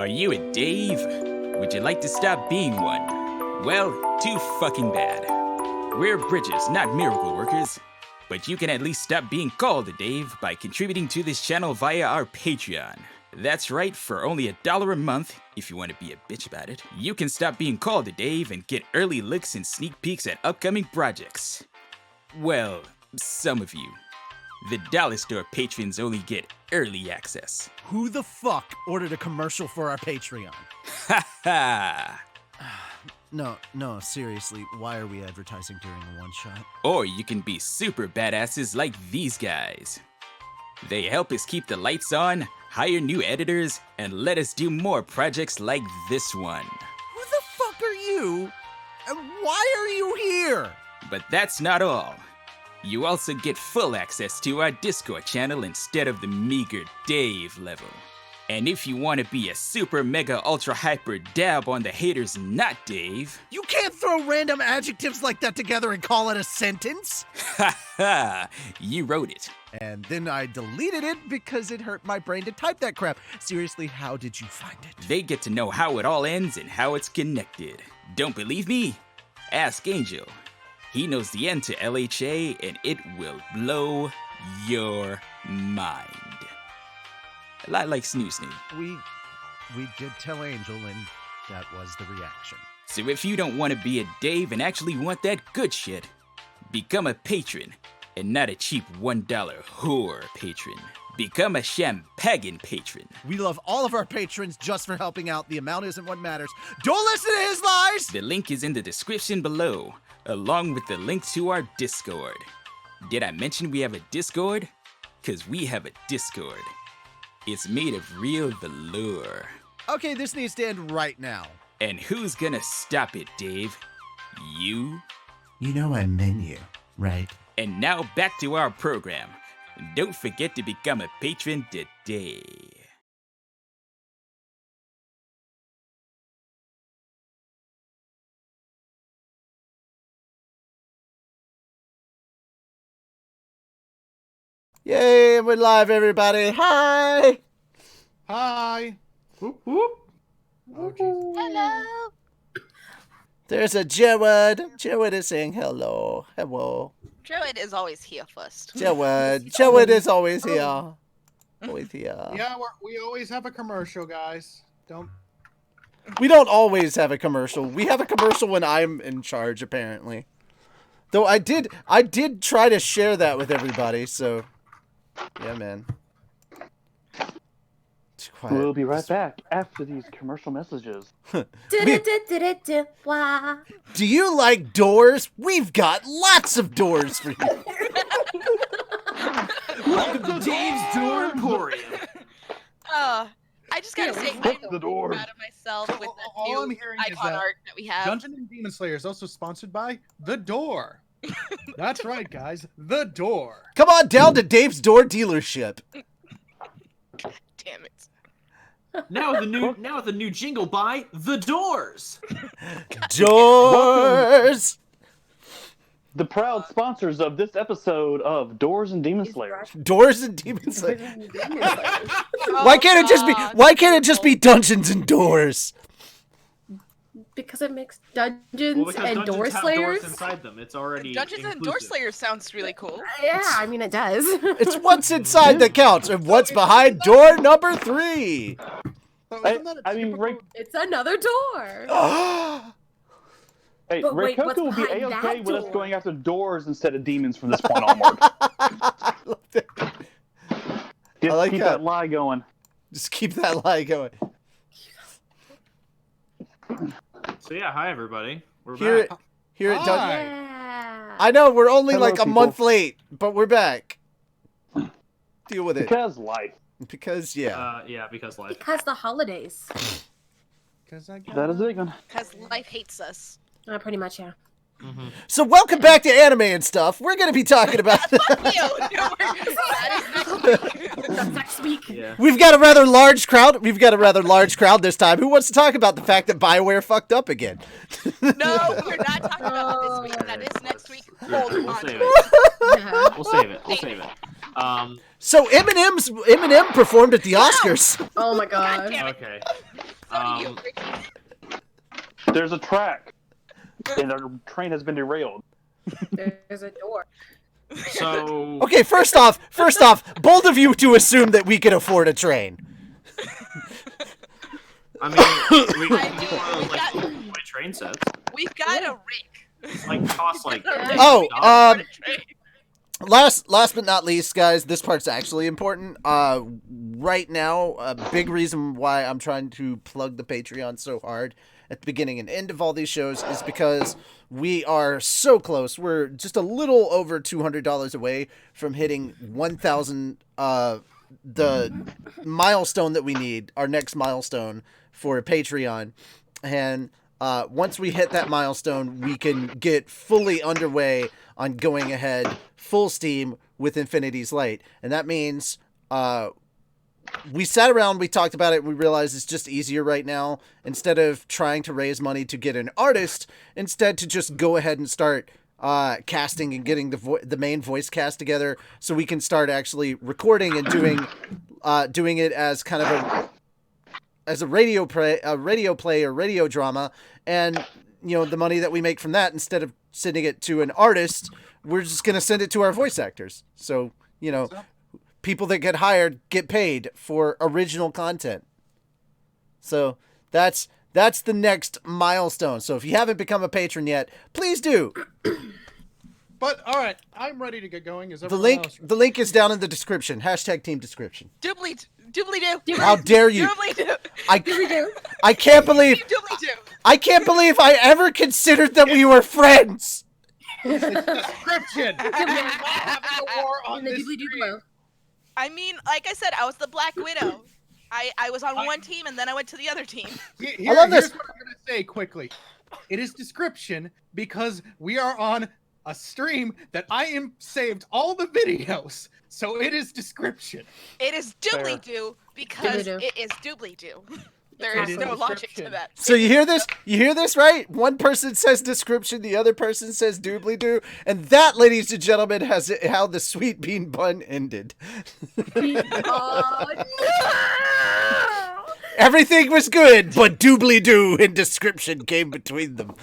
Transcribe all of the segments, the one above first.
Are you a Dave? Would you like to stop being one? Well, too fucking bad. We're bridges, not miracle workers. But you can at least stop being called a Dave by contributing to this channel via our Patreon. That's right, for only $1 a month, if you want to be a bitch about it, you can stop being called a Dave and get early looks and sneak peeks at upcoming projects. Well, some of you. The Dollar Store patrons only get early access. Who the fuck ordered a commercial for our Patreon? Ha ha! No, seriously, why are we advertising during a one-shot? Or you can be super badasses like these guys. They help us keep the lights on, hire new editors, and let us do more projects like this one. Who the fuck are you? And why are you here? But that's not all. You also get full access to our Discord channel instead of the meager Dave level. And if you want to be a super mega ultra hyper dab on the haters not Dave... You can't throw random adjectives like that together and call it a sentence! Ha ha! You wrote it. And then I deleted it because it hurt my brain to type that crap. Seriously, how did you find it? They get to know how it all ends and how it's connected. Don't believe me? Ask Angel. He knows the end to LHA and it will blow your mind. A lot like Snoo Snoo. We did tell Angel, and that was the reaction. So if you don't want to be a Dave and actually want that good shit, become a patron, and not a cheap $1 whore patron. Become a champagne patron. We love all of our patrons just for helping out. The amount isn't what matters. Don't listen to his lies! The link is in the description below, along with the link to our Discord. Did I mention we have a Discord? 'Cause we have a Discord. It's made of real velour. Okay, this needs to end right now. And who's gonna stop it, Dave? You? You know I meant you, right? And now back to our program. Don't forget to become a patron today. Yay, we're live, everybody. Hi! Hi. Whoop, whoop. Oh, Jesus. Hello. There's a Jewad. Jewad is saying hello. Hello. Druid is always here first. Jewad. Jewad is always here. Always here. Yeah, we always have a commercial, guys. We don't always have a commercial. We have a commercial when I'm in charge, apparently. Though I did try to share that with everybody, so yeah, man. We'll be right back after these commercial messages. Do you like doors? We've got lots of doors for you. Welcome to Dave's Door Emporium. I just gotta say, I'm the door. proud of myself with the All I'm new hearing is icon that art that we have. Dungeon and Demon Slayer is also sponsored by The Door. That's right, guys. The Door. Come on down to Dave's Door dealership. Damn it. Now with the new jingle by The Doors. Doors. The proud sponsors of this episode of Doors and Demon Slayer. Doors and Demon Slayer. Why can't it just be Dungeons and Doors? Because it makes dungeons Well, because and dungeons door have slayers. doors inside them. It's already Dungeons and Door inclusive. Slayers sounds really cool. Yeah, I mean it does. It's what's inside that counts, and what's behind door number 3. So isn't that a I mean, typical- It's another door. Hey, But wait, Reikoku what's will be behind A-okay that with us door? going after doors instead of demons from this point onward. I love that. Just I like keep that. that lie going. Just keep that lie going. So yeah, hi everybody. We're Here back. it Hi. does. Yeah. I know we're only Hello, like a people. month late, but we're back. Deal with it. Because life. Because yeah. Yeah, because life. Because the holidays. 'Cause I got- That is a big one. Because life hates us. Pretty much, yeah. So welcome back to anime and stuff. We're gonna be talking about. That's next week. Yeah. We've got a rather large crowd. This time. Who wants to talk about the fact that BioWare fucked up again? No, we're not talking about that this week. That is next week. Hold We'll on. save it. Yeah. We'll save it. We'll save it. So Eminem performed at the Oscars. Oh my god. Damn it. Okay. So do you. There's a track, and our train has been derailed. There's a door. So Okay, first off, bold of you to assume that we can afford a train. I mean, we can get one of those we got- like toy train sets. We've got a Rick. It's like costs like. Oh, $50. last but not least, guys, this part's actually important. Right now, a big reason why I'm trying to plug the Patreon so hard at the beginning and end of all these shows is because we are so close. We're just a little over $200 away from hitting 1,000. The milestone that we need, our next milestone for Patreon, and once we hit that milestone, we can get fully underway on going ahead full steam with Infinity's Light. And that means we sat around, we talked about it, we realized it's just easier right now, instead of trying to raise money to get an artist, instead to just go ahead and start casting and getting the main voice cast together, so we can start actually recording and doing it as kind of a radio play or radio drama. And the money that we make from that, instead of sending it to an artist, we're just going to send it to our voice actors. So people that get hired get paid for original content. So that's the next milestone. So if you haven't become a patron yet, please do. But all right, I'm ready to get going. Is The everyone else link the link is down in the description. #team description. Doobly doo. How dare you? Doobly doo. I can't believe Doobly doo. I can't believe I ever considered that we were friends. description? Having a war on And the this doobly doo stream. below. I mean, like I said, I was the Black Widow. I was on one team and then I went to the other team. Here- love this. Here's what I'm gonna say quickly. It is description because we are on a stream that I am saved all the videos, so it is description. It is doobly doo because Doobly-doo. it is doobly doo. There is Exactly. no logic to Description. that. So you hear this? You hear this, right? One person says description, the other person says doobly doo, and that, ladies and gentlemen, has how the sweet bean bun ended. Oh, no! Everything was good, but doobly doo and description came between them.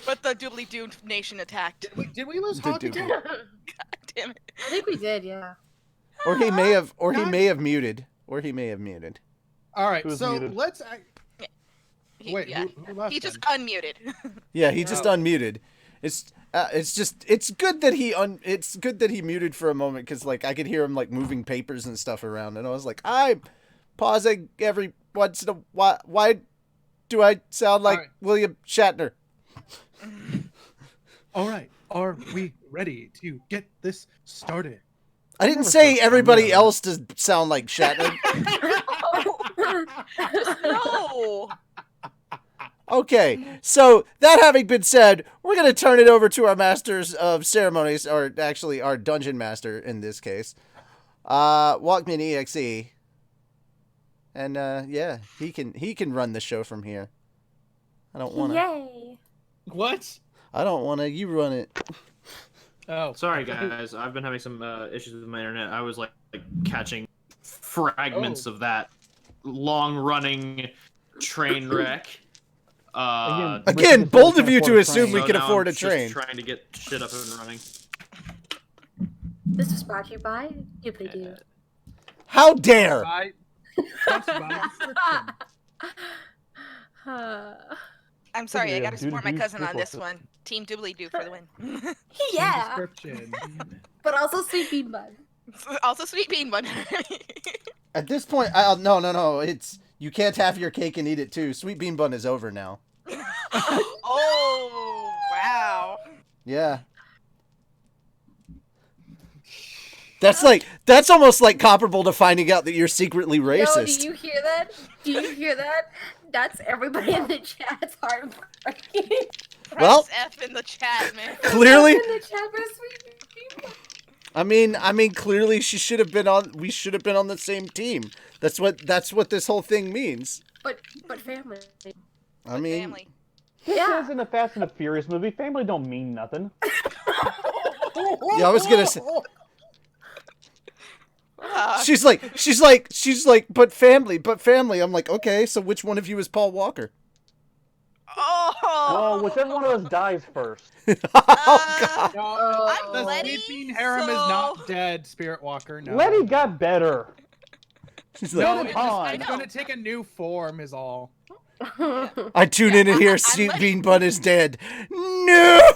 But the doobly doo nation attacked. Did we lose The Hakato? doobly- God damn it. I think we did, yeah. Or he may have muted. All right, Who's so muted? let's. Wait, Yeah. who left? He just then? unmuted. Yeah, he just unmuted. It's good that he muted for a moment, because like I could hear him like moving papers and stuff around, and I was like, I'm pausing every once in a while. Why do I sound like All right. William Shatner? All right, are we ready to get this started? I didn't say everybody else does sound like Shatner. No. Okay, so that having been said, we're going to turn it over to our masters of ceremonies, or actually our dungeon master in this case, WalkmanEXE. And yeah, he can run the show from here. I don't want to. Yay. What? I don't want to. You run it. Oh, Sorry, guys. I've been having some issues with my internet. I was like catching fragments of that long-running train wreck. Again, bold of you to assume we So can now afford I'm a just train. trying to get shit up and running. This was brought to you by Doobly Doo. How dare! By, that's by description. I'm sorry, I Yeah, gotta support my doobly-doo, cousin on support this it. one. Team doobly doo for the win. Yeah, Description. but also sweet bean bun. Also sweet bean bun. At this point, no. It's you can't have your cake and eat it too. Sweet bean bun is over now. Oh, wow. Yeah. That's almost like comparable to finding out that you're secretly Yo, racist. do you hear that? Do you hear that? That's everybody in the chat's heart breaking. Well- Press F in the chat, man. Clearly, In the chat for sweet bean bun. I mean, clearly we should have been on the same team. That's what this whole thing means. But family. I mean, Family. This Yeah. is in a Fast and the Furious movie. Family don't mean nothing. Yeah, I was gonna say. She's like, but family. I'm like, okay, so which one of you is Paul Walker? Oh. Well, whichever one of us dies first. Oh, God. No, I'm the Letty, sleeping harem is not dead, Spirit Walker. No. Letty got better. She's No, like, it's Fine. just gonna take a new form, is all. I tune in and hear I'm Sweet Letty. Bean Bun is dead. No!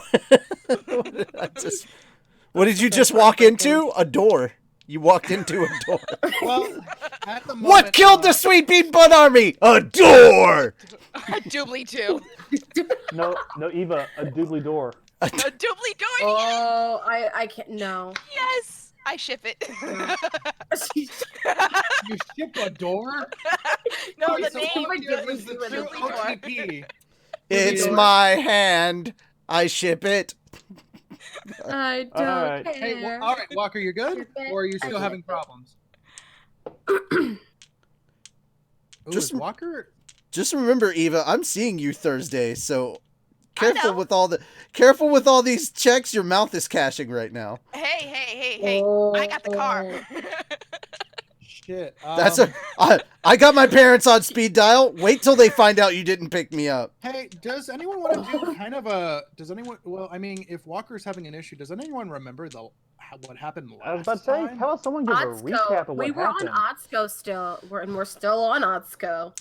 What did you just walk into? A door. You walked into a door. Well, at the moment, What killed the Sweet Bean Bun army? A door! Doobly too. No, Eva, a doobly door. A doobly door. Oh, I can't. No. Yes, I ship it. You ship a door? No, Oh, the so name. what gives the Doobly true door. OTP? It's door. my hand. I ship it. I don't Alright. care. Hey, all right, Walker, you good? Ship it. Or are you I still ship having it. problems? Ooh, Just- is Walker? Just remember, Eva, I'm seeing you Thursday, so I careful know. with all these checks your mouth is cashing right now. Hey. I got the car. Shit. That's I got my parents on speed dial. Wait till they find out you didn't pick me up. Hey, does anyone want to do kind of a? Does anyone? Well, I mean, if Walker's having an issue, does anyone remember what happened last I was about to say, time? how about someone give a recap of We what were happened? on Atsuko still. We're still on Atsuko.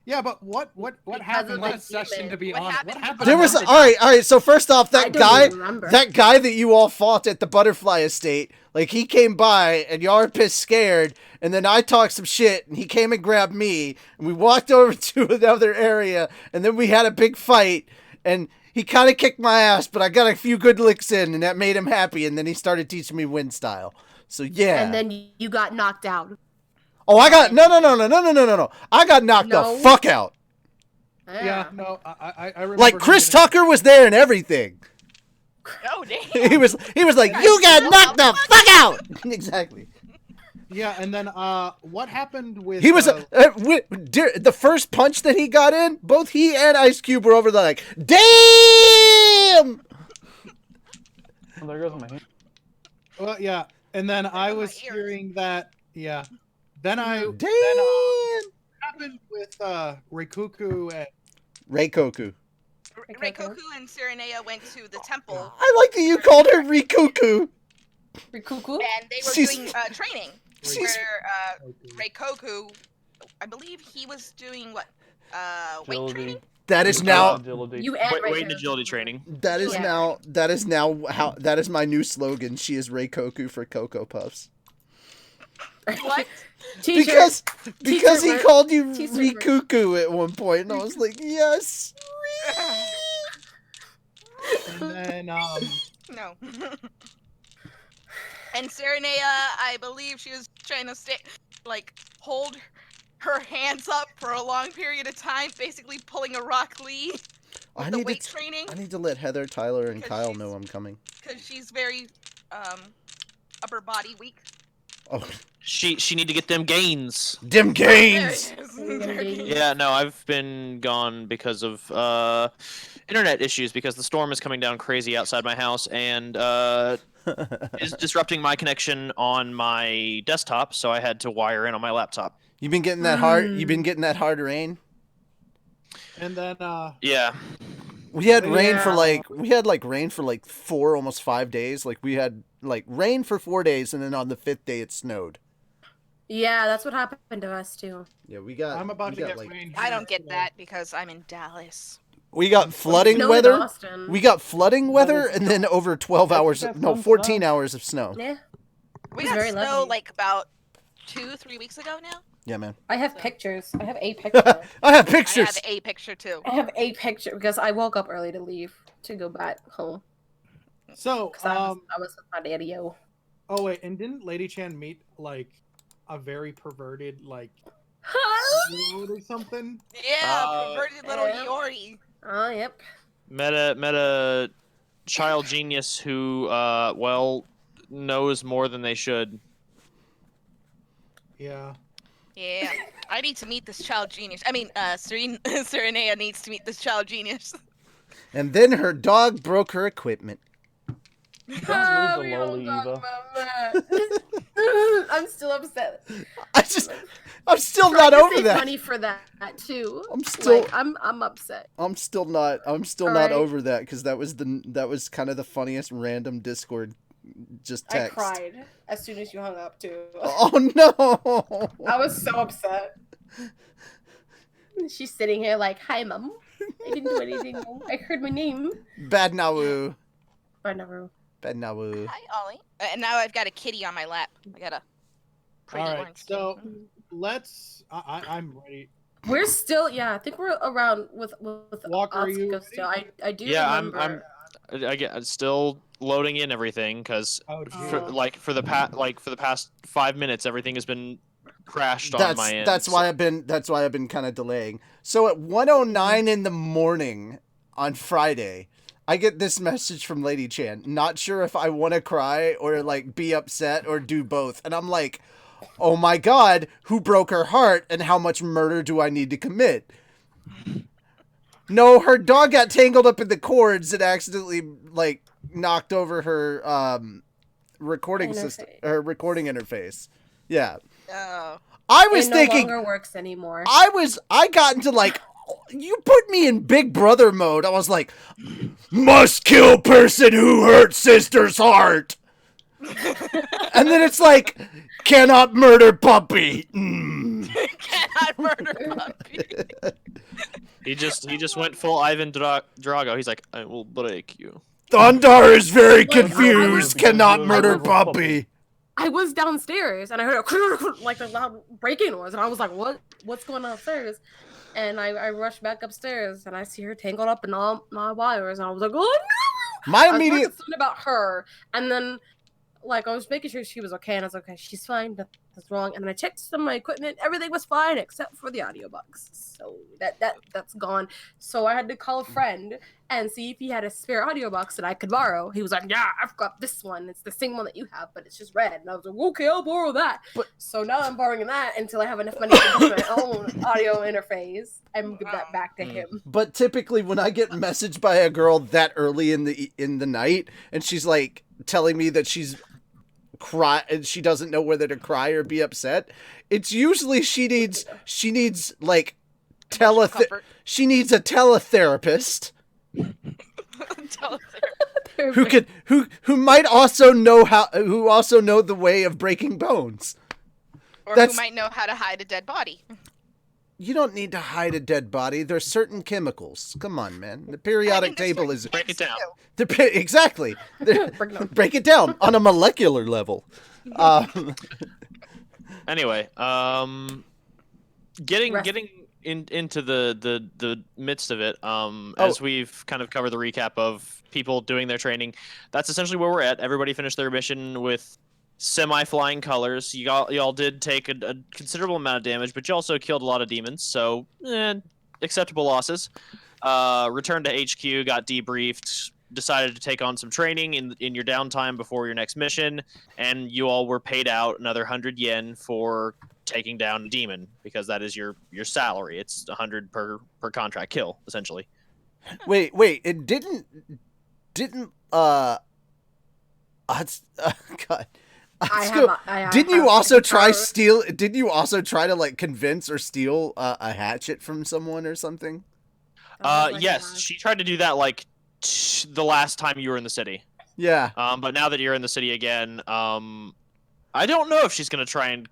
Yeah, but what Because happened of the last session? demon. To be What honest, happened? what happened? There was last- all right. So first off, I don't even remember. that guy that you all fought at the Butterfly Estate, like he came by and y'all were pissed scared, and then I talked some shit, and he came and grabbed me, and we walked over to another area, and then we had a big fight, and he kind of kicked my ass, but I got a few good licks in, and that made him happy, and then he started teaching me wind style. So yeah. And then you got knocked out. Oh, I got no. I got knocked the No. fuck out. Yeah, no, I remember. Like him Chris getting- Tucker was there and everything. Oh damn. He was like, "You got knocked the fuck out." Exactly. Yeah, and then what happened with? He was the first punch that he got in. Both he and Ice Cube were over there like, "Damn!" Oh, there goes my hand. Well, yeah, and then I in my was ears. hearing that. Yeah, then Damn. happened with Reikoku and Reikoku. Reikoku and Sirinea went to the temple, I like that you called her Reikoku. Rikuku? and they were She's- doing training. she's- Where Reikoku, I believe he was doing what? Weight training. That is now. Agility. You and Weight Rachel. and agility training. That is Yeah. now. That is my new slogan. She is Reikoku for Cocoa Puffs. What? Because he merch. called you T-shirt merch. Rikuku at one point, and I was like, yes. and then No. And Sirinea, I believe she was trying to hold her hands up for a long period of time, basically pulling a Rock Lee I with the need weight to. training, I need to let Heather, Tyler, and Because Kyle she's- know I'm coming. because she's very upper body weak. Oh, She need to get them gains. dim gains. Yeah, no, I've been gone because of internet issues because the storm is coming down crazy outside my house and is disrupting my connection on my desktop, so I had to wire in on my laptop. You've been getting that hard. You've been getting that hard rain. and then Yeah. We had rain for Yeah. rain for like almost 5 days. Like we had like rain for 4 days, and then on the 5th day it snowed. Yeah, that's what happened to us too. Yeah, we got. I'm about we to got, get like, rain. I here, don't get so- that because I'm in Dallas. We got flooding Snow in weather. Boston. We got flooding weather, is- and then over 12 hours. got No, some 14 snow. hours of snow. Yeah, We It's got very snow lovely. like about 2-3 weeks ago now. Yeah, man. I have pictures. I have a picture. I have I pictures. have a picture too. I have a picture because I woke up early to leave to go back home. So 'Cause I was with my daddy-o. oh wait, and didn't Lady Chan meet like a very perverted like Lewd or something? Yeah, perverted little yeah. Yori. Oh, yep. Met a child genius who knows more than they should. Yeah. Yeah, I need to meet this child genius. I mean, Sirinea needs to meet this child genius. And then her dog broke her equipment. Don't Ah, lose we the don't lowly, talk Eva. about that. I'm still upset. I'm still not over that. Money for that too. I'm upset. I'm still not right. over that because that was kind of the funniest random Discord just text. I cried as soon as you hung up too. Oh no! I was so upset. She's sitting here like, "Hi, mom. I didn't do anything. I heard my name." Bad Nawu. Bad Nawu. Bad Nawu. Hi, Ollie. And now I've got a kitty on my lap. I got a pretty All right, orange so let's. I'm ready. We're still, I think we're around with Walker, are you Atsuko still. I do Yeah, remember. I'm still loading in everything because for the past 5 minutes everything has been crashed on my end. That's why I've been kind of delaying. So at 1:09 in the morning on Friday, I get this message from Lady Chan. Not sure if I want to cry or like be upset or do both. And I'm like, oh my god, who broke her heart and how much murder do I need to commit? No, her dog got tangled up in the cords and accidentally like knocked over her recording system, her recording interface. Yeah. Oh. I was thinking it no longer works anymore. I got into like, you put me in Big Brother mode. I was like, must kill person who hurt sister's heart. And then it's like, cannot murder puppy. Cannot murder puppy. He just went full Ivan Drago. He's like, I will break you. Thundar is very confused. Cannot murder puppy. I was downstairs and I heard a like a loud breaking noise, and I was like, "What's going on upstairs?" And I rushed back upstairs and I see her tangled up in all my wires, and I was like, "Oh no!" My I was immediate more concerned about her, and then like I was making sure she was okay, and I was like, "Okay, she's fine. Nothing's wrong." And then I checked some of my equipment; everything was fine except for the audio box. So that's gone. So I had to call a friend and see if he had a spare audio box that I could borrow. He was like, "Yeah, I've got this one. It's the same one that you have, but it's just red." And I was like, "Okay, I'll borrow that." But, so now I'm borrowing that until I have enough money to buy my own audio interface and give that back to him. But typically, when I get messaged by a girl that early in the night, and she's like telling me that she's and she doesn't know whether to cry or be upset, it's usually she needs like she needs a teletherapist. who might also know who also know the way of breaking bones, or who might know how to hide a dead body. You don't need to hide a dead body. There's certain chemicals. Come on, man. The periodic table is break it down. Exactly. Break it down on a molecular level. Anyway, getting into the midst of it, as we've kind of covered the recap of people doing their training, that's essentially where we're at. Everybody finished their mission with semi-flying colors. Y'all did take a considerable amount of damage, but you also killed a lot of demons, so acceptable losses. Returned to HQ, got debriefed, decided to take on some training in your downtime before your next mission, and you all were paid out another 100 yen for taking down a demon, because that is your salary. It's 100 per contract kill, essentially. Wait, it didn't God. Didn't you also try to like convince or steal a hatchet from someone or something? Yes, she tried to do that like the last time you were in the city. Yeah. But now that you're in the city again, I don't know if she's gonna try and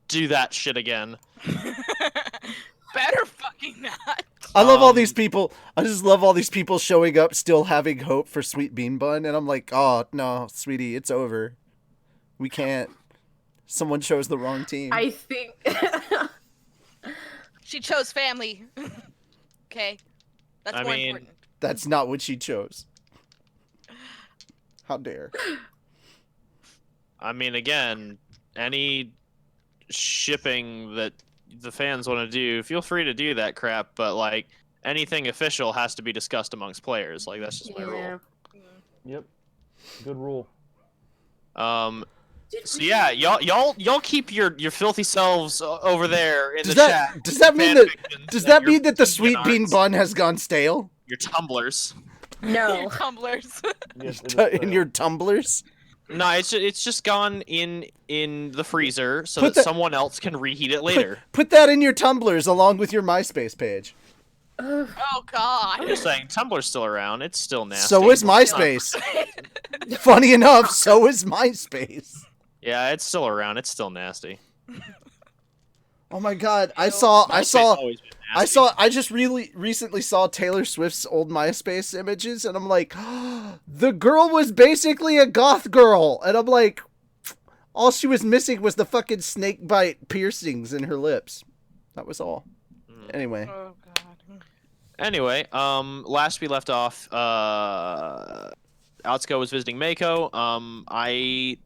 do that shit again. Better fucking not. I love all these people. I just love all these people showing up, still having hope for Sweet Bean Bun, and I'm like, oh no, sweetie, it's over. We can't. Someone chose the wrong team. I think she chose family. Okay, that's more important. That's not what she chose. How dare. I mean, again, any shipping that the fans want to do, feel free to do that crap, but like anything official has to be discussed amongst players. Like that's just my rule. Yep. Good rule. So yeah, y'all keep your filthy selves over there in the chat. Does that mean that the Sweet Bean Bun has gone stale? Your tumblers. No. Your tumblers. Yes, In your tumblers? No, it's just gone in the freezer so Put that the- someone else can reheat it later. Put that in your tumblers along with your MySpace page. Oh God. I'm just saying, Tumblr's still around. It's still nasty. So is MySpace. Funny enough, so is MySpace. Yeah, it's still around. It's still nasty. Oh my God! I MySpace always been nasty. I just really recently saw Taylor Swift's old MySpace images, and I'm like, the girl was basically a goth girl, and I'm like, all she was missing was the fucking snake bite piercings in her lips. That was all. Anyway. Oh God. Anyway, last we left off, Atsuko was visiting Mako. I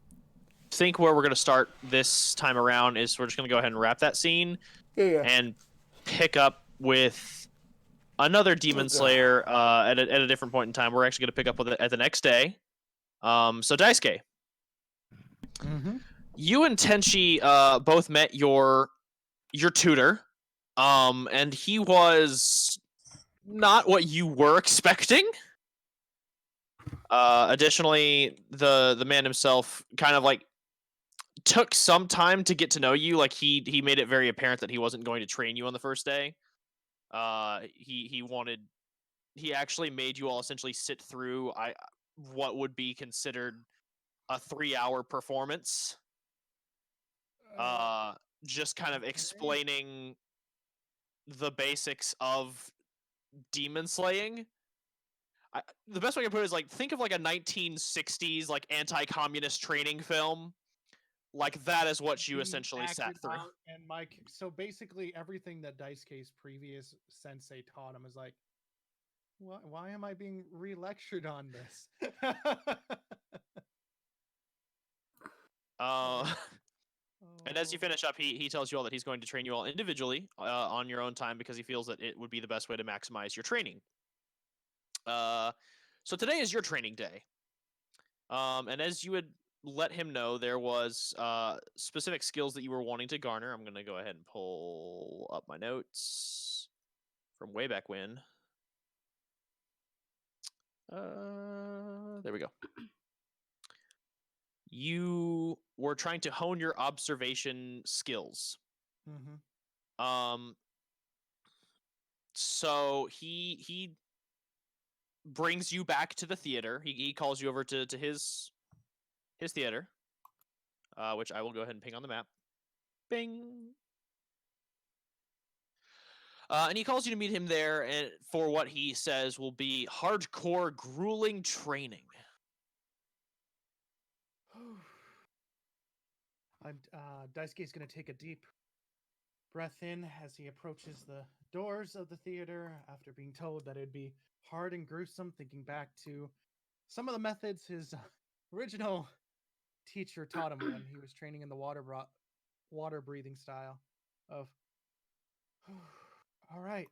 think where we're gonna start this time around is we're just gonna go ahead and wrap that scene and pick up with another Demon Slayer at a different point in time. We're actually gonna pick up with it at the next day. So Daisuke, you and Tenchi both met your tutor, and he was not what you were expecting. Additionally, the man himself kind of like took some time to get to know you. Like he made it very apparent that he wasn't going to train you on the first day. He actually made you all essentially sit through what would be considered a 3-hour performance. Just kind of explaining the basics of demon slaying. The best way I can put it is like, think of like a 1960s like anti-communist training film. Like that is what you essentially sat through. And Mike, so basically everything that Daisuke's previous sensei taught him is like, why am I being re-lectured on this? And as you finish up, he tells you all that he's going to train you all individually on your own time because he feels that it would be the best way to maximize your training. So today is your training day. And as you had let him know, there was specific skills that you were wanting to garner. I'm going to go ahead and pull up my notes from way back when. There we go. You were trying to hone your observation skills. So he brings you back to the theater. He calls you over to his theater, which I will go ahead and ping on the map. Bing. And he calls you to meet him there, and for what he says will be hardcore, grueling training. Daisuke's gonna take a deep breath in as he approaches the doors of the theater after being told that it'd be hard and gruesome, thinking back to some of the methods his original teacher taught him when he was training in the water breathing style of all right,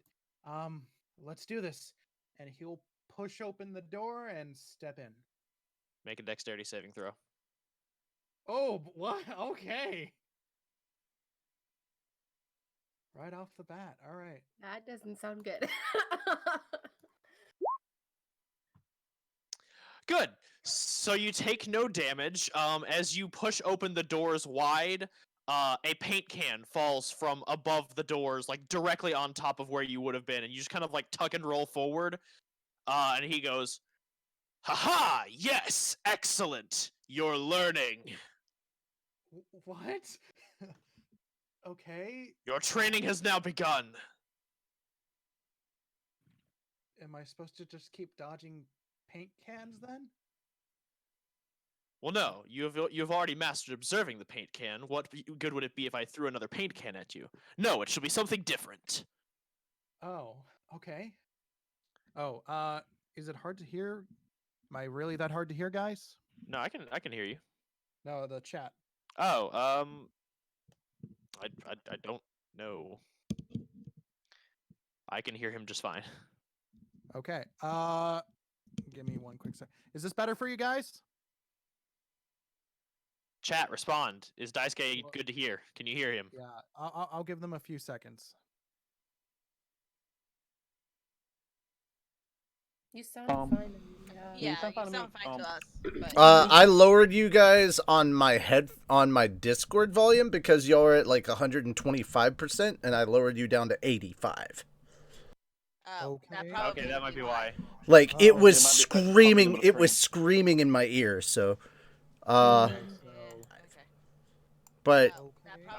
let's do this. And he'll push open the door and step in. Make a dexterity saving throw. Oh, what? Okay. Right off the bat. All right. That doesn't sound good. Good. So you take no damage. As you push open the doors wide, a paint can falls from above the doors, like directly on top of where you would have been, and you just kind of like tuck and roll forward. And he goes, "Ha-ha! Yes, excellent. You're learning. What? Okay. Your training has now begun." Am I supposed to just keep dodging paint cans then? Well, no. You've already mastered observing the paint can. What good would it be if I threw another paint can at you? No, it should be something different. Oh, okay. Oh, is it hard to hear? Am I really that hard to hear, guys? No, I can hear you. No, the chat. Oh, I don't know. I can hear him just fine. Okay. Give me one quick sec. Is this better for you guys? Chat, respond. Is Daisuke good to hear? Can you hear him? Yeah, I'll give them a few seconds. You sound fine. Yeah, you sound fine sound to me. fine to us. But I lowered you guys on my Discord volume because you're at like 125%, and I lowered you down to 85. Okay. Okay, that might be why. Like it Oh, was it might be- screaming. probably It was screaming in my ear. So, Okay, Okay. but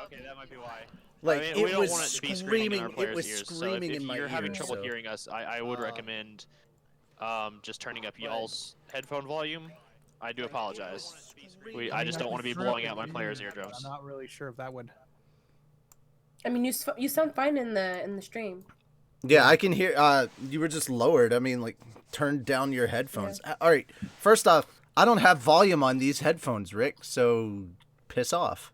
Okay, that might be why. like I mean, it we don't was want it to be screaming in our It players' was ears. screaming so if in my you're ear. having trouble so, hearing us, I would recommend just turning up y'all's headphone volume. I do apologize. I just don't want to be blowing out my players' eardrums. I'm not really sure if that would. I mean, you sound fine in the stream. Yeah, I can hear. You were just lowered. I mean, like, turn down your headphones. All right. First off, I don't have volume on these headphones, Rick. So, piss off.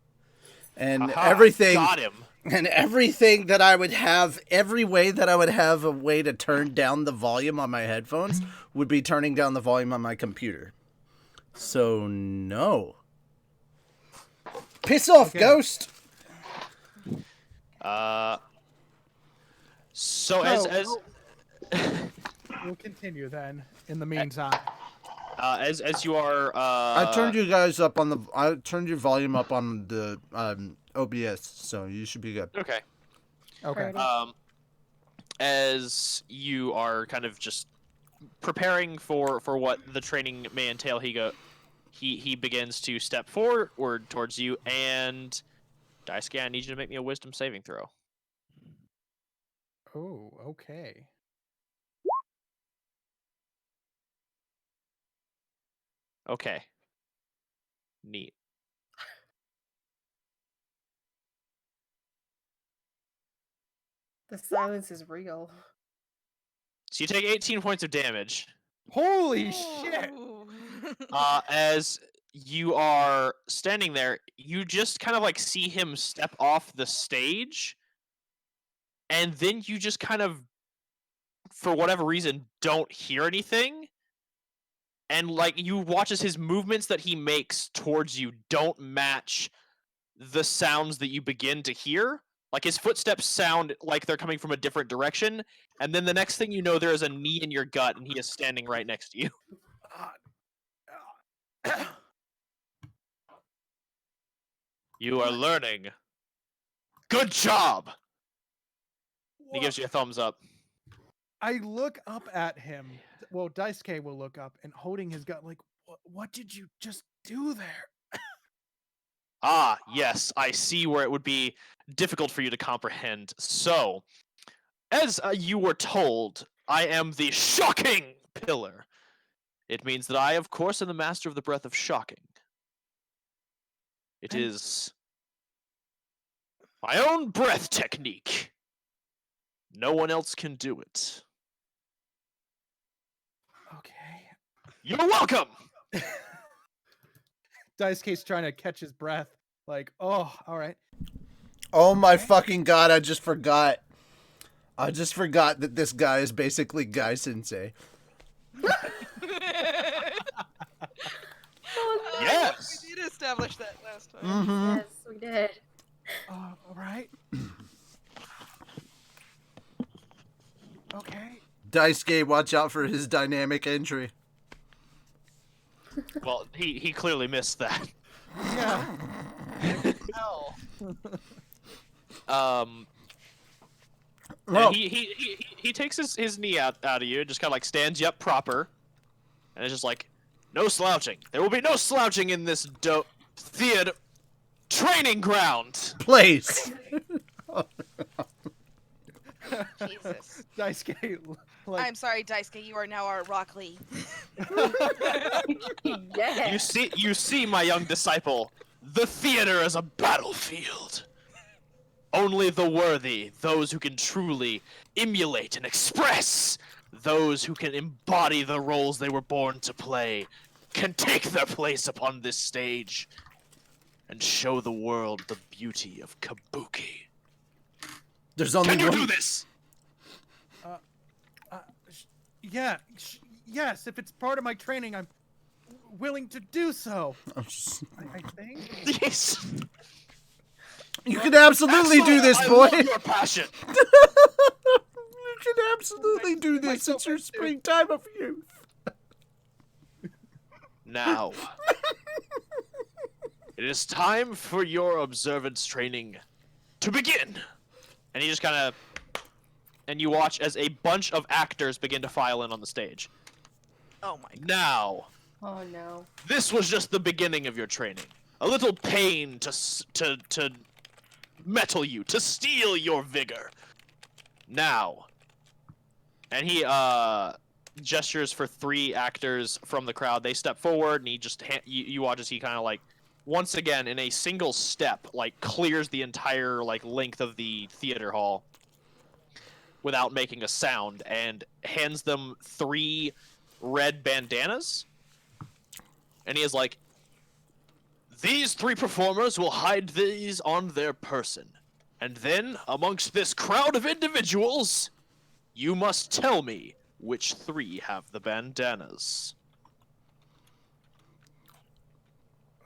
And Aha, everything. Got him. And everything that I would have, every way that I would have a way to turn down the volume on my headphones would be turning down the volume on my computer. So, no. Piss off, Okay. Ghost! So We'll continue then. In the meantime, as you are I turned you guys up on the. I turned your volume up on the OBS, so you should be good. okay. okay. Alrighty. As you are kind of just preparing for what the training may entail, he begins to step forward towards you, and Daisuke, I need you to make me a wisdom saving throw. Oh, okay. Okay. Neat. The silence is real. So you take 18 points of damage. Holy shit! Ooh. As you are standing there, you just kind of like see him step off the stage, and then you just kind of, for whatever reason, don't hear anything. And like you watch as his movements that he makes towards you don't match the sounds that you begin to hear. Like his footsteps sound like they're coming from a different direction, and then the next thing you know, there is a knee in your gut, and he is standing right next to you. You are learning. Good job. He gives you a thumbs up. I look up at him. Well, Daisuke will look up and holding his gun, like, what did you just do there? Ah, yes, I see where it would be difficult for you to comprehend. So, as you were told, I am the shocking pillar. It means that I, of course, am the master of the breath of shocking. It is my own breath technique. No one else can do it. Okay. You're welcome! Daisuke's trying to catch his breath. Like, oh, all right. Oh my fucking god! I just forgot. I just forgot that this guy is basically Guy Sensei. Oh, Yes! We did establish that last time. Mm-hmm. yes, we did. All right. Okay. Daisuke, watch out for his dynamic entry. Well, he clearly missed that. Yeah. Hell. Well, And he takes his knee out of you, just kind of like stands you up proper, and it's just like, no slouching. There will be no slouching in this theater training ground. place. Jesus. Daisuke, like, I'm sorry, Daisuke. You are now our Rock Lee. Yes. You see, my young disciple, the theater is a battlefield. Only the worthy, those who can truly emulate and express, those who can embody the roles they were born to play, can take their place upon this stage and show the world the beauty of kabuki. There's only Can you one. do this? yeah, yes. If it's part of my training, I'm willing to do so. I think. Yes. You can absolutely do this, I boy. love your passion. You can absolutely do this. It's your springtime of youth. Now, it is time for your observance training to begin. And he just kind of, and you watch as a bunch of actors begin to file in on the stage. Oh my god. Now, Oh no. this was just the beginning of your training. A little pain to mettle you, to steal your vigor. Now, and he gestures for 3 actors from the crowd. They step forward, and he just you watch as he kind of like, once again in a single step, like clears the entire like length of the theater hall without making a sound, and hands them 3 red bandanas. And he is like, these 3 performers will hide these on their person. And then, amongst this crowd of individuals, you must tell me which 3 have the bandanas.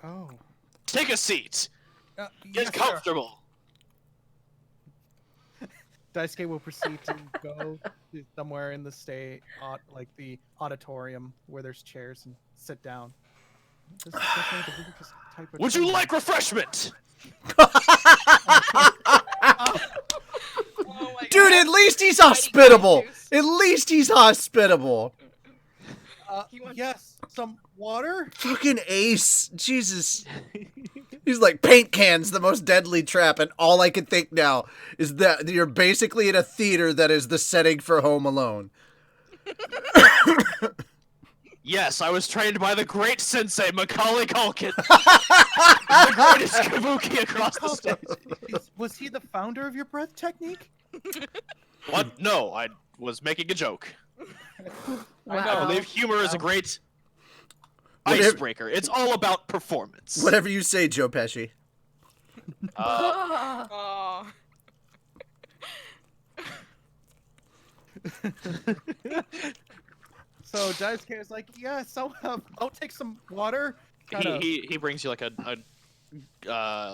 Oh. Take a seat. Get Yes, sir. comfortable. Daisuke will proceed to go to somewhere in the like the auditorium where there's chairs, and sit down. This is definitely the biggest type of Would you training. like refreshment? Oh my Dude, god. at least he's Mighty hospitable. juice. At least he's hospitable. He wants yes, some water. Fucking ace. Jesus. He's like, paint cans, the most deadly trap, and all I can think now is that you're basically in a theater that is the setting for Home Alone. Yes, I was trained by the great sensei, Macaulay Culkin. The greatest kabuki across the stage. Was he the founder of your breath technique? What? No, I was making a joke. I Wow. believe humor is a great Whatever- icebreaker. It's all about performance. Whatever you say, Joe Pesci. Oh. So Daisuke is like, yes, I'll take some water. Kinda- He brings you like a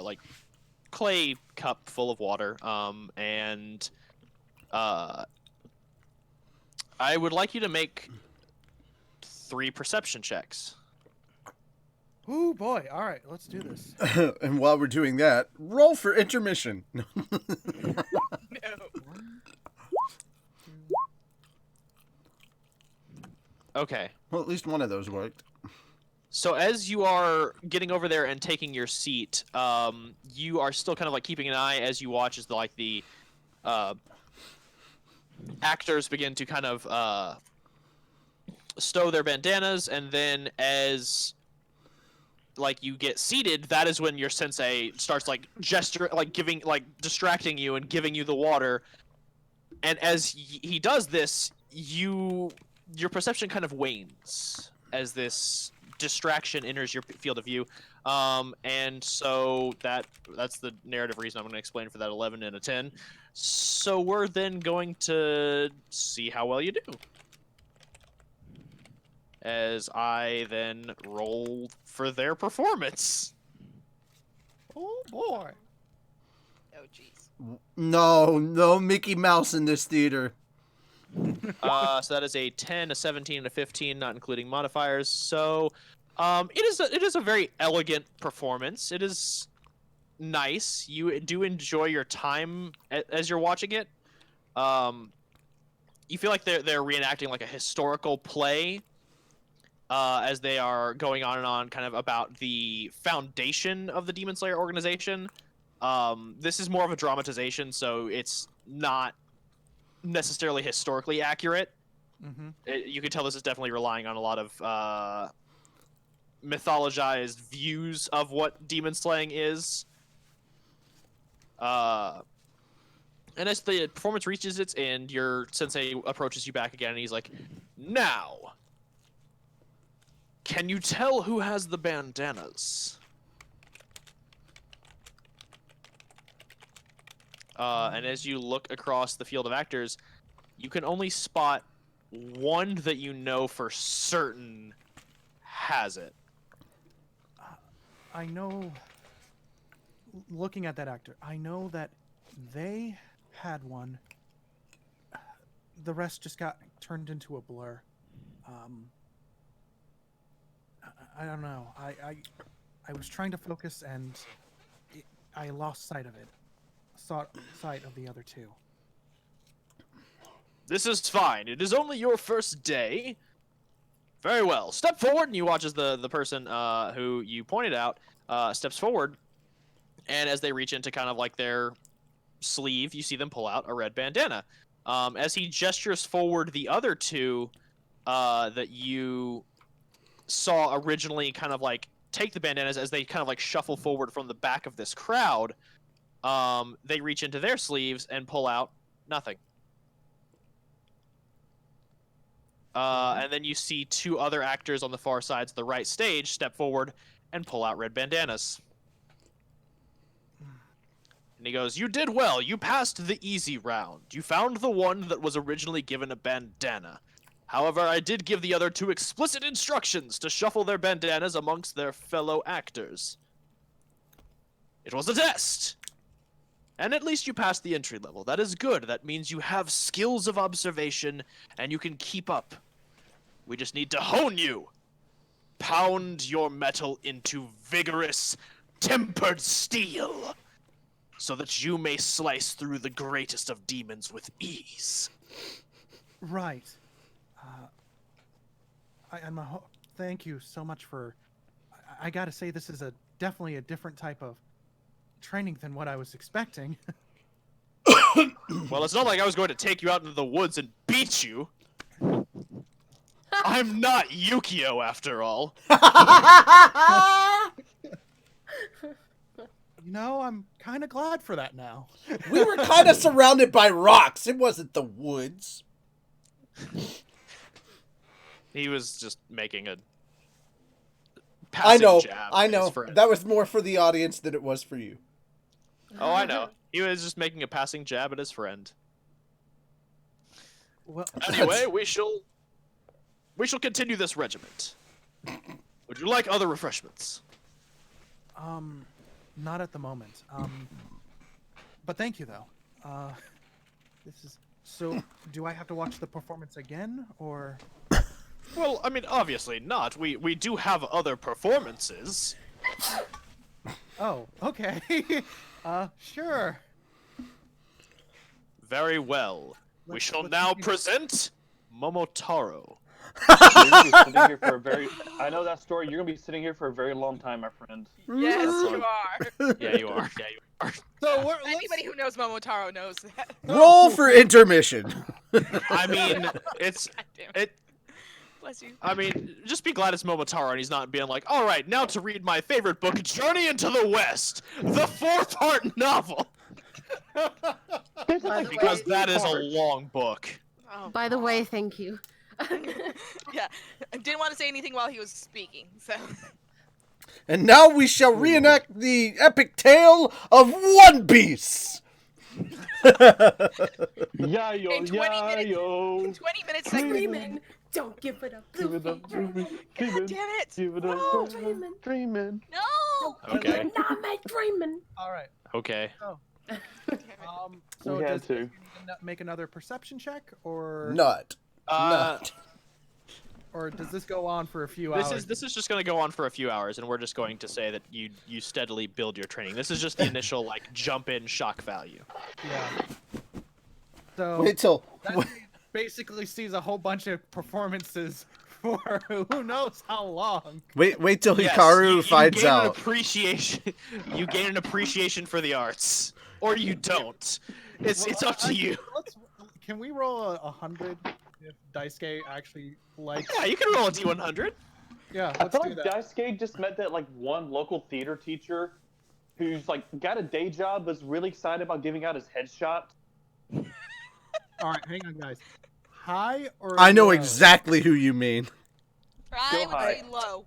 like clay cup full of water, and I would like you to make 3 perception checks. Oh boy! All right, let's do this. And while we're doing that, roll for intermission. No. Okay. Well, at least one of those worked. So as you are getting over there and taking your seat, you are still kind of like keeping an eye as you watch as the actors begin to kind of stow their bandanas, and then as like you get seated, that is when your sensei starts like distracting you and giving you the water. And as he does this, your perception kind of wanes as this distraction enters your field of view, and so that's the narrative reason I'm going to explain for that 11 and a 10. So we're then going to see how well you do, as I then roll for their performance. Oh boy! Oh jeez. No Mickey Mouse in this theater. So that is a 10, a 17, and a 15, not including modifiers. So it is a very elegant performance. It is nice. You do enjoy your time as you're watching it. You feel like they're reenacting like a historical play, as they are going on and on kind of about the foundation of the Demon Slayer organization. This is more of a dramatization, so it's not necessarily historically accurate. Mm-hmm. You can tell this is definitely relying on a lot of mythologized views of what demon slaying is. And as the performance reaches its end, your sensei approaches you back again, and he's like, "Now, can you tell who has the bandanas?" And as you look across the field of actors, you can only spot one that you know for certain has it. I know. Looking at that actor, I know that they had one. The rest just got turned into a blur. I don't know. I was trying to focus and I lost sight of it. Sight of the other two. This is fine. It is only your first day. Very well. Step forward, and you watch as the person who you pointed out steps forward, and as they reach into kind of like their sleeve, you see them pull out a red bandana. As he gestures forward, the other two that you saw originally kind of like take the bandanas, as they kind of like shuffle forward from the back of this crowd, they reach into their sleeves and pull out nothing. And then you see two other actors on the far sides of the right stage step forward and pull out red bandanas. And he goes, "You did well. You passed the easy round. You found the one that was originally given a bandana. However, I did give the other two explicit instructions to shuffle their bandanas amongst their fellow actors. It was a test. And at least you passed the entry level. That is good. That means you have skills of observation and you can keep up. We just need to hone you. Pound your metal into vigorous, tempered steel, so that you may slice through the greatest of demons with ease." Right. Thank you so much for. I gotta say, this is definitely a different type of training than what I was expecting. Well, it's not like I was going to take you out into the woods and beat you. I'm not Yukio, after all. I'm kind of glad for that now. We were kind of surrounded by rocks. It wasn't the woods. He was just making a I passing know. jab I at his know. friend. That was more for the audience than it was for you. Oh, I know. He was just making a passing jab at his friend. Well, Anyway, we shall continue this regiment. Would you like other refreshments? not at the moment. But thank you though. This is so. Do I have to watch the performance again, or? Well, I mean, obviously not. We do have other performances. Oh, okay. Sure. Very well. We shall let's now continue. present Momotaro. You're gonna be sitting here for a very. I know that story. You're gonna be sitting here for a very long time, my friend. Yes, That's you are. Yeah, you are. Yeah, you are. So Anybody who knows Momotaro knows that. Roll for intermission. I mean, it's God damn it. Bless you. I mean, just be glad it's Momotaro and he's not being like, all right, now to read my favorite book, Journey into the West, the 4-part novel. Because that is a long book. Oh, By the way, thank you. yeah, I didn't want to say anything while he was speaking, so. And now we shall reenact the epic tale of One Piece. Yayo, In 20 minutes. yayo. 20 minutes segment. Dreamin', don't give it up. Give it up, dreaming, dreaming. Damn it! Give it No, up, dreaming. dreaming. No! Okay. You're not my dreaming. all right. Okay. So We had does to. you need to make another perception check, or Nut. Uh, or does this go on for a few hours? this is just going to go on for a few hours, and we're just going to say that you steadily build your training. This is just the initial like jump in shock value. Yeah. So Wait till. that basically sees a whole bunch of performances for who knows how long. Wait till Yes, Hikaru you finds gain An out. appreciation. You gain an appreciation for the arts, or you don't. It's up to you. Can we roll 100 if Daisuke actually likes? Yeah, you can roll a D100. Yeah, I let's feel do like that. Daisuke just met that like one local theater teacher who's like got a day job, was really excited about giving out his headshot. All right, hang on, guys. High or I know low? exactly who you mean. I Go would high. say low.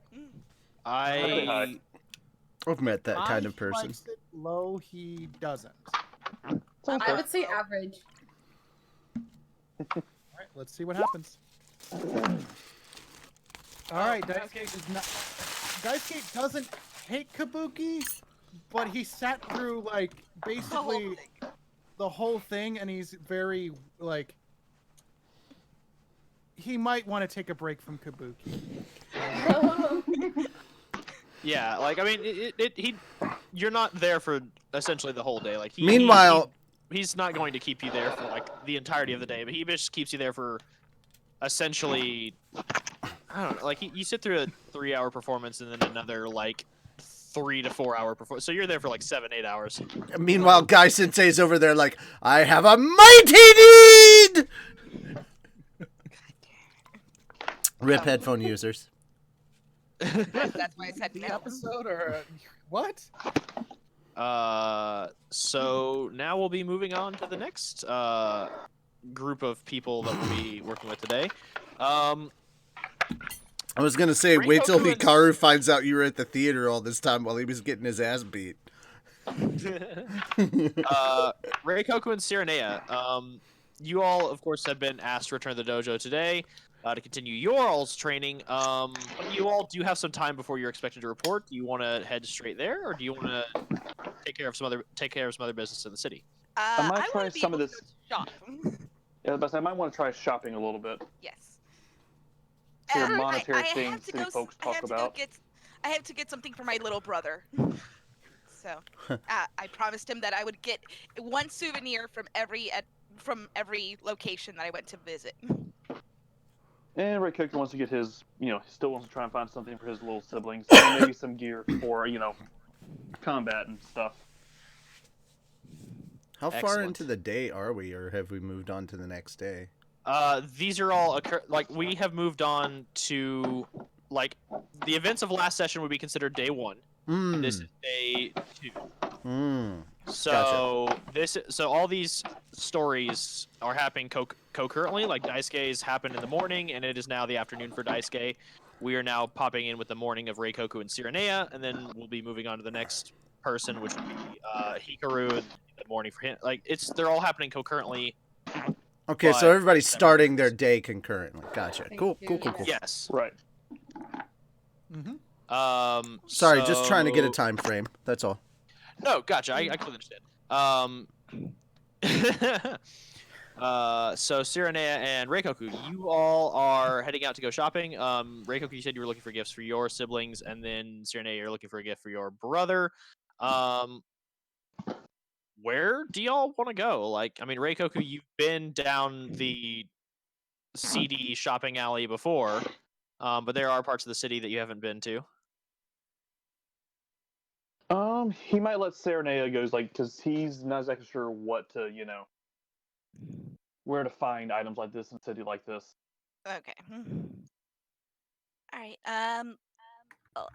I I've met that High, kind of he person. likes it, low, he doesn't. I would say average. All right, let's see what happens. All right, Daisuke doesn't hate Kabuki, but he sat through like basically the whole thing, and he's very like he might want to take a break from Kabuki. Yeah, like I mean, you're not there for essentially the whole day. Like Meanwhile, he's not going to keep you there for like the entirety of the day, but he just keeps you there for essentially, I don't know, like you sit through a 3-hour performance and then another like 3 to 4 hour performance, so you're there for like 7-8 hours. meanwhile, Guy Sensei's over there like, I have a mighty need. Rip headphone users. That's why I said The no. episode or what? So now we'll be moving on to the next group of people that we'll be working with today. I was gonna say, wait till Reikoku and- Hikaru finds out you were at the theater all this time while he was getting his ass beat. Reikoku and Sirinea, you all, of course, have been asked to return to the dojo today to continue your all's training. But you all do have some time before you're expected to report. Do you want to head straight there, or do you want to take care of some other business in the city? I might I try wanna be some of able to this. Shop. Yeah, but I might want to try shopping a little bit. Yes. See what I monetary have things to city go. folks I talk have to about. go get. I have to get something for my little brother. So I promised him that I would get one souvenir from every location that I went to visit. And Reikoku wants to get his, he still wants to try and find something for his little siblings. And maybe some gear for, combat and stuff. How far Excellent. into the day are we, or have we moved on to the next day? These are all we have moved on to the events of last session would be considered day 1. And this is day 2. So so all these stories are happening concurrently. Like Daisuke's happened in the morning, and it is now the afternoon for Daisuke. We are now popping in with the morning of Reikoku and Sirinea, and then we'll be moving on to the next person, which would be Hikaru, and the morning for him. Like they're all happening concurrently. Okay, so but everybody's separate starting their days. day concurrently. Gotcha. Cool. Yes. Right. Sorry, just trying to get a So- time frame. That's all. No, gotcha. I completely understand. So Sirinea and Reikoku, you all are heading out to go shopping. Reikoku, you said you were looking for gifts for your siblings, and then Sirinea, you're looking for a gift for your brother. Where do y'all want to go? Like, I mean, Reikoku, you've been down the seedy shopping alley before, but there are parts of the city that you haven't been to. He might let Sirinea go, because he's not exactly sure what to, where to find items like this in a city like this. Okay. All right.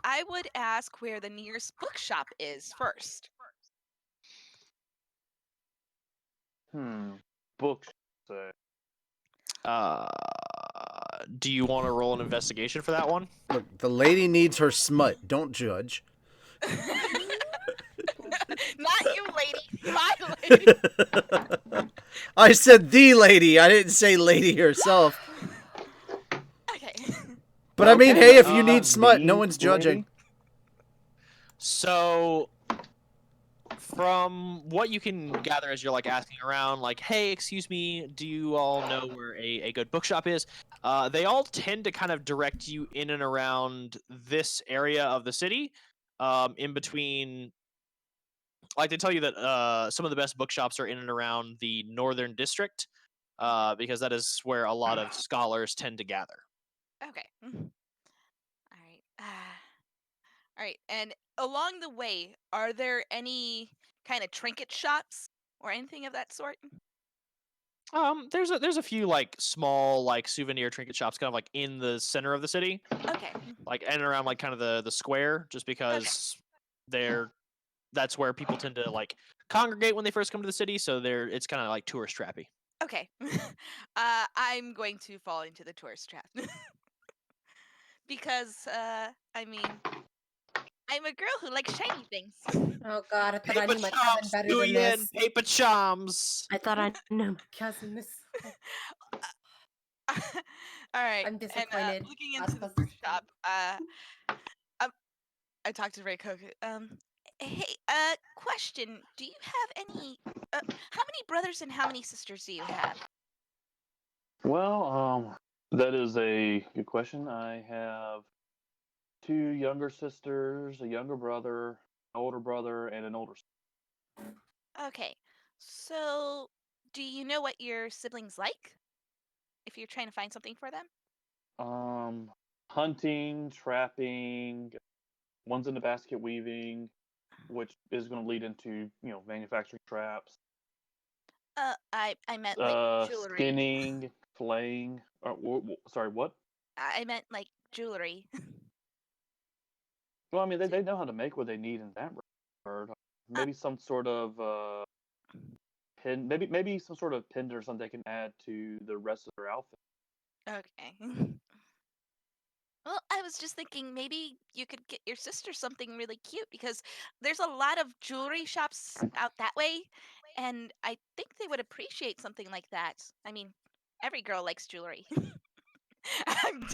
I would ask where the nearest bookshop is first. Books. Do you want to roll an investigation for that one? Look, the lady needs her smut. Don't judge. Not you, lady. My lady. I said the lady. I didn't say lady herself. Okay. But I mean, hey, if you uh, need smut, no the one's judging. lady? So, from what you can gather as you're asking around, hey, excuse me, do you all know where a good bookshop is? They all tend to kind of direct you in and around this area of the city, in between. They tell you that some of the best bookshops are in and around the northern district, because that is where a lot of scholars tend to gather. Okay. All right. All right. And along the way, are there any kind of trinket shops or anything of that sort? There's a few small souvenir trinket shops kind of in the center of the city, Okay. in and around kind of the square, just because that's where people tend to congregate when they first come to the city, so it's kind of tourist trappy. Okay. I'm going to fall into the tourist trap. Because, I mean, I'm a girl who likes shiny things. Oh god, I thought I Paper knew my cousin charms, better than Julian, this. paper charms. I thought I knew my cousin this. All right. I'm disappointed. And looking Not into the supposed to first shop, I talked to Reikoku. Hey, question. Do you have any, how many brothers and how many sisters do you have? Well, That is a good question. I have 2 younger sisters, a younger brother, an older brother, and an older sister. Okay. So, do you know what your siblings like? If you're trying to find something for them? Hunting, trapping, one's into basket weaving, which is going to lead into, manufacturing traps. I meant like jewelry. Skinning, flaying. Sorry, what? I meant like jewelry. Well, I mean, they know how to make what they need in that regard. Maybe some sort of pin, maybe some sort of pendant or something they can add to the rest of their outfit. Okay. Well, I was just thinking maybe you could get your sister something really cute because there's a lot of jewelry shops out that way, and I think they would appreciate something like that. I mean, every girl likes jewelry. I'm,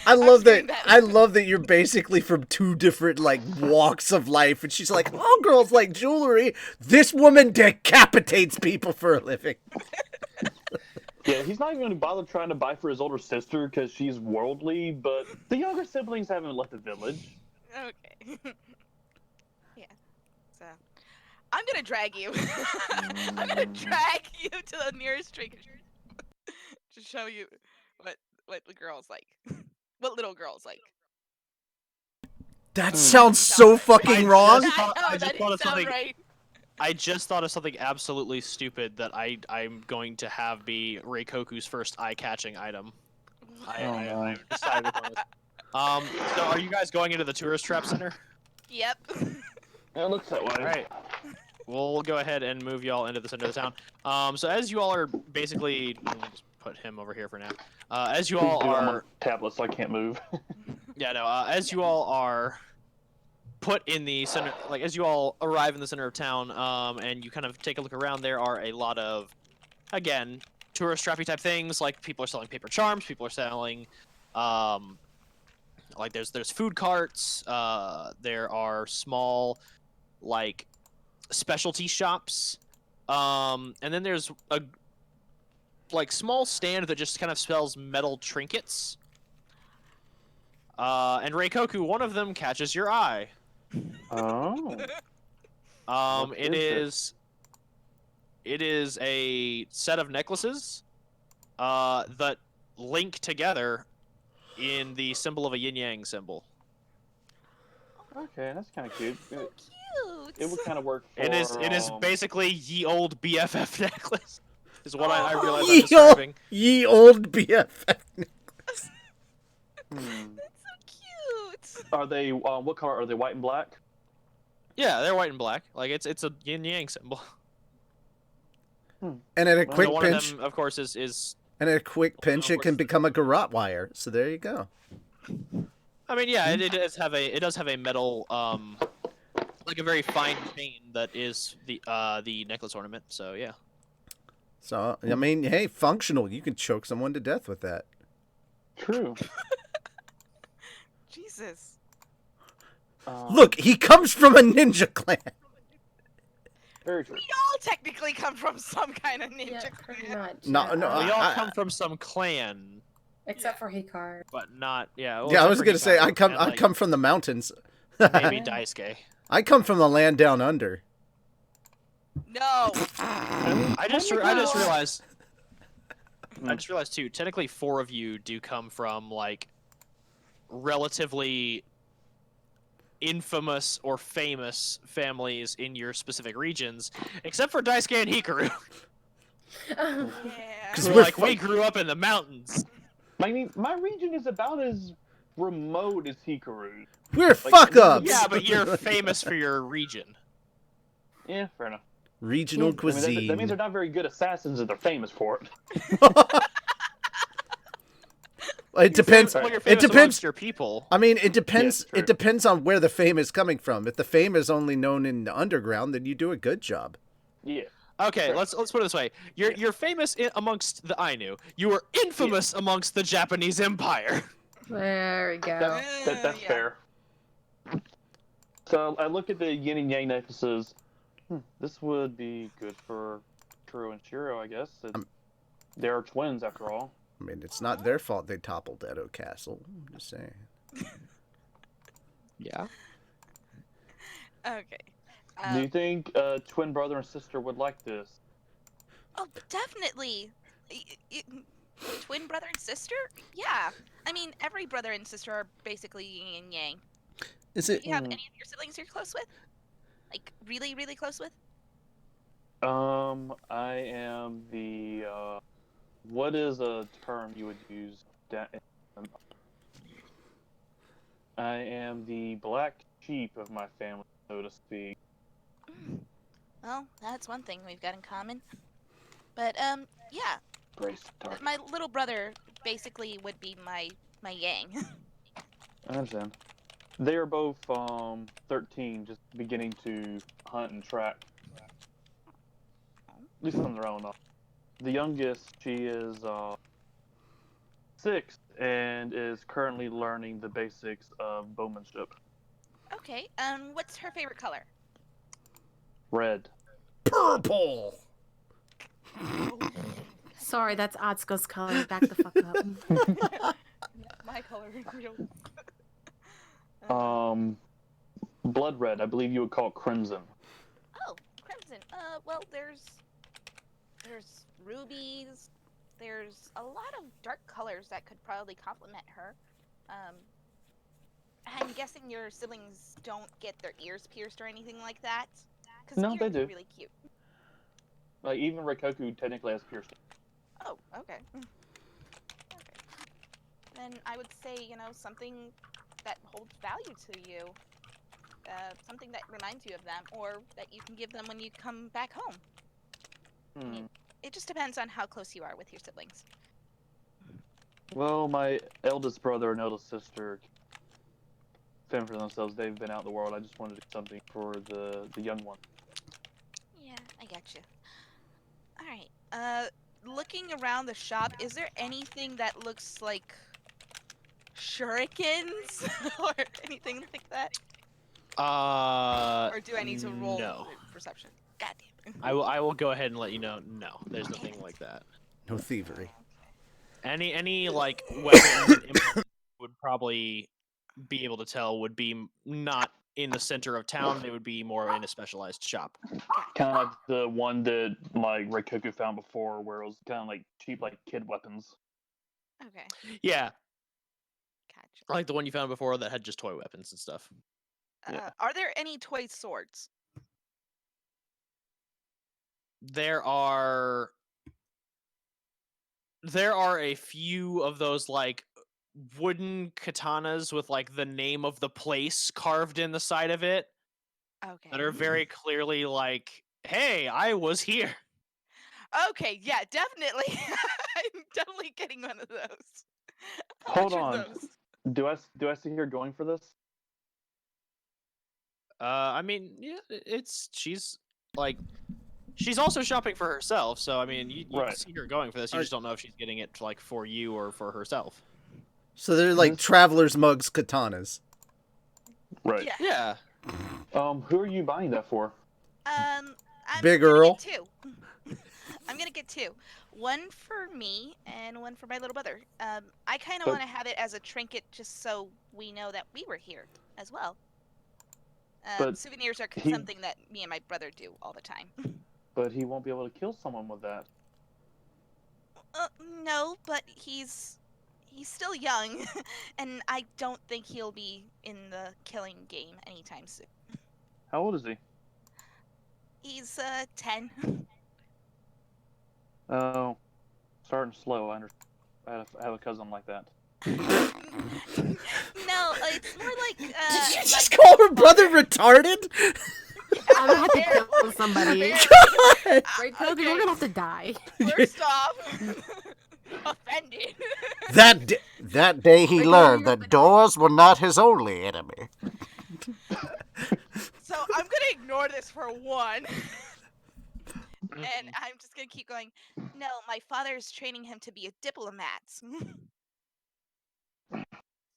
I I'm love just that. doing that. I love that you're basically from 2 different walks of life, and she's like, "All girls like jewelry. This woman decapitates people for a living." Yeah, he's not even going to bother trying to buy for his older sister because she's worldly, but the younger siblings haven't left the village. Okay. Yeah. So I'm gonna drag you. I'm gonna drag you to the nearest trinket to show you what the girls like. What little girls like. That sounds so fucking wrong. I just That thought didn't of sound something. right. I just thought of something absolutely stupid that I'm going to have be Reikoku's first eye-catching item. I've decided upon this. So are you guys going into the tourist trap center? Yep. It looks that way. All right. We'll go ahead and move y'all into the center of the town. So as you all are basically, we'll just put him over here for now. As you all I'm on are, tablet, so I can't move. yeah, no. As you all are put in the center, as you all arrive in the center of town, and you kind of take a look around, there are a lot of, again, tourist trappy type things. Like people are selling paper charms. People are selling, there's food carts. There are small, specialty shops. And then there's a small stand that just kind of sells metal trinkets. And Reikoku, one of them catches your eye. Oh. It is a set of necklaces that link together in the symbol of a yin-yang symbol. Okay, that's kind of cute. So cute. It would kind of work for... It is basically ye old BFF necklace. Is what I Oh. realize I'm describing. Ye old BFF. That's so cute. Are they, what color? Are they white and black? Yeah, they're white and black. It's a yin-yang symbol. And at a quick One pinch, of them, of course, is... and at a quick pinch, it can become a garrote wire. So there you go. I mean, yeah, it does have a metal, a very fine chain that is the necklace ornament. So yeah. So I mean, hey, functional. You can choke someone to death with that. True. Jesus. Look, he comes from a ninja clan. Very true. We all technically come from some kind of ninja Yeah, pretty clan. much. No, yeah. no, We all come from some clan, Except for Hikaru. but not well, Yeah, I was except for gonna say Hikaru I and, come from the mountains. maybe Daisuke. I come from the land down under. No. I just realized. I just realized too. Technically, 4 of you do come from relatively infamous or famous families in your specific regions, except for Daisuke and Hikaru. Yeah. Because We grew up in the mountains. I mean, my region is about as remote as Hikaru. we're fuck ups. Yeah, but you're famous for your region. Yeah, fair enough. Regional I mean, cuisine. that means they're not very good assassins if they're famous for it. It depends. Well, you're It famous depends. amongst your people. I mean, it depends. true. It depends on where the fame is coming from. If the fame is only known in the underground, then you do a good job. Yeah. Okay, Sure. let's put it this way. You're famous amongst the Ainu. You were infamous amongst the Japanese Empire. There we go. That's Yeah. fair. So I look at the yin and yang necklaces. This would be good for Kuro and Shiro, I guess. They are twins, after all. I mean, it's not their fault they toppled Edo Castle. I'm just saying. Yeah. Okay. Do you think twin brother and sister would like this? Oh, definitely. Twin brother and sister? Yeah. I mean, every brother and sister are basically yin and yang. Is Do it? you have any of your siblings you're close with? Like, really, really close with? I am the what is a term you would use? I am the black sheep of my family, so to speak. Well, that's one thing we've got in common. But, yeah. Brace dark. My little brother basically would be my yang. I understand. They are both 13, just beginning to hunt and track. At least on their own. The youngest, she is 6 and is currently learning the basics of bowmanship. Okay, what's her favorite color? Red. Purple! Sorry, that's Atsuko's color. Back the fuck up. My color is real. Blood red. I believe you would call it crimson. Oh, crimson. Well, there's rubies. There's a lot of dark colors that could probably complement her. I'm guessing your siblings don't get their ears pierced or anything like that. Because No, ears they do. are really cute. Like even Reikoku technically has piercing. Oh, okay. Okay. Then I would say, something that holds value to you. Something that reminds you of them, or that you can give them when you come back home. It just depends on how close you are with your siblings. Well, my eldest brother and eldest sister fend for themselves. They've been out in the world. I just wanted to do something for the young one. Yeah, I got you. All right. Looking around the shop, is there anything that looks like shurikens or anything like that? Or do I need to roll no. perception? God damn it. I will go ahead and let you know. No, there's nothing like that. No thievery. Any like weapon would probably be able to tell would be not in the center of town. They would be more in a specialized shop. Kind of like the one that like Reikoku found before, where it was kind of like cheap, like kid weapons. Okay. Yeah, Gotcha. like the one you found before that had just toy weapons and stuff. Yeah. Are there any toy swords? There are a few of those like wooden katanas with like the name of the place carved in the side of it. Okay. That are very clearly like, hey, I was here. Okay, yeah, definitely. I'm definitely getting one of those. How Hold much are on. those? Do I see her going for this? I mean, yeah, she's also shopping for herself, so I mean, you Right. can see her going for this. You just don't know if she's getting it like for you or for herself. So they're like traveler's mugs katanas. Right. Yeah. Yeah. Who are you buying that for? I'm Big gonna Earl. get two. I'm gonna get two. One for me and one for my little brother. I kind of want to have it as a trinket just so we know that we were here as well. But souvenirs are he- something that me and my brother do all the time. But he won't be able to kill someone with that. No, but he's still young, and I don't think he'll be in the killing game anytime soon. How old is he? He's 10. Oh, starting slow. I understand. I have a cousin like that. No, it's more like. Did you just call her brother retarded? I'm gonna have to kill somebody. God! Reikoku, you're gonna have to die. First off, offended. That day he learned that doors were not his only enemy. So I'm gonna ignore this for one. And I'm just gonna keep going. No, my father's training him to be a diplomat.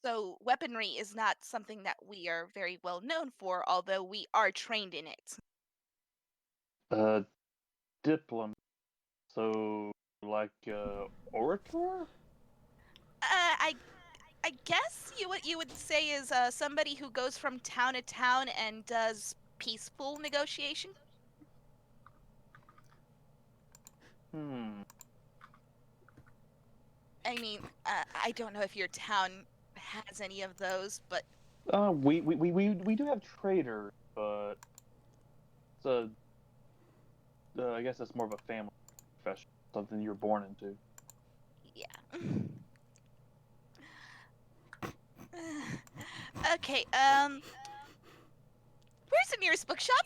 So weaponry is not something that we are very well known for, although we are trained in it. Diplomat. So, like, orator? I guess what you would say is somebody who goes from town to town and does peaceful negotiation. I mean, I don't know if your town has any of those, but We do have traders, but it's I guess it's more of a family profession, something you were born into. yeah. Okay, where's the nearest bookshop?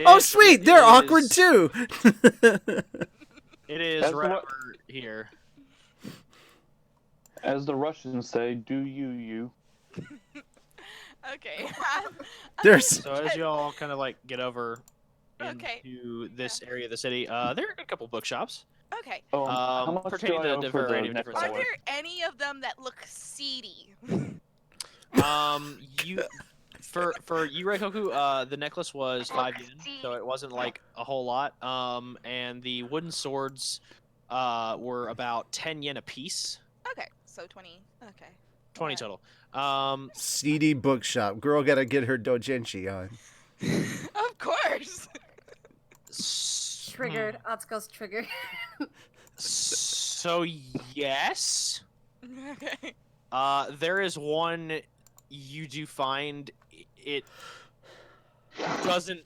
Oh, sweet! They're awkward too. It is That's right what- over here. As the Russians say, do you? Okay. There's So as y'all kind of like get over Okay. into this area of the city, there are a couple bookshops. Okay. Oh, how much pertaining do I to owe the for the variety of different necklace? Are there any of them that look seedy? You for you, Reikoku, the necklace was 5 yen, so it wasn't like a whole lot. And the wooden swords were about 10 yen a piece. Okay, so 20. Okay. 20 Alright. total. seedy bookshop. Girl gotta get her doujinshi on. Of course. Triggered. Atsuko's triggered. So yes, Okay. there is one you do find. It doesn't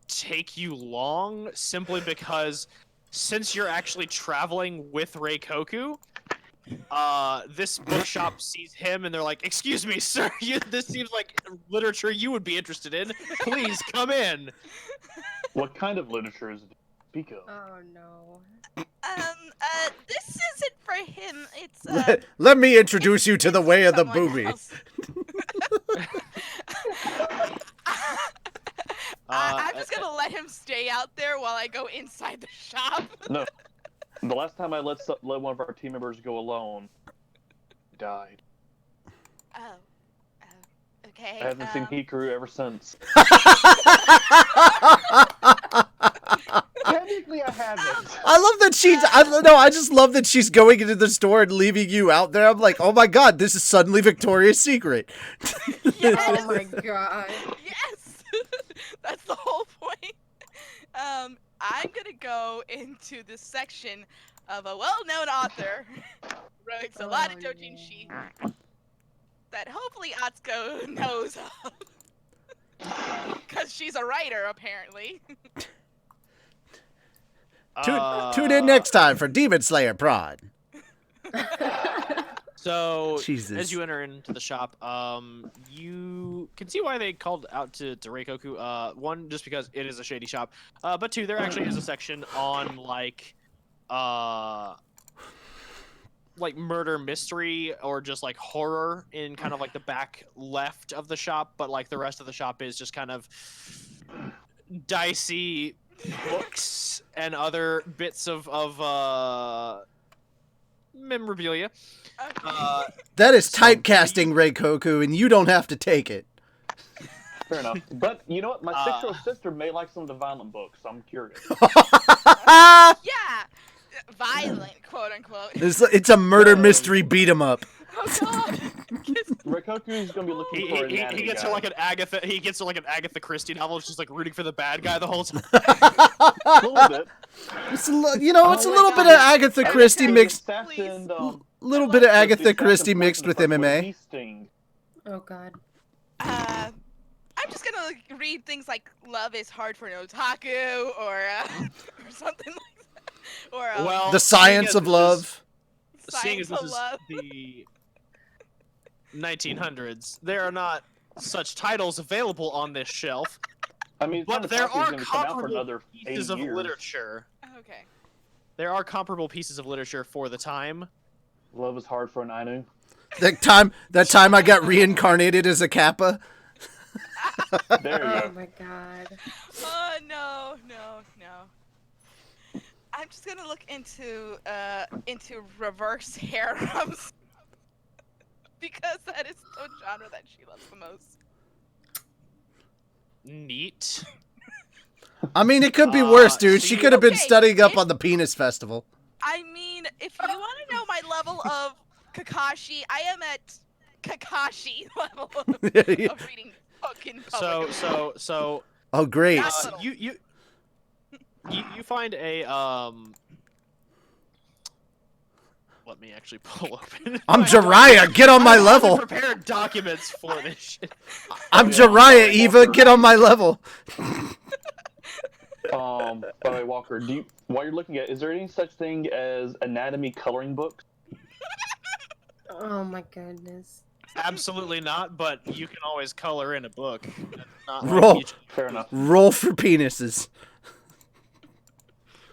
take you long, simply because since you're actually traveling with Reikoku, this bookshop sees him and they're like, "Excuse me, sir, this seems like literature you would be interested in. Please come in." What kind of literature is it? Speak of. Oh no. This isn't for him. It's Let me introduce you to the way of the someone booby. else. I'm just gonna let him stay out there while I go inside the shop. No. The last time I let one of our team members go alone, he died. Oh. Okay. I haven't seen Hikaru ever since. Technically, I haven't. I love that I just love that she's going into the store and leaving you out there. I'm like, oh my god, this is suddenly Victoria's Secret. Oh my god. Yes. That's the whole point. I'm gonna go into this section of a well-known author who writes a lot of doujinshi that hopefully Atsuko knows of. Because she's a writer, apparently. Tune in next time for Demon Slayer Prod. So Jesus. as you enter into the shop, you can see why they called out to Reikoku. One, just because it is a shady shop, but two, there actually is a section on like murder mystery or just like horror in kind of like the back left of the shop, but like the rest of the shop is just kind of dicey books and other bits of memorabilia. Okay. That is typecasting, Reikoku, and you don't have to take it. Fair enough. But you know what? My 6-year-old sister may like some of the violent books. So I'm curious. Yeah. Violent, quote unquote. It's a murder mystery beat 'em up. Oh god. Reikoku's gonna be looking for an He anatomy gets her guide. like an Agatha. He gets her like an Agatha Christie novel, just like rooting for the bad guy the whole time. A little bit. It's a little bit of Agatha Christie mixed. Little bit of Agatha Christie mixed with MMA. Oh god. I'm just gonna read things like "Love is hard for an otaku" or something like that, or Well, The Science of Love. Seeing as "Science this of is Love." the 1900s, there are not such titles available on this shelf, I mean, but there Tamataki's are gonna come out for comparable another 8 pieces of years. literature. Okay. There are comparable pieces of literature for the time. Love is hard for an Ainu. That time I got reincarnated as a Kappa. There you Oh go. my god. Oh no. I'm just gonna look into reverse harems because that is the genre that she loves the most. Neat. I mean, it could be worse, dude. so She you- could have been Okay, studying up if- on the penis festival. I mean, if you want to know my level of Kakashi, I am at Kakashi level of reading book in public. So Oh, great. That's you find a Let me actually pull open. I'm Jiraiya. Get on my I haven't level. prepared documents for this shit. I'm Jiraiya, Eva. Get on my level. By the way, Walker, while you're looking at, is there any such thing as anatomy coloring books? Oh my goodness. Absolutely not, but you can always color in a book. That's not Roll. Like Fair enough. Roll for penises.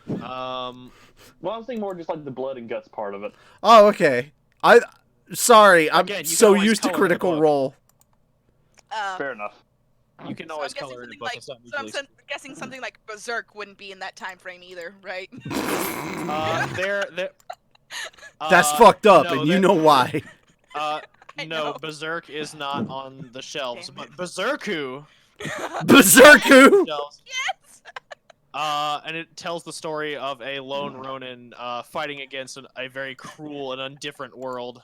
Well, I was thinking more just like the blood and guts part of it. Oh, okay. Sorry, I'm Again, you can so always used to color in a Critical book. Role. Fair enough. you can So always I'm guessing color in a something book. like, It's not so I'm mutually guessing something like Berserk wouldn't be in that time frame either, right? They're That's fucked up, no, and you they're- know why. I No, know. Berserk is not on the shelves, Damn but it. Berserku Berserku! shelves. Yes. And it tells the story of a lone Ronin fighting against a very cruel and undifferent world.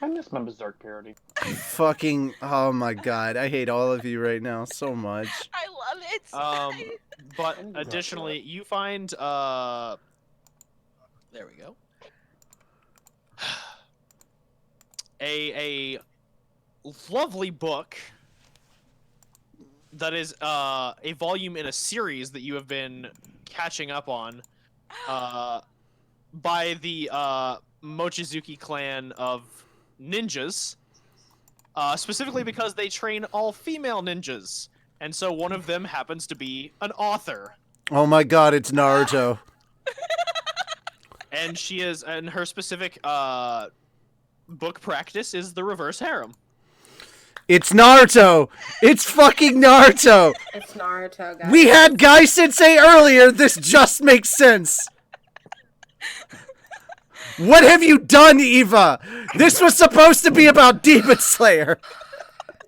I miss my Berserk parody. Fucking, oh my god, I hate all of you right now so much. I love it. But additionally, you find there we go. A lovely book that is a volume in a series that you have been catching up on by the Mochizuki clan of ninjas, specifically because they train all female ninjas, and so one of them happens to be an author. Oh my god, it's Naruto. And her specific book practice is the reverse harem. It's Naruto! It's fucking Naruto! It's Naruto, guys. We had Guy Sensei earlier, this just makes sense! What have you done, Eva? This was supposed to be about Demon Slayer!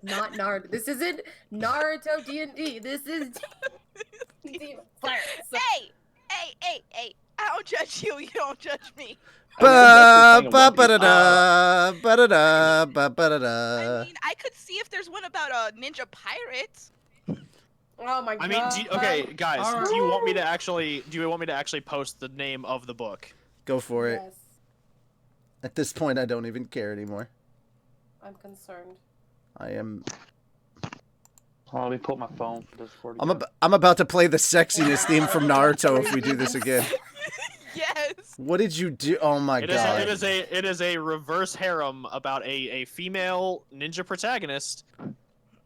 Not Naruto. This isn't Naruto D&D. This is Demon Slayer. So- Hey! I don't judge you. You don't judge me. Ba Hang on, ba one ba da piece. da ba da da ba ba da I da. mean, I could see if there's one about a ninja pirate. Oh my god. I mean, okay, guys, Alright. do you want me to actually post the name of the book? Go for it. Yes, At this point, I don't even care anymore. I'm concerned. I am. Let me pull up my phone for Discord. I'm about to play the sexiness theme from Naruto if we do this again. Yes. What did you do? Oh my It god. is a reverse harem about a female ninja protagonist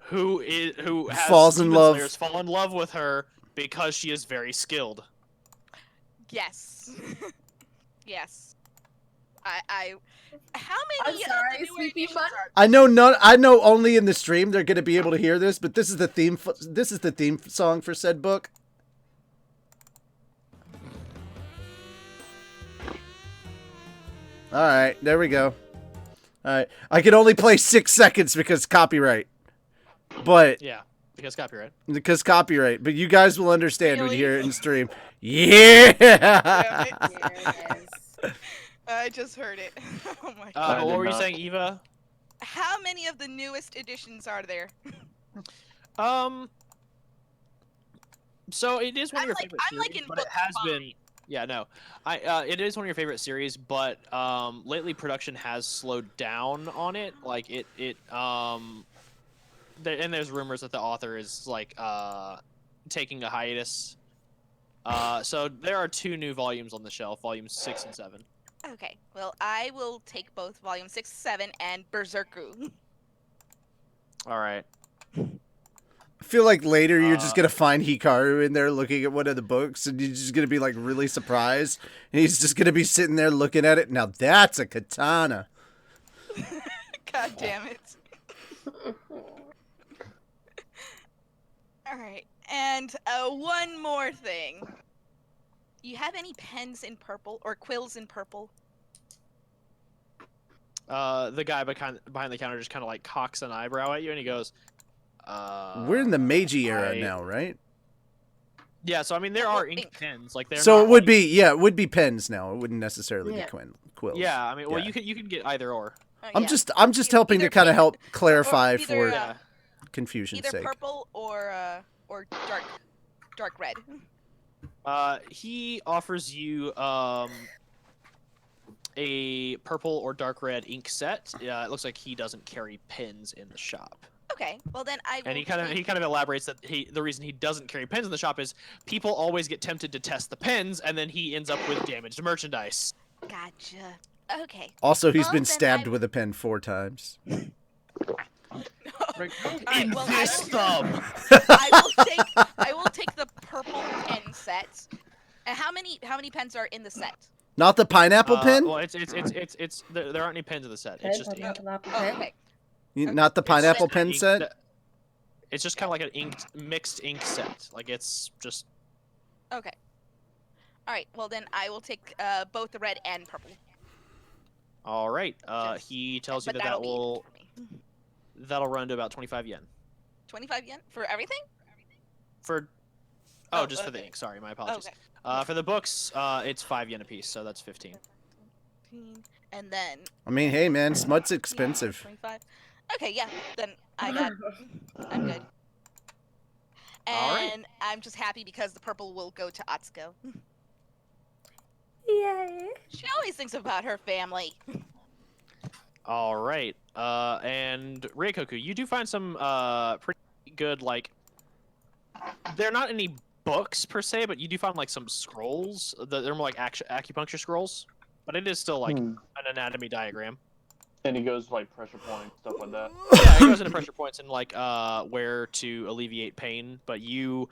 who has Falls in demon love. slayers fall in love with her because she is very skilled. Yes. Yes. How I'm many sorry, of the newer Sleepy editions Butt. are I know only in the stream they're going to be able to hear this, but this is the theme song for said book. All right, there we go. All right, I can only play 6 seconds because copyright. But Yeah, because copyright. but you guys will understand when you hear it Really? in stream. Yeah. Damn it. Yes. I just heard it. Oh my god. I What did were you not. saying, Eva? How many of the newest editions are there? So it is one of I'm your like- favorite I'm like series, in but it book has 5. been. Yeah, no, it is one of your favorite series, but lately production has slowed down on it. Like and there's rumors that the author is like taking a hiatus. So there are 2 new volumes on the shelf, volumes 6 and 7. Okay, well, I will take both volume 6, 7, and Berserku. All right. I feel like later you're just gonna find Hikaru in there looking at one of the books, and you're just gonna be like really surprised. And he's just gonna be sitting there looking at it. Now that's a katana. God damn it. Alright, and one more thing. You have any pens in purple or quills in purple? The guy behind the counter just kind of like cocks an eyebrow at you, and he goes, We're in the Meiji era I- now, right? Yeah, so I mean there Well, are ink ink. pens, like they're So not it would like- be it would be pens now. It wouldn't necessarily Yeah. be quills. Yeah, I mean, well, Yeah. you can get either or. I'm Yeah. just E- helping to either kind of pink help or clarify either, for Yeah. confusion's either sake. purple or dark red. He offers you a purple or dark red ink set. It looks like he doesn't carry pens in the shop. Okay, well then I will. And he kind of elaborates that the reason he doesn't carry pens in the shop is people always get tempted to test the pens, and then he ends up with damaged merchandise. Gotcha. Okay. Also, he's Well, been then stabbed I- with a pen 4 times. Right. Alright, well, This thumb. I will take the purple pen set. And how many pens are in the set? Not the pineapple pen? Well, it's there aren't any pens in the set. It's just ink. Okay. Not the pineapple It's pen ink set? that- It's just kind of like an mixed ink set. Like it's just. Okay. All right. Well then I will take both the red and purple. All right. Just- He tells you but that that'll be it will for me. that'll run to about 25 yen 25 yen for everything? for. Oh, Just for the okay. ink. Sorry, my apologies. Okay. For the books, it's 5 yen a piece, so that's 15. 15, and then I mean, hey man, smut's yeah, expensive. 25. Okay, yeah. Then I'm good. All right. And I'm just happy because the purple will go to Atsuko. Yay. She always thinks about her family. All right. And Reikoku, you do find some pretty good like. They're not any books per se, but you do find like some scrolls. They're more like acupuncture scrolls, but it is still like an anatomy diagram. And he goes like pressure point stuff like that. Yeah, it goes into pressure points and like where to alleviate pain. But you,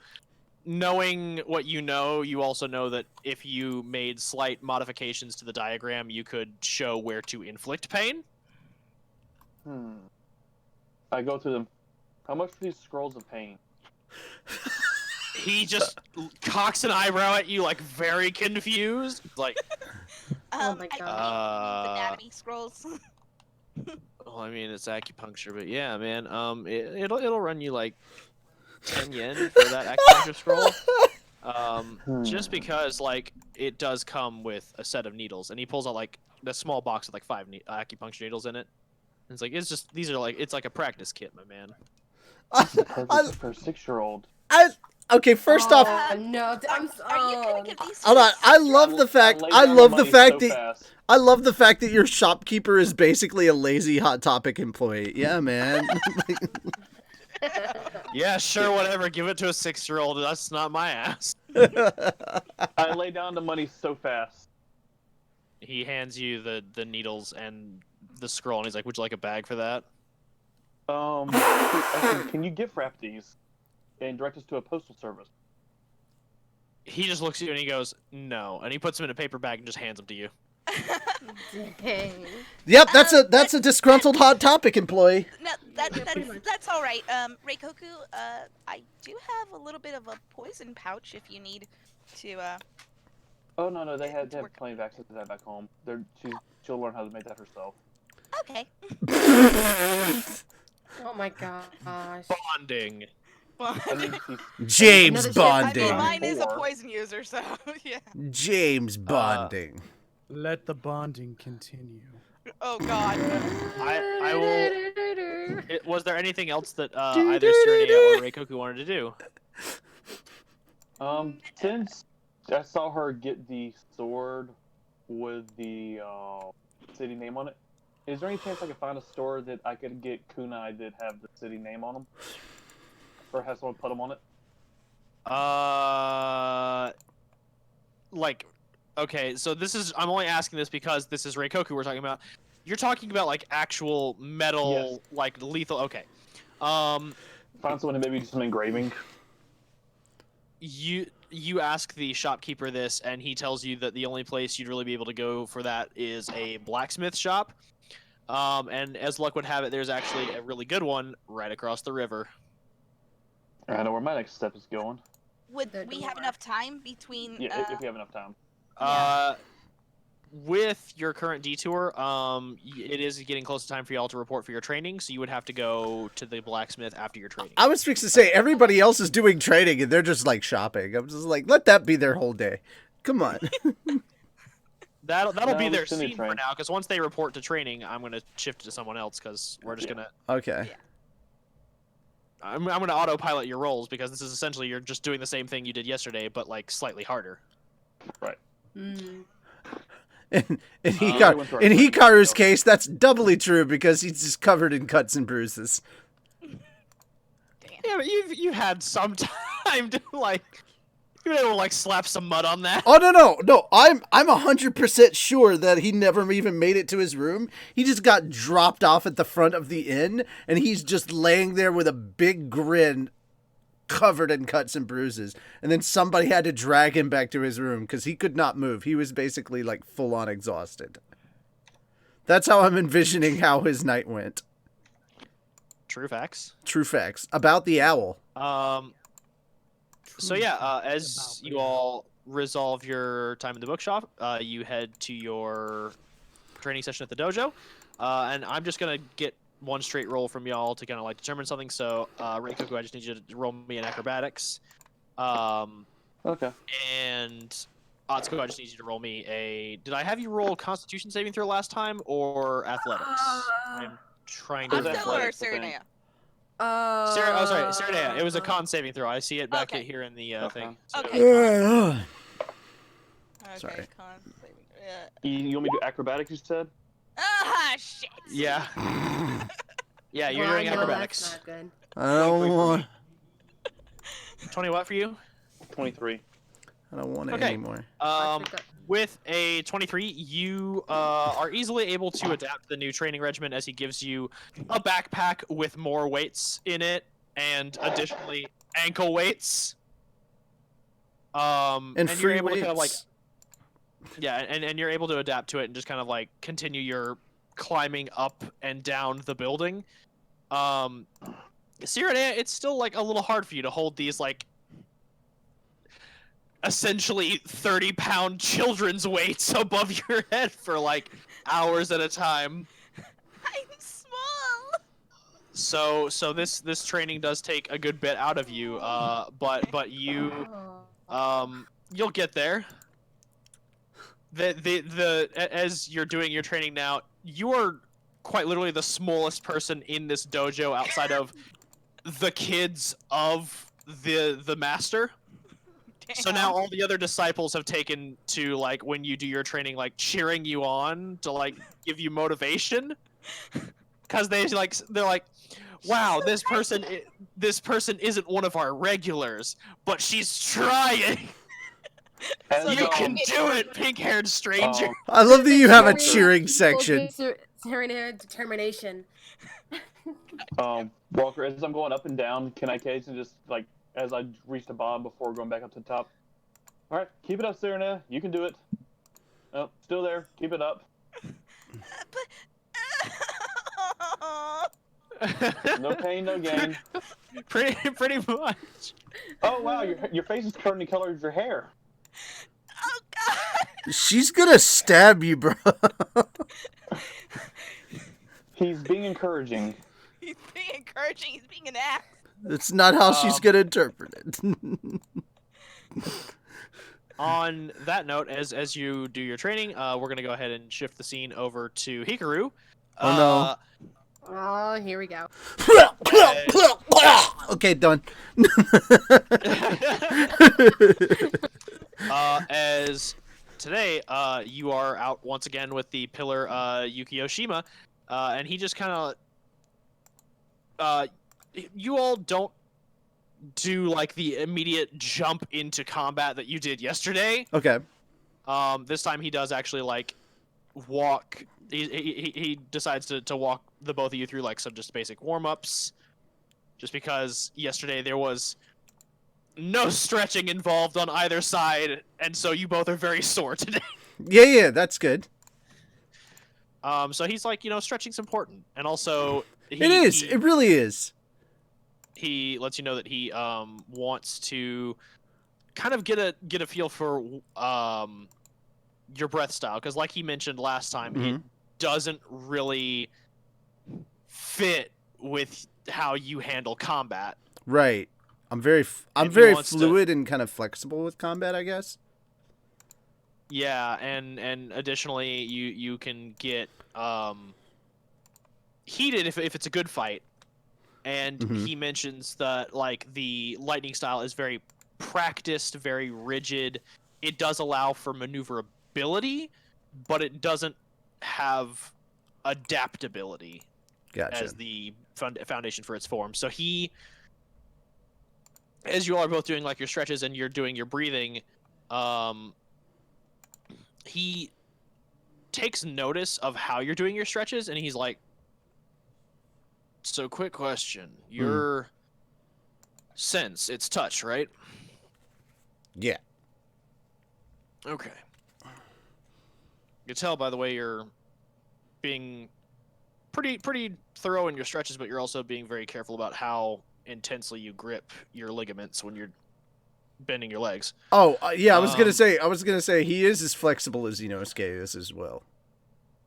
knowing what you know, you also know that if you made slight modifications to the diagram, you could show where to inflict pain. I go through them. How much for these scrolls of pain? He just cocks an eyebrow at you, like very confused. Like, Oh my I God. think anatomy scrolls. well, I mean, it's acupuncture, but yeah, man. It'll run you like 10 yen for that acupuncture scroll. Just because like it does come with a set of needles, and he pulls out like the small box with like 5 acupuncture needles in it. And it's like these are like it's like a practice kit, my man. Perfect for a 6-year-old. Okay, first off, No, Are you gonna give these? hold on. I love the fact. I love the fact that. Fast. I love the fact that your shopkeeper is basically a lazy Hot Topic employee. Yeah, man. Yeah, sure, whatever. Give it to a 6-year-old. That's not my ass. I lay down the money so fast. He hands you the needles and the scroll, and he's like, "Would you like a bag for that?" Actually, can you gift wrap these and direct us to a postal service? He just looks at you and he goes, "No," and he puts them in a paper bag and just hands them to you. Dang. Yep, that's a disgruntled Hot Topic employee. No, that's all right. Reikoku, I do have a little bit of a poison pouch if you need to. Oh no, they have work. plenty of access to that back home. She'll learn how to make that herself. Okay. Oh my gosh. Bonding. I need to see James Another shit. I mean, Bonding. Mine is a Or- poison user, so yeah. James Bonding. Let the bonding continue. Oh God. I will. Was there anything else that either Sirinea or Reikoku wanted to do? Since I saw her get the sword with the city name on it, is there any chance I could find a store that I could get kunai that have the city name on them? Or have someone put them on it? Like, okay, so I'm only asking this because this is Reikoku we're talking about. You're talking about like actual metal, Yes. like lethal. Okay. Find someone to maybe do some engraving. You ask the shopkeeper this, and he tells you that the only place you'd really be able to go for that is a blacksmith shop. And as luck would have it, there's actually a really good one right across the river. I know where my next step is going. Would The we have door. enough time between? Yeah, if we have enough time. with your current detour, it is getting close to time for y'all to report for your training, so you would have to go to the blacksmith after your training. I was fixing to say, everybody else is doing training and they're just like shopping. I'm just like, let that be their whole day. Come on. That'll No, be we their still need scene for train. now, because once they report to training, I'm gonna shift it to someone else, because we're just gonna Okay. I'm gonna autopilot your roles, because this is essentially you're just doing the same thing you did yesterday, but like slightly harder. Right. Mm. In I went through our training, Hikaru's so- case, that's doubly true because he's just covered in cuts and bruises. Yeah, but you've had some time to like you've been able to like slap some mud on that. Oh no! I'm 100% sure that he never even made it to his room. He just got dropped off at the front of the inn, and he's just laying there with a big grin, covered in cuts and bruises. And then somebody had to drag him back to his room because he could not move. He was basically like full on exhausted. That's how I'm envisioning how his night went. True facts. True facts about the owl. So yeah, as you all resolve your time in the bookshop, you head to your training session at the dojo, and I'm just gonna get one straight roll from y'all to kind of like determine something. So, Reikoku, I just need you to roll me an acrobatics, Okay. and Atsuko, I just need you to roll me a. Did I have you roll Constitution saving throw last time or athletics? I'm trying to. Athletics, Atsuko or I think. Sirinea? Oh, sorry, Sirinea. It was a con saving throw. I see it back Okay. here in the Okay. thing. So- Okay. Sorry. Okay, con saving. You want me to do acrobatics, you said? Ah, shit. Yeah. Yeah, you're Well, doing I know acrobatics. That's not good. I don't want. 20 what for you? 23. I don't want it Okay. anymore. Um, with a 23, you are easily able to adapt the new training regimen as he gives you a backpack with more weights in it, and additionally ankle weights. And you're free able to kind of like, weights. yeah, and you're able to adapt to it and just kind of like continue your climbing up and down the building. Sirinea, it's still like a little hard for you to hold these like essentially 30-pound children's weights above your head for like hours at a time. I'm small. So this training does take a good bit out of you, but you you'll get there. As you're doing your training now, you are quite literally the smallest person in this dojo outside of the kids of the master. So now all the other disciples have taken to like when you do your training, like cheering you on to like give you motivation, because they're like, wow, this person isn't one of our regulars, but she's trying. As, You can do it, pink-haired stranger. I love that you have a Sirinea cheering equals section. Sirinea determination. Walker, as I'm going up and down, can I occasionally just, like, as I reach the bottom before going back up to the top? Alright, keep it up, Sirinea. You can do it. Oh, still there. Keep it up. No pain, no gain. pretty much. Oh, wow, your face is turning the color of your hair. Oh God. She's gonna stab you, bro. He's being encouraging. He's being encouraging. He's being an ass. That's not how she's gonna interpret it. On that note, as you do your training, we're gonna go ahead and shift the scene over to Hikaru. Oh, no. Oh, here we go. Okay, done. As today, you are out once again with the pillar Yukioshima, and he just kind of, you all don't do like the immediate jump into combat that you did yesterday. Okay. This time he does actually like walk. He decides to walk the both of you through like some just basic warm-ups, just because yesterday there was no stretching involved on either side, and so you both are very sore today. Yeah, that's good. So he's like, stretching's important, and also It is. It really is. He lets you know that he wants to kind of get a feel for your breath style, because like he mentioned last time, it doesn't really fit with how you handle combat. Right. I'm very wants fluid and kind of flexible with combat, I guess. Yeah, and additionally, you can get heated if it's a good fight. And he mentions that like the lightning style is very practiced, very rigid. It does allow for maneuverability, but it doesn't have adaptability as the foundation for its form. So he, as you all are both doing like your stretches and you're doing your breathing, he takes notice of how you're doing your stretches, and he's like, so quick question, your sense, it's touch, right? Yeah. Okay. You can tell by the way you're being pretty thorough in your stretches, but you're also being very careful about how intensely you grip your ligaments when you're bending your legs. Oh, yeah, I was gonna say he is as flexible as Inosuke is as well.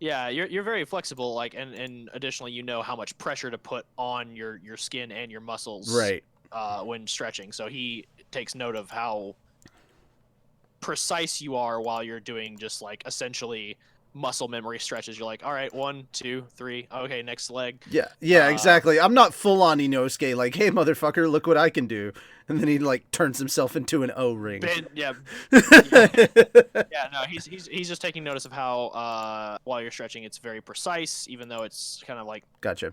Yeah, you're very flexible, like, and additionally, you know how much pressure to put on your skin and your muscles, right? When stretching. So he takes note of how precise you are while you're doing just like essentially muscle memory stretches. You're like, all right, 1, 2, 3, okay, next leg. Yeah, exactly. I'm not full on Inosuke, like, hey motherfucker, look what I can do, and then he like turns himself into an O ring. Yeah, no, he's just taking notice of how while you're stretching, it's very precise, even though it's kind of like gotcha,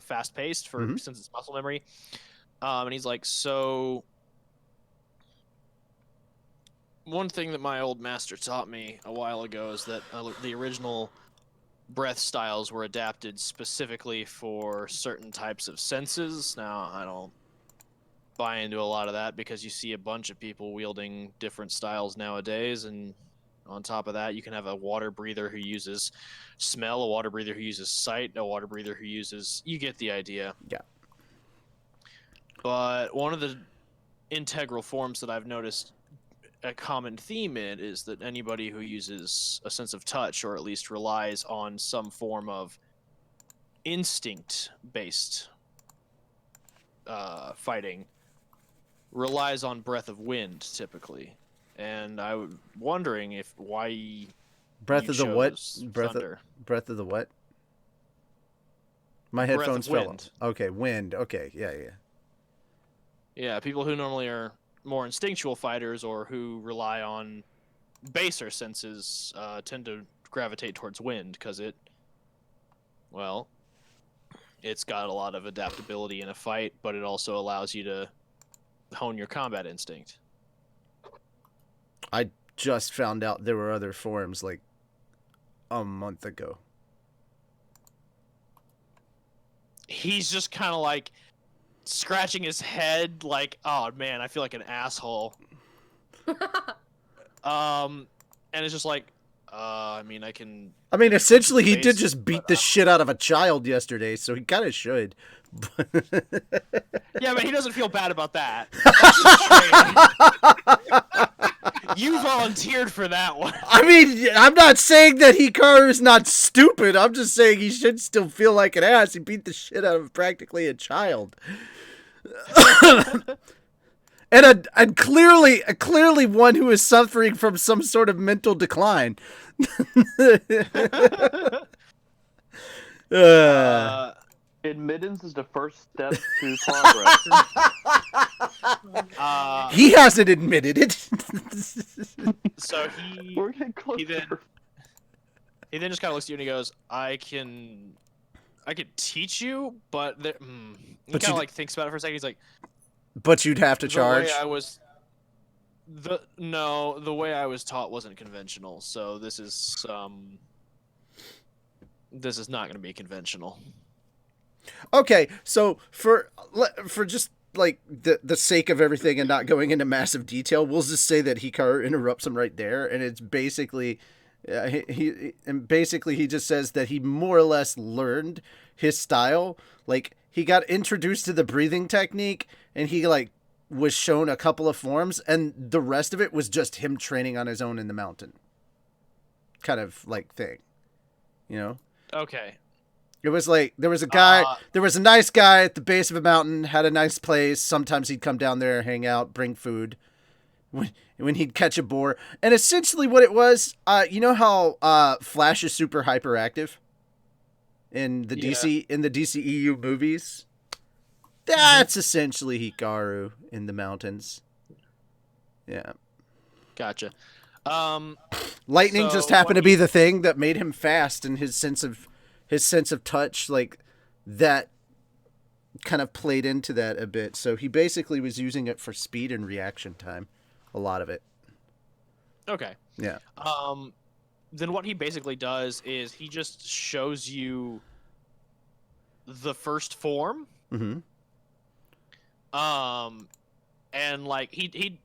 fast paced for since it's muscle memory. And he's like, so one thing that my old master taught me a while ago is that the original breath styles were adapted specifically for certain types of senses. Now, I don't buy into a lot of that because you see a bunch of people wielding different styles nowadays, and on top of that, you can have a water breather who uses smell, a water breather who uses sight, a water breather who uses... You get the idea. Yeah. But one of the integral forms that I've noticed a common theme in is that anybody who uses a sense of touch, or at least relies on some form of instinct-based fighting, relies on breath of wind typically. And I was wondering why breath of the what? Breath of the what? My headphones fell off. Okay, wind. Okay, yeah. Yeah, people who normally are more instinctual fighters or who rely on baser senses tend to gravitate towards wind because it's got a lot of adaptability in a fight, but it also allows you to hone your combat instinct. I just found out there were other forms like a month ago. He's just kind of like scratching his head like, oh man, I feel like an asshole. And it's just like, essentially he did just beat the shit out of a child yesterday, so he kind of should. Yeah, but he doesn't feel bad about that. You volunteered for that one. I mean, I'm not saying that Hikaru's not stupid. I'm just saying he should still feel like an ass. He beat the shit out of practically a child. and clearly one who is suffering from some sort of mental decline. Admittance is the first step to progress. He hasn't admitted it. So We're getting closer. He then just kind of looks at you and he goes, I could teach you, but he kind of like thinks about it for a second. He's like, but you'd have to charge. The way I was taught wasn't conventional, so this is not going to be conventional. Okay, so for just like the sake of everything and not going into massive detail, we'll just say that Hikaru interrupts him right there, and it's basically he just says that he more or less learned his style. Like, he got introduced to the breathing technique, and he like was shown a couple of forms, and the rest of it was just him training on his own in the mountain. kind of like thing, you know? Okay. It was like there was a guy, there was a nice guy at the base of a mountain, had a nice place. Sometimes he'd come down there, hang out, bring food. When he'd catch a boar, and essentially what it was, you know how Flash is super hyperactive in the DCEU movies. That's essentially Hikaru in the mountains. Yeah. Gotcha. Lightning So just happened to what be the thing that made him fast, and his sense of touch, like that, kind of played into that a bit. So he basically was using it for speed and reaction time, a lot of it. Okay. Yeah. Then what he basically does is he just shows you the first form. Mm-hmm. And like he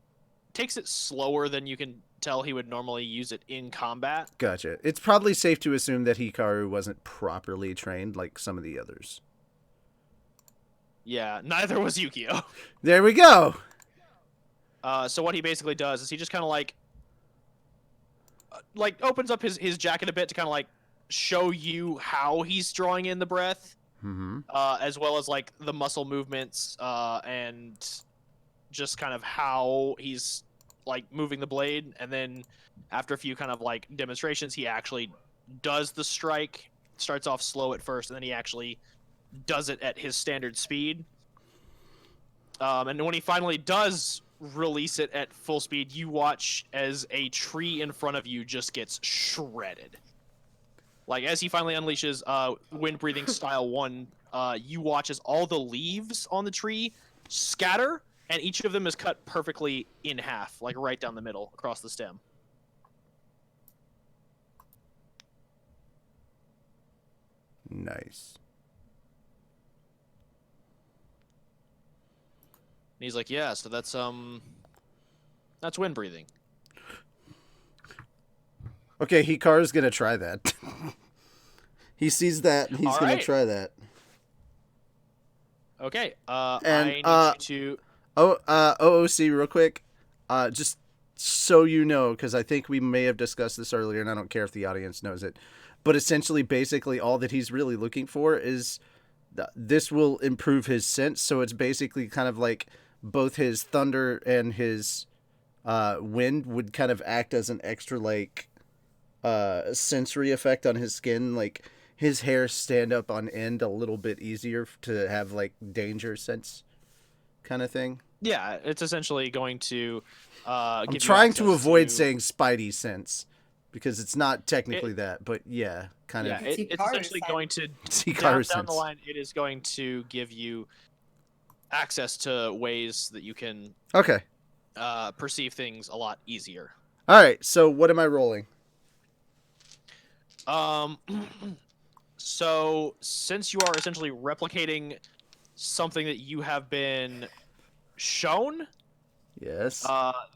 takes it slower than you can tell he would normally use it in combat. Gotcha. It's probably safe to assume that Hikaru wasn't properly trained like some of the others. Yeah, neither was Yukio. There we go. So what he basically does is he just kind of like opens up his jacket a bit to kind of like show you how he's drawing in the breath, as well as like the muscle movements, and just kind of how he's like moving the blade. And then after a few kind of like demonstrations, he actually does the strike. Starts off slow at first, and then he actually does it at his standard speed. And when he finally does release it at full speed, you watch as a tree in front of you just gets shredded. Like, as he finally unleashes wind breathing style 1, you watch as all the leaves on the tree scatter, and each of them is cut perfectly in half, like right down the middle across the stem. Nice. And he's like, yeah, so that's wind breathing. Okay, Hikaru's gonna try that. He sees that, and he's gonna try that. Okay, And, I need you to... OOC, real quick. Just so you know, because I think we may have discussed this earlier, and I don't care if the audience knows it. But essentially, basically, all that he's really looking for is... this will improve his sense, so it's basically kind of like both his thunder and his wind would kind of act as an extra, like, sensory effect on his skin. Like, his hair stand up on end a little bit easier to have, like, danger sense kind of thing. Yeah, it's essentially going to I'm trying to avoid saying spidey sense, because it's not technically that, but yeah, kind of. Yeah, it's essentially going to, down the line, it is going to give you access to ways that you can perceive things a lot easier. All right, so what am I rolling? So since you are essentially replicating something that you have been shown, yes,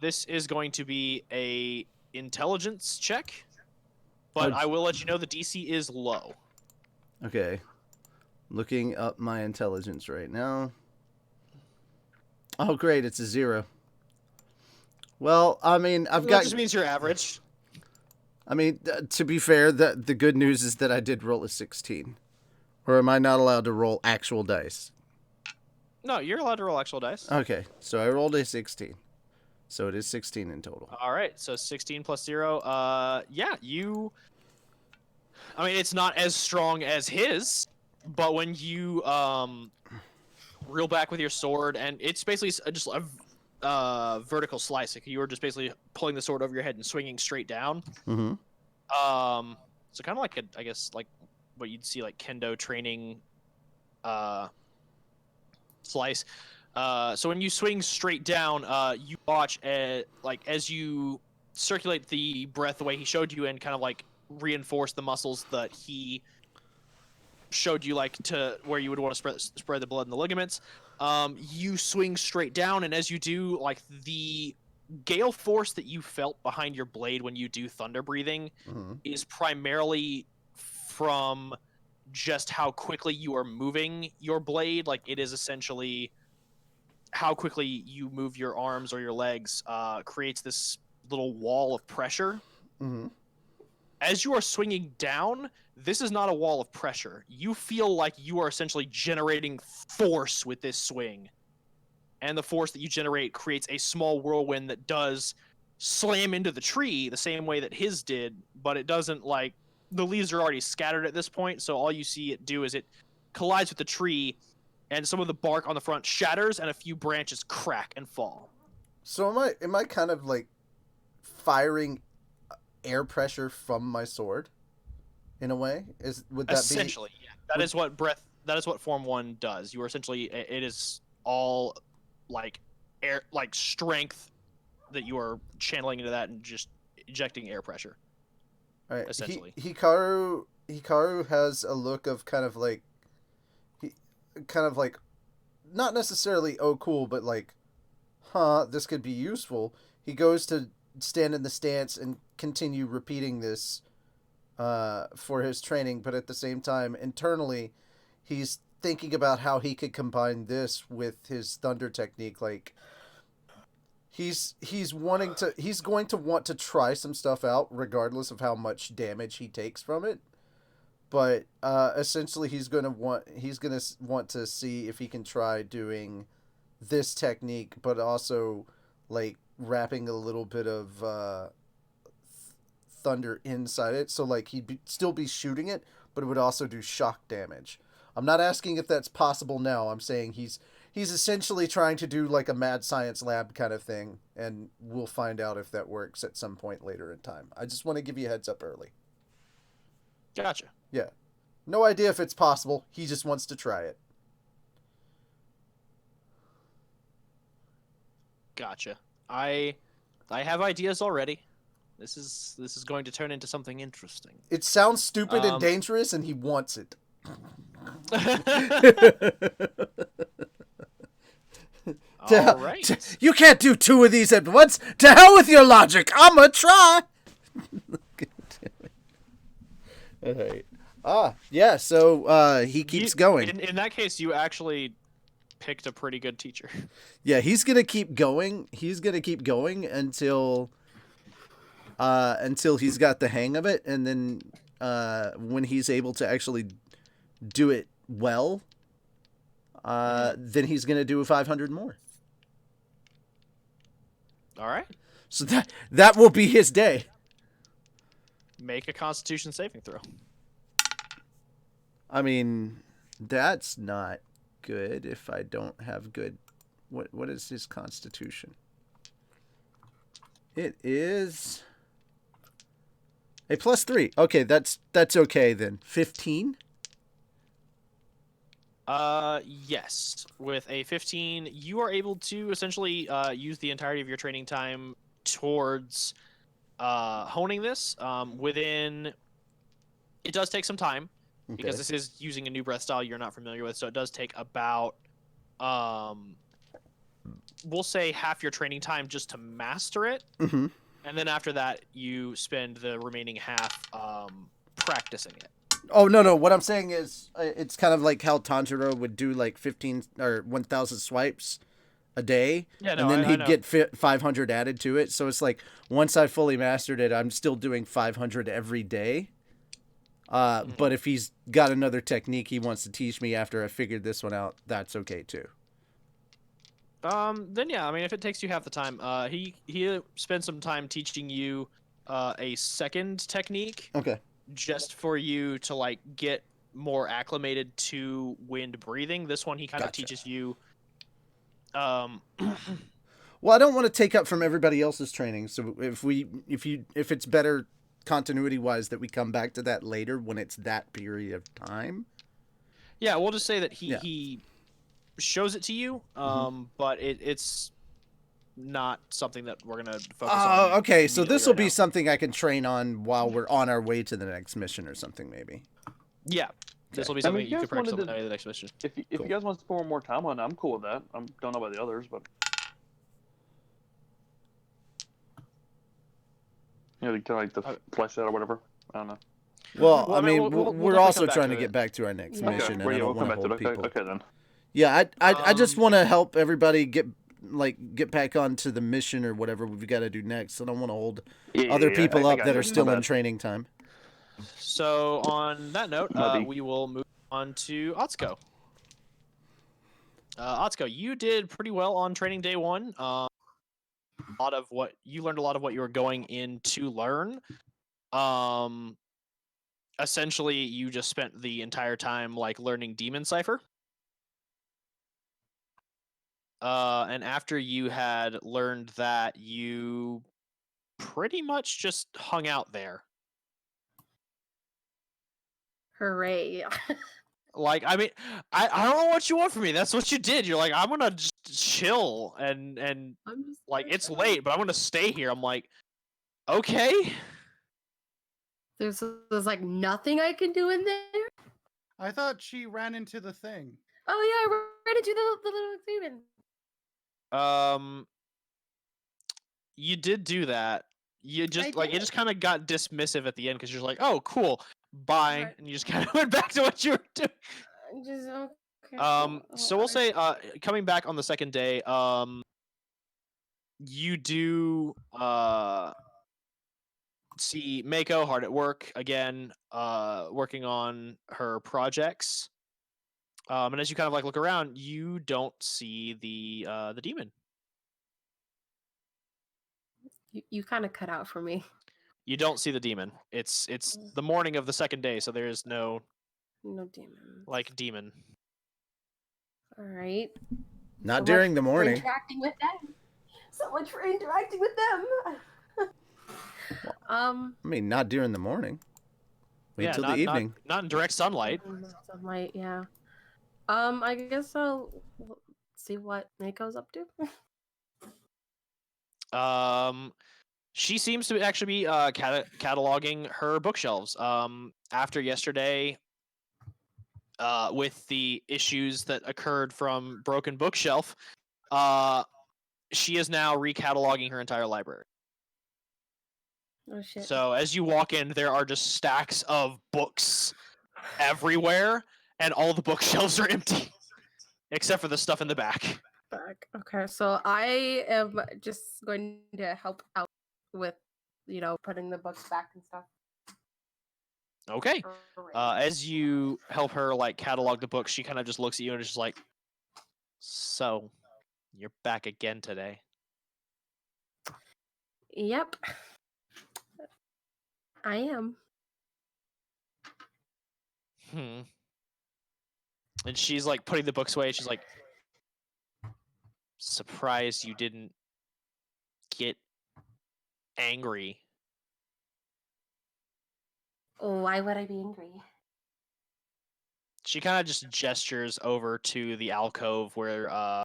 this is going to be a intelligence check, but I will let you know the DC is low. Okay, looking up my intelligence right now. Oh, great, it's a 0. Well, I mean, That just means you're average. I mean, to be fair, the good news is that I did roll a 16. Or am I not allowed to roll actual dice? No, you're allowed to roll actual dice. Okay, so I rolled a 16. So it is 16 in total. All right, so 16 plus 0. Yeah, you... I mean, it's not as strong as his, but when you reel back with your sword, and it's basically just a vertical slice. Like, you were just basically pulling the sword over your head and swinging straight down. Mm-hmm. So kind of like I guess like what you'd see like kendo training slice. So when you swing straight down, you watch like as you circulate the breath the way he showed you and kind of like reinforce the muscles that he showed you, like to where you would want to spread the blood in the ligaments. You swing straight down, and as you do, like the gale force that you felt behind your blade when you do thunder breathing is primarily from just how quickly you are moving your blade. Like, it is essentially how quickly you move your arms or your legs creates this little wall of pressure. as you are swinging down, this is not a wall of pressure. You feel like you are essentially generating force with this swing. And the force that you generate creates a small whirlwind that does slam into the tree the same way that his did, but it doesn't, like, the leaves are already scattered at this point, so all you see it do is it collides with the tree, and some of the bark on the front shatters, and a few branches crack and fall. So am I kind of like firing air pressure from my sword in a way? Would that Essentially, yeah. That is what Form 1 does. You are essentially, it is all like air, like strength that you are channeling into that and just injecting air pressure. All right. Essentially. Hikaru has a look of kind of like not necessarily oh cool, but like, huh, this could be useful. He goes to stand in the stance and continue repeating this for his training, but at the same time, internally, he's thinking about how he could combine this with his thunder technique. Like, he's going to want to try some stuff out, regardless of how much damage he takes from it. But essentially, he's gonna want to see if he can try doing this technique, but also like wrapping a little bit of thunder inside it. So like he'd still be shooting it, but it would also do shock damage. I'm not asking if that's possible now. I'm saying he's essentially trying to do like a mad science lab kind of thing, and we'll find out if that works at some point later in time. I just want to give you a heads up early. Gotcha. Yeah. No idea if it's possible. He just wants to try it. Gotcha. I have ideas already. This is going to turn into something interesting. It sounds stupid and dangerous, and he wants it. All right. You can't do two of these at once. To hell with your logic. I'ma try. All right. Yeah. So he keeps going. In that case, you actually picked a pretty good teacher. Yeah, he's gonna keep going. He's gonna keep going until he's got the hang of it, and then when he's able to actually do it well, then he's gonna do 500 more. All right. So that will be his day. Make a Constitution saving throw. I mean, that's not good if I don't have good... What is his Constitution? It is a +3. Okay, that's okay then. 15? Yes. With a 15, you are able to essentially use the entirety of your training time towards honing this. It does take some time, because this is using a new breath style you're not familiar with, so it does take about, we'll say half your training time just to master it, Mm-hmm. and then after that, you spend the remaining half practicing it. Oh, no. What I'm saying is, it's kind of like how Tanjiro would do like 15 or 1,000 swipes a day, Yeah, no, and then I he'd know. get 500 added to it. So it's like, once I fully mastered it, I'm still doing 500 every day. But if he's got another technique he wants to teach me after I figured this one out, that's okay too. Then yeah, I mean, if it takes you half the time, he spent some time teaching you a second technique. Okay. Just for you to like get more acclimated to wind breathing. This one he kind of teaches you. Well, I don't want to take up from everybody else's training, so if it's better continuity wise that we come back to that later when it's that period of time. Yeah, we'll just say that he shows it to you, but it's not something that we're gonna focus on. Okay, so this will be now. something I can train on while we're on our way to the next mission or something, maybe. Yeah, this will be I something mean, if you you can guys practice on wanted the next mission. If you guys want to spend more time on it, I'm cool with that. I don't know about the others, but you know, kind of like the flesh out or whatever. I don't know. Well, I I mean, mean, we'll we're definitely also come back trying to to get it. back to our next Okay, mission, and well, I yeah, don't we'll want come to back to hold it. people. Okay, then. Yeah, I just want to help everybody get back onto the mission or whatever we've got to do next. I don't want to hold other people up that are still in training time. So on that note, Muddy. we will move on to Atsuko. Atsuko, you did pretty well on training day 1. A lot of what you learned, a lot of what you were going in to learn. Essentially, you just spent the entire time like learning Demon Cipher. And after you had learned that, you pretty much just hung out there. Hooray. Like, I mean, I don't know what you want from me. That's what you did. You're like, I'm gonna just chill and I'm just like gonna it's chill. late, but I'm gonna stay here. I'm like, okay. There's like nothing I can do in there. I thought she ran into the thing. Oh yeah, I ran into the little demon. You did do that. You just like it did. just kind of got dismissive at the end because you're like, oh, cool, bye, Right. and you just kind of went back to what you were doing. Just okay. So we'll say, coming back on the second day, you do see Mako hard at work again, working on her projects. And as you kind of like look around, you don't see the demon. You kind of cut out for me. You don't see the demon. It's the morning of the second day, so there is no No demon. like demon. All right. Not So during much the for morning. interacting with them. So much for interacting with them. I mean, not during the morning. Wait till the evening. Not in direct sunlight. Sunlight, yeah. I guess I'll see what Mako's up to. She seems to actually be cataloging her bookshelves. After yesterday, with the issues that occurred from Broken Bookshelf, she is now recataloging her entire library. Oh shit. So as you walk in, there are just stacks of books everywhere, and all the bookshelves are empty, except for the stuff in the back. Back. Okay, so I am just going to help out with, putting the books back and stuff. Okay. As you help her like catalog the books, she kind of just looks at you and is just like, "So, you're back again today." Yep. I am. And she's like putting the books away. She's like, "Surprised you didn't get angry." Why would I be angry? She kind of just gestures over to the alcove where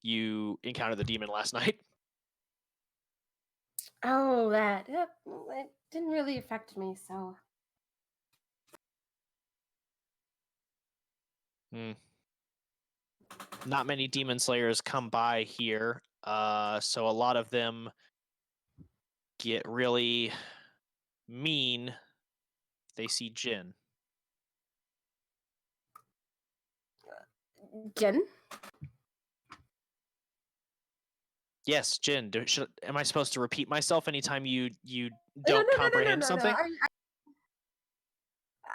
you encountered the demon last night. Oh, that. Yep, it didn't really affect me, so. Not many demon slayers come by here, so a lot of them get really mean. They see Jin. Jen? Yes, Jin. Am I supposed to repeat myself anytime you don't comprehend something?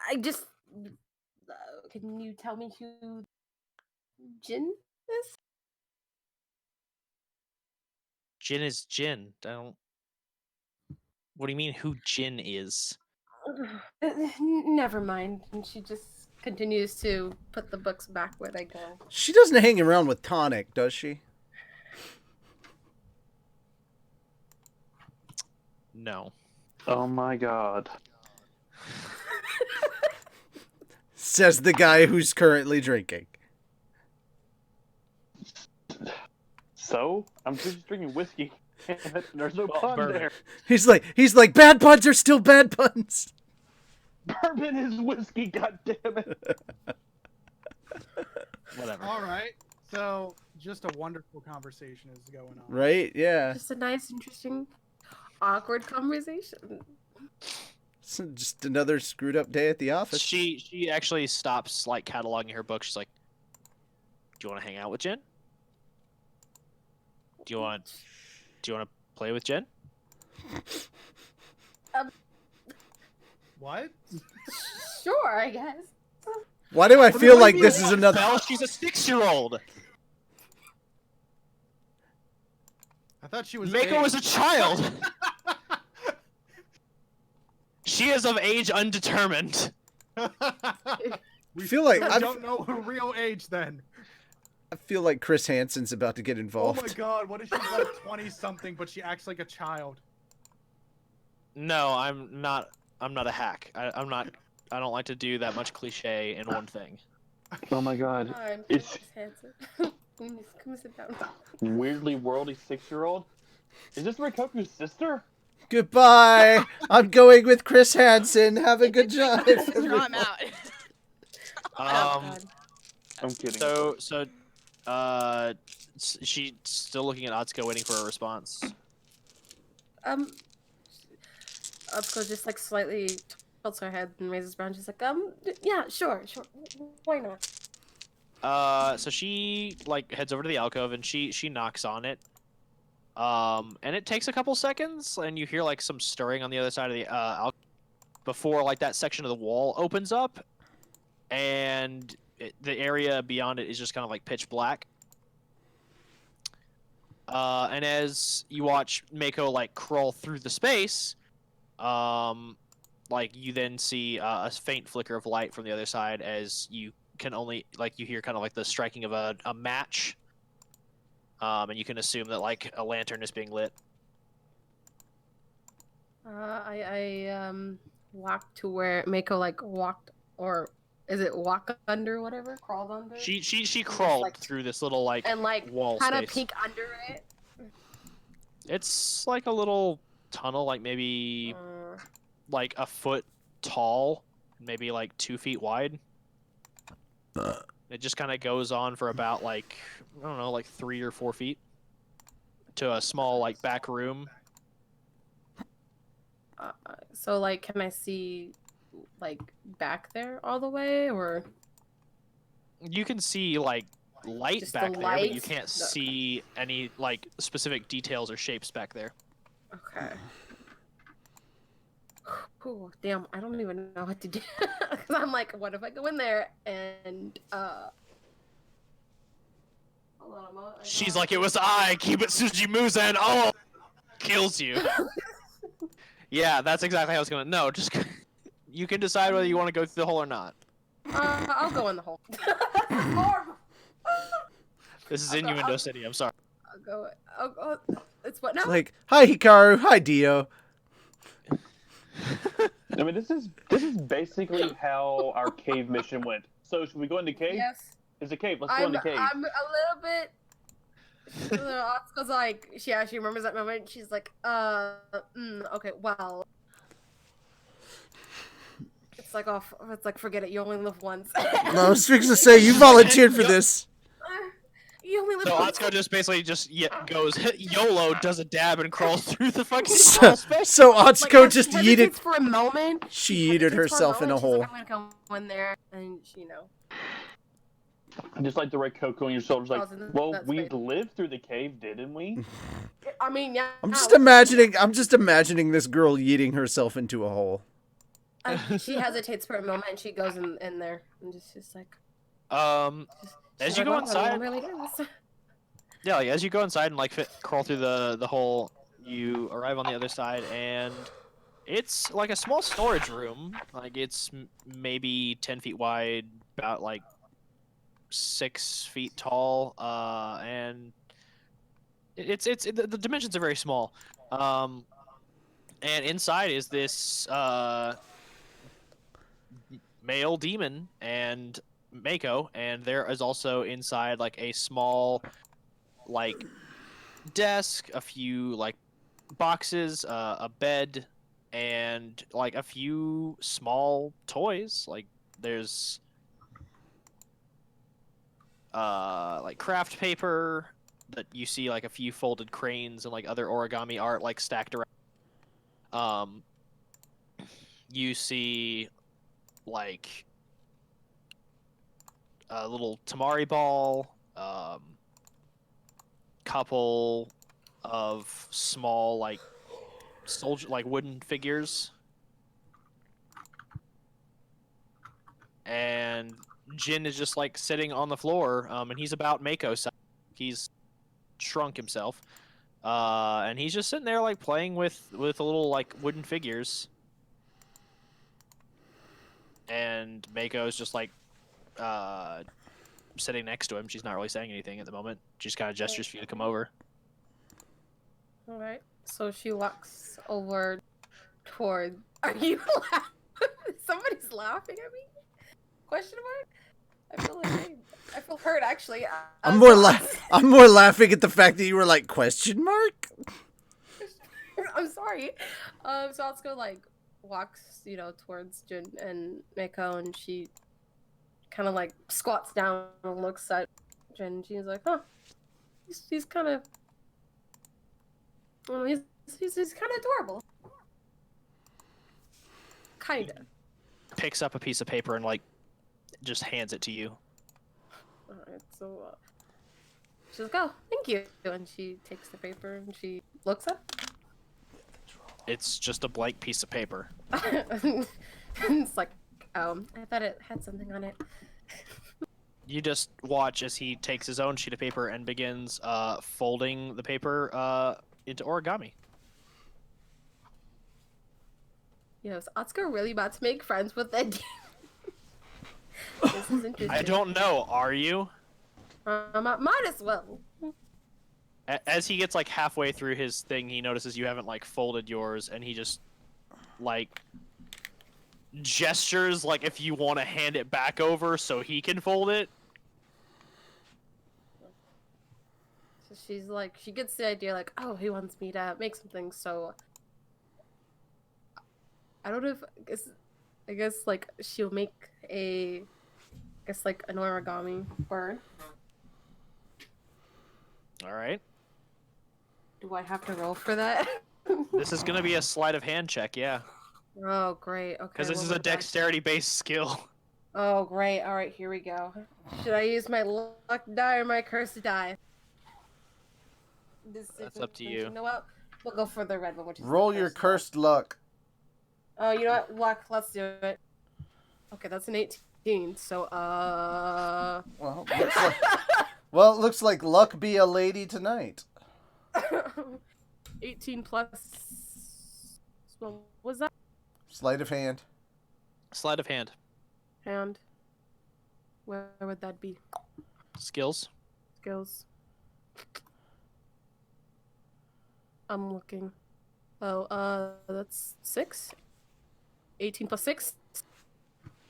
I just. Can you tell me who Jin is? Jin is Jin. I don't. What do you mean who Jin is? Never mind. And she just continues to put the books back where they go. She doesn't hang around with Tonic, does she? No. Oh my god. Says the guy who's currently drinking. So? I'm just drinking whiskey. There's no pun bourbon. there. He's like, bad puns are still bad puns. Bourbon is whiskey, goddammit. Whatever. All right. So just a wonderful conversation is going on. Right? Yeah. Just a nice, interesting, awkward conversation. So just another screwed up day at the office. She actually stops like cataloging her book. She's like, "Do you want to hang out with Jen? Do you want to play with Jen?" What? Sure, I guess. Why do I feel What like do you this mean, is what another? the hell? She's a 6-year-old. I thought she was. Mako 8. is a child. She is of age undetermined. We feel like still I've- don't know her real age then. I feel like Chris Hansen's about to get Oh involved. my god, what if she's like 20 something, but she acts like a child? No, I'm not a hack. I'm not. I don't like to do that much cliche in one thing. Oh my god. I'm It's handsome. Come sit down. weirdly worldly 6-year-old. Is this Reikoku's sister? Goodbye. I'm going with Chris Hansen. Have a good job. Throw him out. Um. I'm kidding. She's still looking at Atsuko, waiting for a response. Atsuko just like slightly tilts her head and raises brown. She's like, yeah, sure. Why not? So she like heads over to the alcove and she knocks on it. And it takes a couple seconds, and you hear like some stirring on the other side of the alcove before like that section of the wall opens up, and the area beyond it is just kind of like pitch black. And as you watch Mako like crawl through the space, like you then see a faint flicker of light from the other side as you can only like you hear kind of like the striking of a match, and you can assume that like a lantern is being lit. I walked to where Mako like walked, or is it walk under, whatever, crawled under? She crawled like, through this little like and like wall kind of space. peek under it. It's like a little tunnel, like maybe like a foot tall, maybe like 2 feet wide. It just kind of goes on for about like, I don't know, like 3 or 4 feet to a small like back room. So like, can I see like back there all the way, or You can see like light Just the back there, but you light? can't see any like specific details or shapes back there. okay? Ooh, damn, I don't even know what to do. Cause I'm like, what if I go in there and hold on a moment. She's like, it was I, Kibutsuji Muzen, oh, kills you. Yeah, that's exactly how it's gonna. No, just you can decide whether you want to go through the hole or not. I'll go in the hole. Horrible. This is I'll go- Innuendo I'll- City. I'm sorry. I'll go. It's what now? Like, hi Hikaru, hi Dio. I mean, this is basically how our cave mission went. So should we go into cave? Yes. It's a cave. Let's go into cave. I'm a little bit. Atsuko's like, she actually remembers that moment. She's like, okay, well. It's like, oh, it's like, forget it. You only live once. No, I was fixing to say you volunteered for this. You only live So once. Atsuko just basically just goes YOLO, does a dab, and crawls through the fucking So, crawl space. so Like, Atsuko yeah, just she yeeted. hesitates for a moment. She hesitates yeeted for a herself in a moment, hole. She's like, I'm gonna go in there, and she, Just like the Reikoku on your shoulders, like, Falls in well, that we space. lived through the cave, didn't we? I mean, yeah. I'm just imagining this girl yeeting herself into a hole. She hesitates for a moment, and she goes in there, and just like. As she's you like, go "Well, inside, I'm really doing this." yeah, like as you go inside and like crawl through the hole, you arrive on the other side, and it's like a small storage room. Like it's maybe 10 feet wide, about like 6 feet tall, and the dimensions are very small. And inside is this male demon and Mako, and there is also inside like a small like desk, a few like boxes, a bed, and like a few small toys. Like there's like craft paper that you see, like a few folded cranes and like other origami art like stacked around. You see like a little tamari ball, couple of small like soldier like wooden figures. Jin is just like sitting on the floor, and he's about Mako size. He's shrunk himself, and he's just sitting there like playing with a little like wooden figures. And Mako's just like sitting next to him. She's not really saying anything at the moment. She just kind of gestures for you to come over. All right. So she walks over toward. Are you laughing? Somebody's laughing at me? Question mark? I feel like I feel hurt actually. I'm more laughing at the fact that you were like question mark. I'm sorry. So Atsuko like walks, towards Jin and Mako, and she kind of like squats down and looks at Jin. She's like, "Huh, he's kind of, he's kind of adorable." Kinda. Picks up a piece of paper and like just hands it to you. Alright, so she's like, "Oh, thank you," and she takes the paper and she looks up. It's just a blank piece of paper. It's like, I thought it had something on it. You just watch as he takes his own sheet of paper and begins folding the paper into origami. Yeah, is Atsuko really about to make friends with that? This is interesting. I don't know. Are you? Might as well. As he gets like halfway through his thing, he notices you haven't like folded yours, and he just like gestures like if you want to hand it back over so he can fold it. So she's like, she gets the idea like, oh, he wants me to make something, so I don't know if I guess like she'll make an origami bird. All right. Do I have to roll for that? This is gonna be a sleight of hand check, yeah. Oh, great. Okay. Because this is a dexterity-based skill. Oh, great. All right, here we go. Should I use my luck die or my curse die? That's up to you. You know what? We'll go for the red one, which is Roll your cursed luck. Oh, you know what? Luck. Let's do it. Okay, that's an 18. So, Well, it looks like luck be a lady tonight. 18 plus. What was that? Sleight of hand. Sleight of hand. Hand. Where would that be? Skills. Skills. I'm looking. Oh, that's 6. 18 plus 6.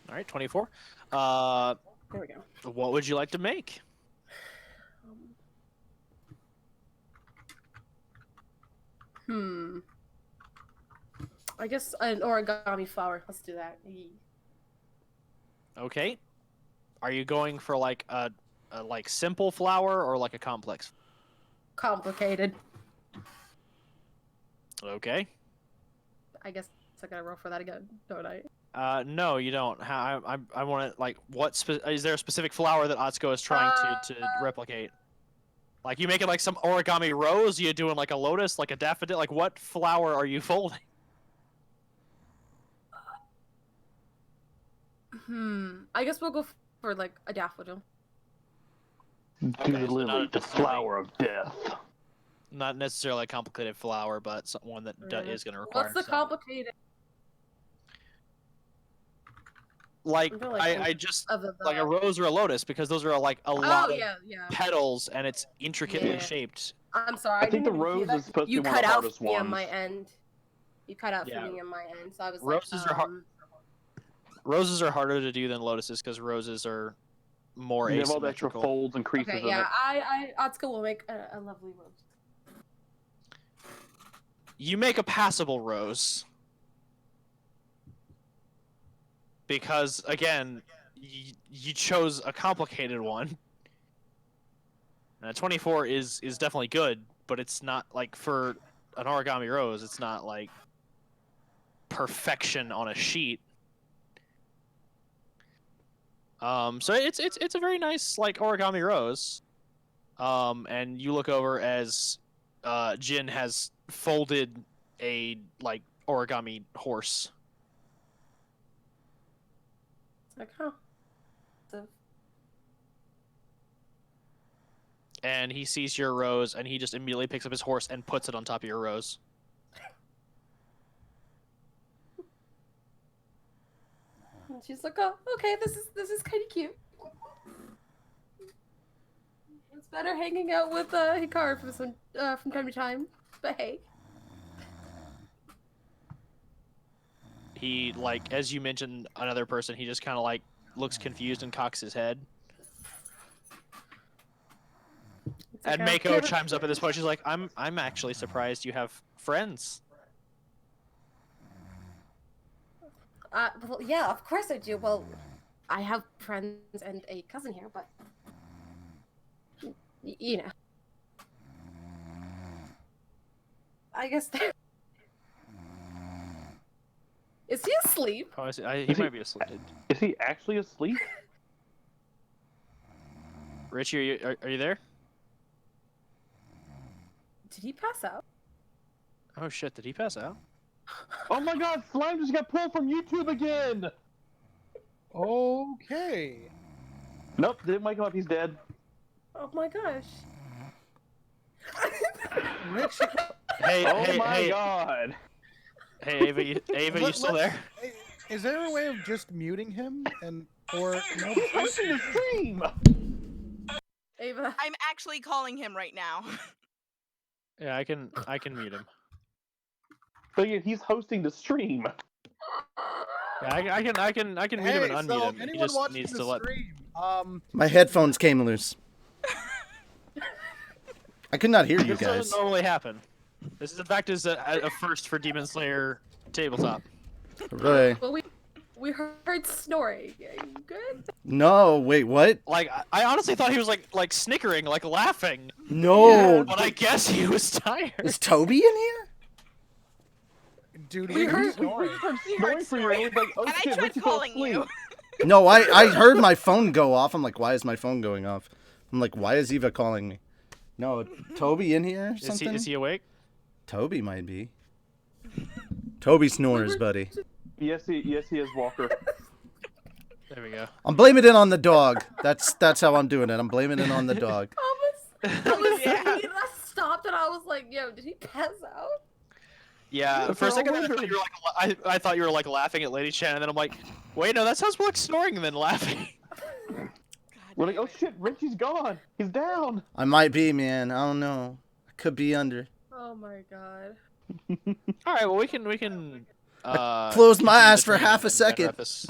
All right, 24. There we go. What would you like to make? I guess an origami flower. Let's do that. Okay. Are you going for like a like simple flower or like a complex? Complicated. Okay. I guess I gotta roll for that again, don't I? No, you don't. I want to like is there a specific flower that Atsuko is trying to replicate? Like you making like some origami rose? You doing like a lotus, like a daffodil? Like what flower are you folding? I guess we'll go for like a daffodil. Do the so lily, the flower of death. Not necessarily a complicated flower, but one that is going to require. What's the complicated? Like I just like a rose or a lotus because those are like a lot of petals and it's intricately shaped. I'm sorry. I think the rose is supposed to be one of the hardest ones. On my end. You cut out for me on my end, so I was roses like, Roses are harder to do than lotuses because roses are more asymmetrical. You have all the extra folds and creases. Okay, yeah, Atsuko will make a lovely rose. You make a passable rose. Because, again, you chose a complicated one. And a 24 is definitely good, but it's not, like, for an origami rose, it's not, like, perfection on a sheet. So it's a very nice, like, origami rose. And you look over as Jin has folded a, like, origami horse. It's like, huh. deceptive. And he sees your rose, and he just immediately picks up his horse and puts it on top of your rose. And she's like, "Oh, okay, this is kind of cute. It's better hanging out with Hikaru from time to time, but hey." He, like, as you mentioned another person, he just kind of, like, looks confused and cocks his head. It's And like, Mako chimes up at this point. She's like, I'm actually surprised you have friends. Well, yeah, of course I do. Well, I have friends and a cousin here, but you know, I guess. Is he asleep? Oh, he might be asleep. Is he actually asleep? Richie, are you there? Did he pass out? Oh shit, did he pass out? Oh my god, Slime just got pulled from YouTube again! Okay. Nope, didn't wake him up, he's dead. Oh my gosh. Rich, Hey, Oh my god! Hey, Ava, you still there? is there a way of just muting him or no? He's hosting a stream! Ava. I'm actually calling him right now. Yeah, I can mute him. But yeah, he's hosting the stream. Yeah, I can mute him and unmute him. He Anyone just watching needs the to let. stream, My headphones came loose. I could not hear you This guys. doesn't normally happen. This is in fact a first for Demon Slayer tabletop. Hooray. Well, we heard snoring. Are you good? No, wait, what? Like I honestly thought he was like snickering, like laughing. No. But I guess he was tired. Is Toby in here? dude, We heard- snoring. Snoring for you, like, oh And I shit, tried Richie fell calling you. asleep. No, I heard my phone go off. I'm like, why is my phone going off? I'm like, why is Eva calling me? No, Toby in here or something? Is he awake? Toby might be. Toby snores, buddy. Yes, he is, Walker. There we go. I'm blaming it on the dog. That's how I'm doing it. I'm blaming it on the dog. I was thinking, I stopped and I was like, yo, did he pass out? Yeah, for a second I thought you were like I thought you were like laughing at Lady Chan, and then I'm like, wait, no, that sounds more like snoring than laughing. We're like, oh shit, Richie's gone. He's down. I might be, man. I don't know. I could be under. Oh my god. All right, well we can Closed my continue ass the for training half a and second. wrap this.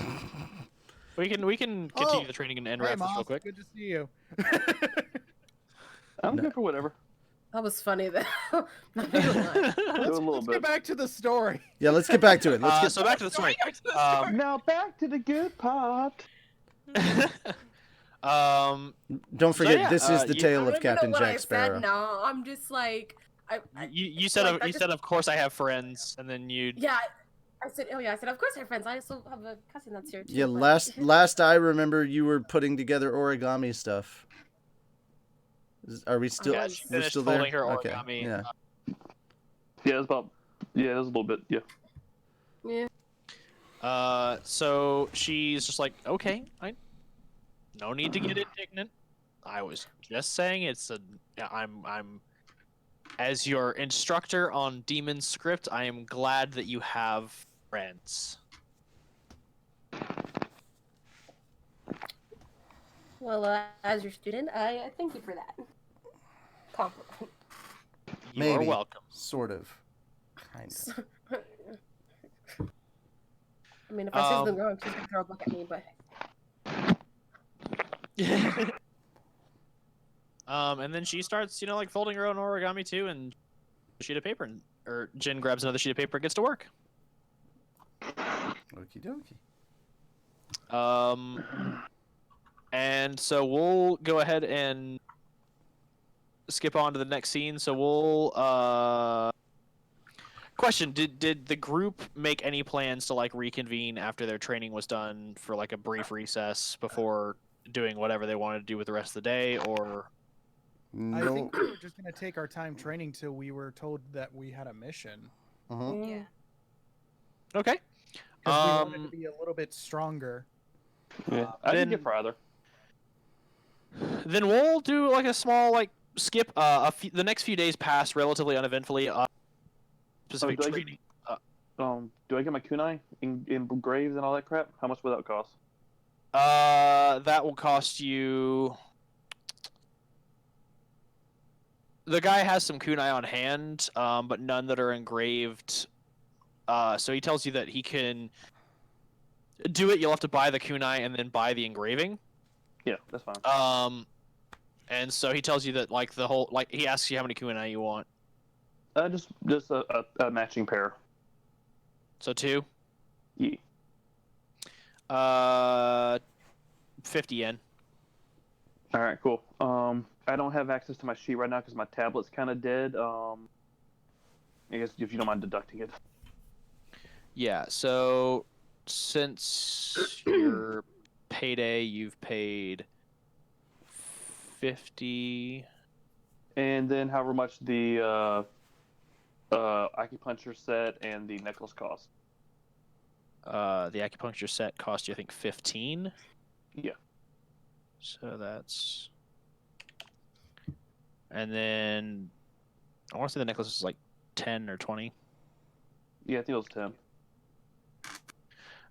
We can continue Oh, the training and Hey, wrap this real Moss, quick. good to see you. I'm No. good for whatever. That was funny though. Not gonna lie. Do a little Let's bit. get back to the story. Yeah, let's get back to it. Let's get. So back to the story. Now back to the good part. Don't forget, yeah, this is the you- tale I of don't even Captain know what Jack I Sparrow. said now. I'm just like, You said like, I you just- said of course I have friends, and then you yeah. I said, oh yeah. I said, of course I have friends. I also have a cousin that's here too. Yeah, but- last I remember, you were putting together origami stuff. Are we still? Yeah, she We're finished still there? folding her Okay. origami. Yeah. Yeah, it was a little bit, yeah. Yeah. So she's just like, okay, no need to get indignant. I was just saying I'm as your instructor on Demon Script, I am glad that you have friends. Well, as your student, I thank you for that compliment. You are Maybe. welcome. Sort of. Kind of. I mean, if I see them growing, she's gonna throw a book at me, but And then she starts, like folding her own origami too, and a sheet of paper, or Jin grabs another sheet of paper and gets to work. Okie dokie. And so we'll go ahead and skip on to the next scene. So we'll question, did the group make any plans to like reconvene after their training was done for like a brief recess before doing whatever they wanted to do with the rest of the day, or I No. think we were just gonna take our time training till we were told that we had a mission. Uh-huh. Yeah. okay. Because we wanted to be a little bit stronger. Yeah, I then- didn't get for either. Then we'll do like a small skip. The next few days pass relatively uneventfully. Specific do I training. do I get my kunai engraved and all that crap? How much would that cost? That will cost you. The guy has some kunai on hand, but none that are engraved. So he tells you that he can do it. You'll have to buy the kunai and then buy the engraving. Yeah, that's fine. And so he tells you that the whole he asks you how many kunai you want. Just a matching pair. So 2. Yeah. 50 yen. All right, cool. I don't have access to my sheet right now because my tablet's kind of dead. I guess if you don't mind deducting it. Yeah. So since your payday, you've paid 50. And then however much the acupuncture set and the necklace cost. The acupuncture set cost you, I think, 15. Yeah. So that's. And then I want to say the necklace is like 10 or 20. Yeah, I think it was 10. All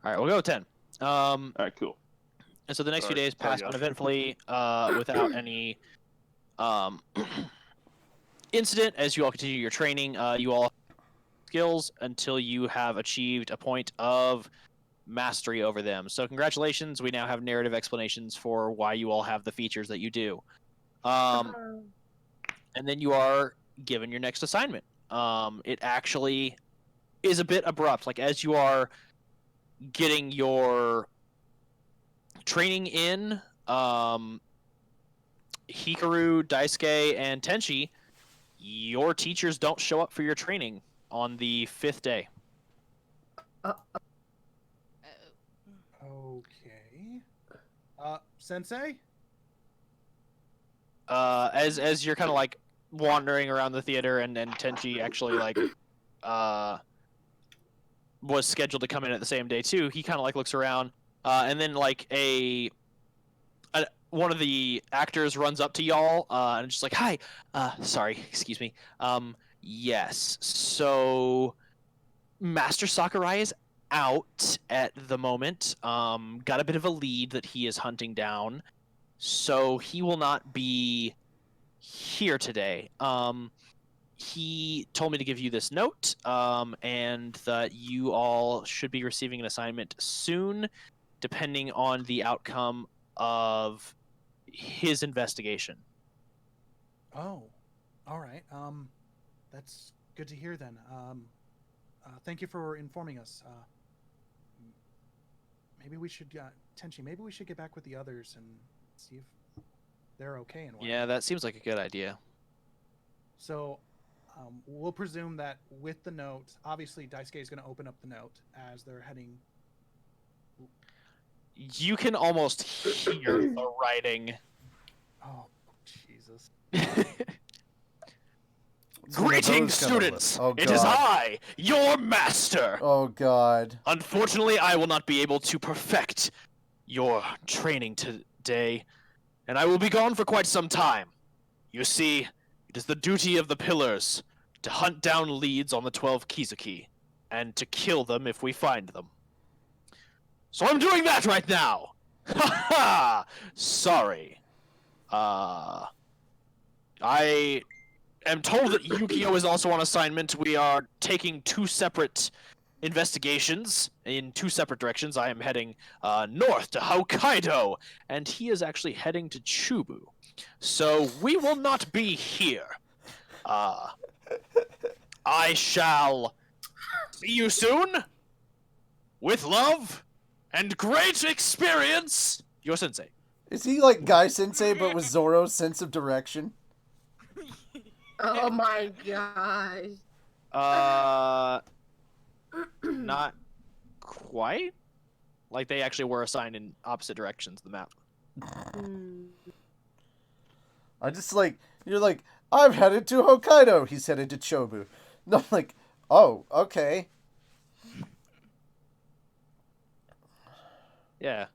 right, we'll go with 10. All right, cool. And so the next few Sorry. days pass Sorry, guys. uneventfully, without any incident. As you all continue your training, you all have skills until you have achieved a point of mastery over them. So congratulations, we now have narrative explanations for why you all have the features that you do. And then you are given your next assignment. It actually is a bit abrupt. Like, as you are getting your training in, Hikaru, Daisuke, and Tenchi, your teachers don't show up for your training on the 5th day. Okay. Sensei? As you're kind of wandering around the theater, and Tenchi actually was scheduled to come in at the same day too. He kind of looks around, and then one of the actors runs up to y'all and just hi, sorry, excuse me. Yes, so Master Sakurai is out at the moment. Got a bit of a lead that he is hunting down, so he will not be here today. He told me to give you this note, and that you all should be receiving an assignment soon, depending on the outcome of his investigation. Oh, all right. That's good to hear then. Thank you for informing us. Maybe we should, Tenchi, maybe we should get back with the others and see if they're okay and whatnot. Yeah, that seems like a good idea. So, we'll presume that with the note, obviously Daisuke is going to open up the note as they're heading. You can almost hear the writing. Oh, Jesus. Greetings, students! Oh, It is God. I, your master! Oh, God. Unfortunately, I will not be able to perfect your training today, and I will be gone for quite some time. You see, it is the duty of the pillars to hunt down leads on the 12 Kizuki, and to kill them if we find them. So I'm doing that right now! Ha ha! Sorry. I am told that Yukio is also on assignment. We are taking 2 separate investigations in 2 separate directions. I am heading north to Hokkaido, and he is actually heading to Chubu. So we will not be here. I shall see you soon. With love and great experience, your sensei. Is he like Guy Sensei but with Zoro's sense of direction? Oh my gosh. Not quite. Like, they actually were assigned in opposite directions of the map. I just you're like, I'm headed to Hokkaido. He's headed to Chobu. No, I'm like, oh, okay. Yeah.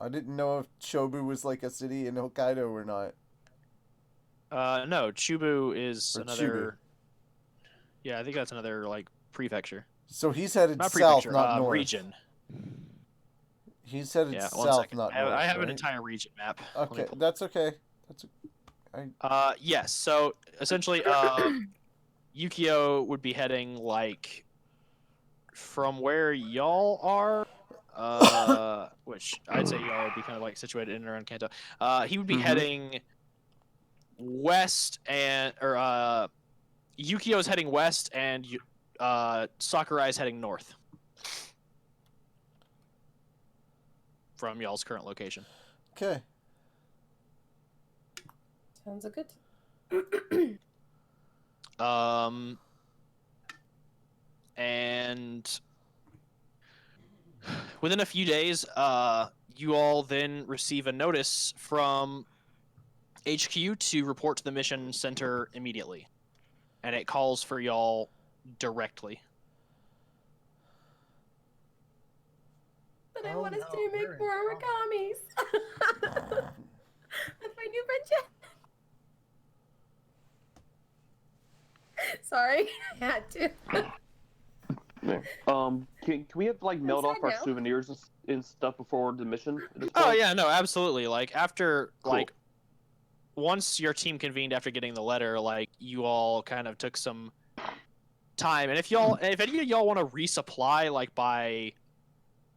I didn't know if Chobu was like a city in Hokkaido or not. No, Chubu is Or another. Yeah, I think that's another like prefecture. So he's headed Not south, prefecture, not north. region. He's headed Yeah, south, one second. not I have, north. I have an right? entire region map. Let me Okay, pull- that's okay. Yes. So essentially, Yukio would be heading like from where y'all are, which I'd say y'all would be kind of like situated in and around Kanto. He would be heading west, or Yukio's heading west, and Sakurai's heading north from y'all's current location. Okay. Sounds good. And within a few days, you all then receive a notice from HQ to report to the mission center immediately, and it calls for y'all directly. But I Oh, want us no, to we're make in more origamis. That's my new friendship. Sorry, I had to. Yeah. Can we have like mailed off sad our now. souvenirs and stuff before the mission? At this Oh point? yeah, no, absolutely. Like after Cool. like once your team convened after getting the letter, like you all kind of took some time, and if any of y'all want to resupply, like buy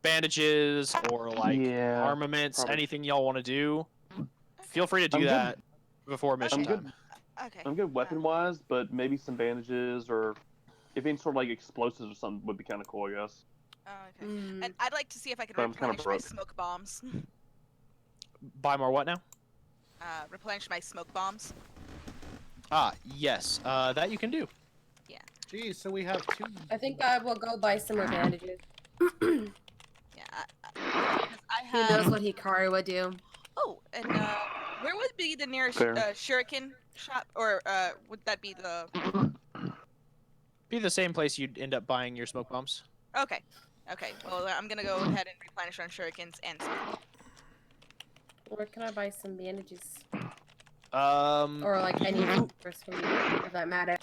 bandages or like Yeah, armaments, probably. anything y'all want to do, feel free to do I'm good. that before mission I'm good. time. Okay. I'm good weapon wise, but maybe some bandages or if any sort of like explosives or something would be kind of cool, I guess. Oh, okay. And I'd like to see if I can But I'm kinda replenish my broke. smoke bombs. Buy more what now? Replenish my smoke bombs. Yes. That you can do. Geez, so we have 2. I think I will go buy some more bandages. Yeah. I Who have. knows what Hikaru would do? Oh, and where would be the nearest Fair. shuriken shop, or would that be the? Be the same place you'd end up buying your smoke bombs. Okay. Okay. Well, I'm gonna go ahead and replenish on shurikens and. Where can I buy some bandages? Or like any for sweet, if that matters.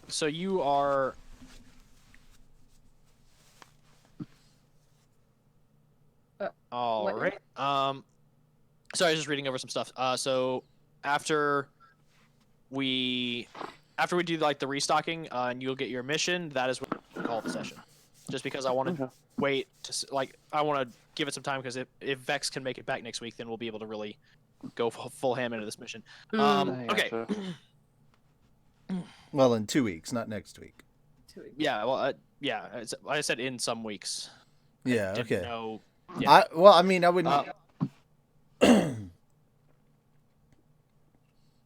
So you are. All what? right. Sorry, I was just reading over some stuff. So after we do like the restocking, and you'll get your mission. That is what we call the session. Just because I want to wait to I want to give it some time, because if Vex can make it back next week, then we'll be able to really go full ham into this mission. Okay. Well, in 2 weeks, not next week. 2 weeks. Yeah. Well. Yeah. I said in some weeks. Yeah. Didn't Okay. know. Yeah. I mean, I wouldn't.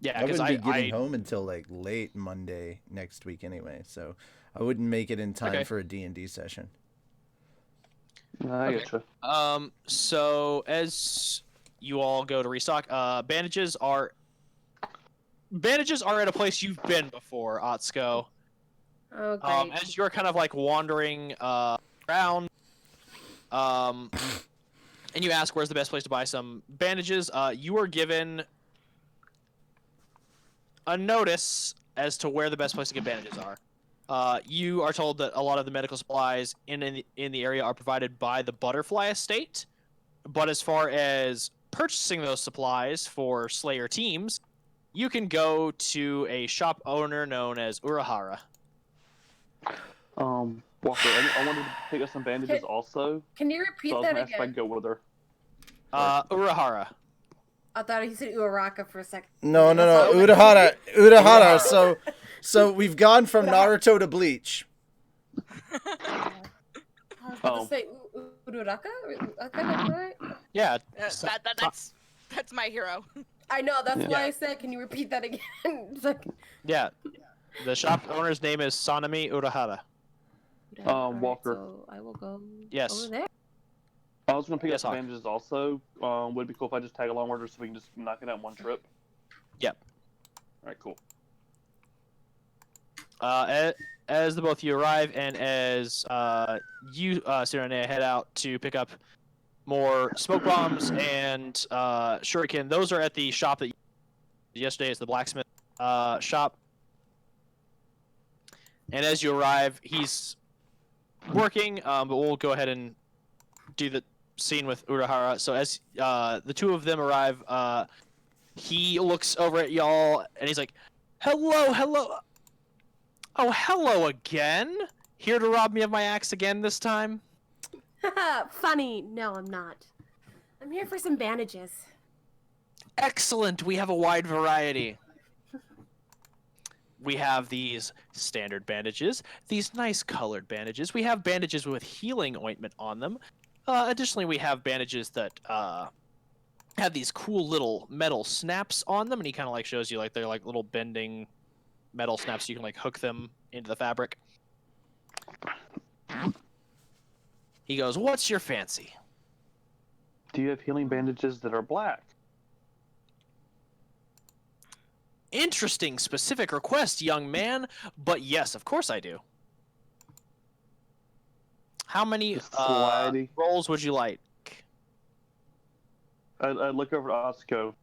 Yeah, I because wouldn't be getting home until like late Monday next week anyway, so I wouldn't make it in time for a D&D session. I getcha. So as you all go to restock, bandages are at a place you've been before, Atsuko. Oh, great. As you're kind of like wandering around, and you ask where's the best place to buy some bandages, you are given a notice as to where the best place to get bandages are. You are told that a lot of the medical supplies in the area are provided by the Butterfly Estate, but as far as purchasing those supplies for Slayer teams, you can go to a shop owner known as Urahara. Walker, I wanted to pick up some bandages also. Can you repeat So I was that gonna ask if I again? could go with her. Urahara. I thought he said Uraraka for a second. No. That's all. Urahara. So we've gone from Naruto to Bleach. I was about to say Uraraka? Right? Yeah. That's my hero. I know, that's Yeah. why I said, can you repeat that again? It's like, Yeah. The shop owner's name is Sanami Urahara. alright, Walker. So I will go Yes. over there. I was gonna pick up Yes, some Hawk. bandages also. Would it be cool if I just tag along with her so we can just knock it out in one trip? Yep. Alright, cool. As the both of you arrive, and as you, Sirinea, head out to pick up more smoke bombs and shuriken, those are at the shop that yesterday is the blacksmith shop. And as you arrive, he's working, but we'll go ahead and do the scene with Urahara. So as the two of them arrive, he looks over at y'all, and he's like, "Hello, hello. Oh, hello again. Here to rob me of my axe again this time?" Funny. No, I'm not. I'm here for some bandages. Excellent. We have a wide variety. We have these standard bandages, these nice colored bandages. We have bandages with healing ointment on them. Additionally, we have bandages that have these cool little metal snaps on them, and he kind of like shows you like they're like little bending metal snaps. So you can like hook them into the fabric. He goes, "What's your fancy?" Do you have healing bandages that are black? Interesting, specific request, young man. But yes, of course I do. How many Slidey. rolls would you like? I look over to Atsuko.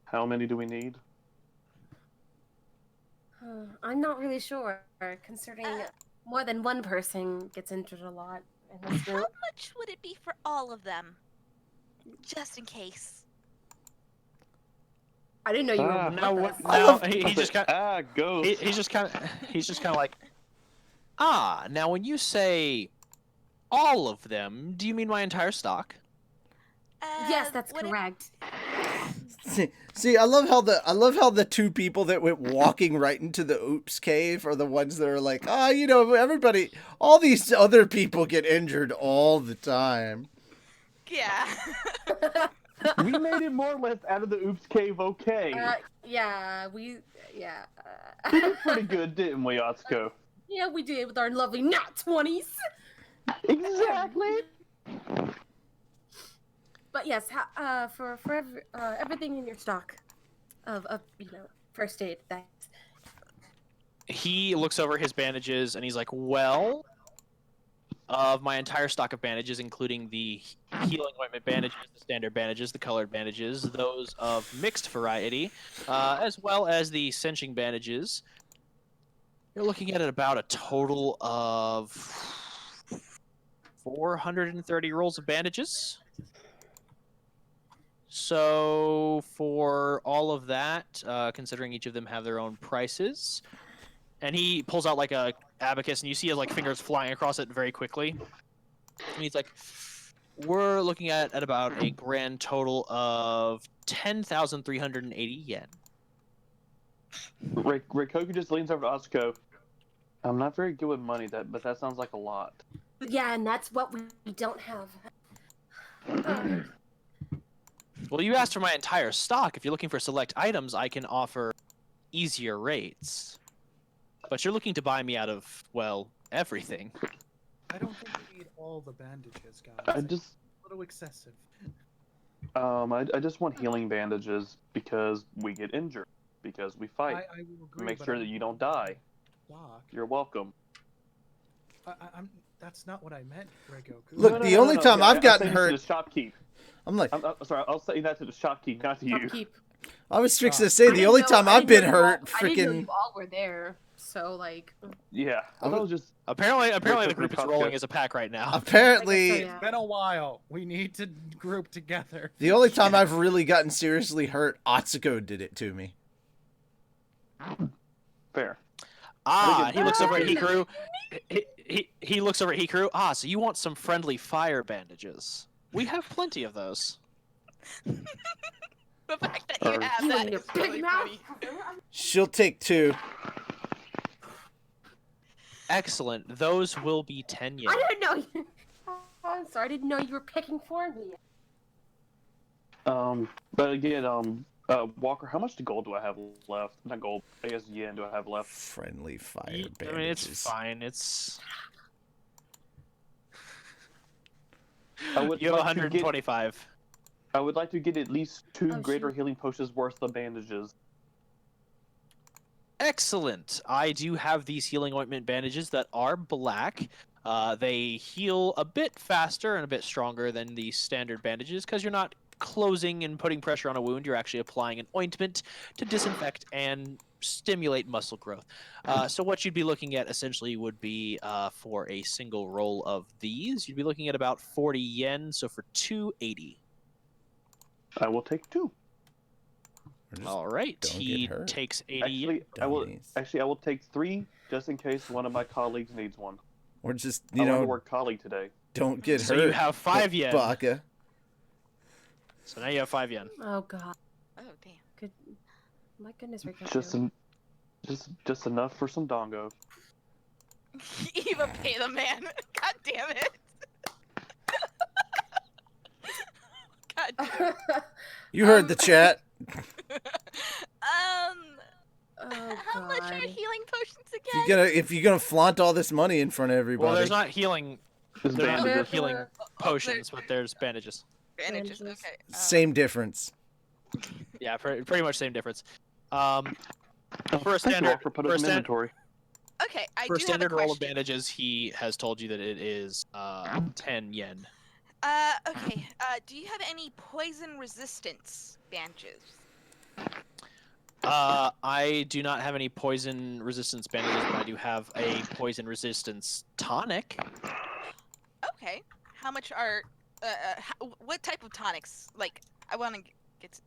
How many do we need? I'm not really sure, considering more than one person gets injured a lot in this How group. much would it be for all of them? Just in case. I didn't know you were with Now, us. now he just kind ghost. he's just kind of like, now when you say all of them, do you mean my entire stock? Yes, that's would it- correct. See, I love how the two people that went walking right into the oops cave are the ones that are like, everybody, all these other people get injured all the time. Yeah. We made it more or less out of the oops cave okay. We did pretty good, didn't we, Atsuko? Yeah, we did with our lovely nat 20s. Exactly. But yes, for everything in your stock of first aid. Thanks. He looks over his bandages and he's like, "Well, of my entire stock of bandages, including the healing ointment bandages, the standard bandages, the colored bandages, those of mixed variety, as well as the cinching bandages, you're looking at about a total of 430 rolls of bandages. So for all of that, considering each of them have their own prices," and he pulls out like a abacus, and you see his like fingers flying across it very quickly. And he's like, "We're looking at about a grand total of 10,380 yen." Reikoku just leans over to Atsuko. I'm not very good with money, but that sounds like a lot. Yeah, and that's what we don't have. Well, you asked for my entire stock. If you're looking for select items, I can offer easier rates. But you're looking to buy me out of, well, everything. I don't think we need all the bandages, guys. I It's just a little excessive. I just want healing bandages because we get injured, because we fight. I will agree. Make but sure I that don't you think don't die. Doc. You're welcome. I'm. That's not what I meant, Reikoku. Look, the only time I've gotten I'm saying hurt- this to the shopkeep. I'm like, I'm sorry, I'll say that to the shopkeep, not to you. Keep. I was fixing to say the only time I've been hurt, I didn't know freaking. you all were there. So like. Yeah, I thought it was just. Apparently the Reikoku group is Costco. rolling as a pack right now. Apparently, Yeah. It's been a while. We need to group together. the only time I've really gotten seriously hurt, Atsuko did it to me. Fair. He looks over at Hikaru. He looks over at Hikaru. So you want some friendly fire bandages? We have plenty of those. The fact that you Or- have You that and your is big really mouth. funny. She'll take 2. Excellent. Those will be 10 yen. I didn't know you. Oh, I'm sorry. I didn't know you were picking for me. But again, Walker, how much gold do I have left? Not gold, I guess yen do I have left? Friendly fire I bandages. mean, it's fine. It's I would you have like to get- 125. I would like to get at least 2 Oh, greater shoot. healing potions worth of bandages. Excellent. I do have these healing ointment bandages that are black. They heal a bit faster and a bit stronger than the standard bandages because you're not closing and putting pressure on a wound. You're actually applying an ointment to disinfect and stimulate muscle growth. So what you'd be looking at essentially would be for a single roll of these, you'd be looking at about 40 yen. So for 280. I will take 2. All right. don't He get hurt. takes 80 yen. Actually, I will take 3 just in case one of my colleagues needs one. Or just, I learned the word colleague today. don't get hurt. So you have 5 yen. Baka. So now you have 5 yen. Oh god. Oh damn. Good. My goodness, Rico. Just enough for some dongo. Even pay the man. God damn it. God damn it. You heard the chat. Oh How much are god. healing potions again? If you're gonna flaunt all this money in front of everybody. Well, there's not healing. There's There bandages. are healing potions, but there's bandages. Bandages. Bandages. Okay. Same difference. Yeah, pretty much same difference. For a Thank you, standard, Walker, put it in inventory. Okay, I for a do standard have a roll of question. bandages, he has told you that it is 10 yen. Okay. Do you have any poison resistance bandages? I do not have any poison resistance bandages, but I do have a poison resistance tonic. Okay. How much are? What type of tonics? Like, I want to get to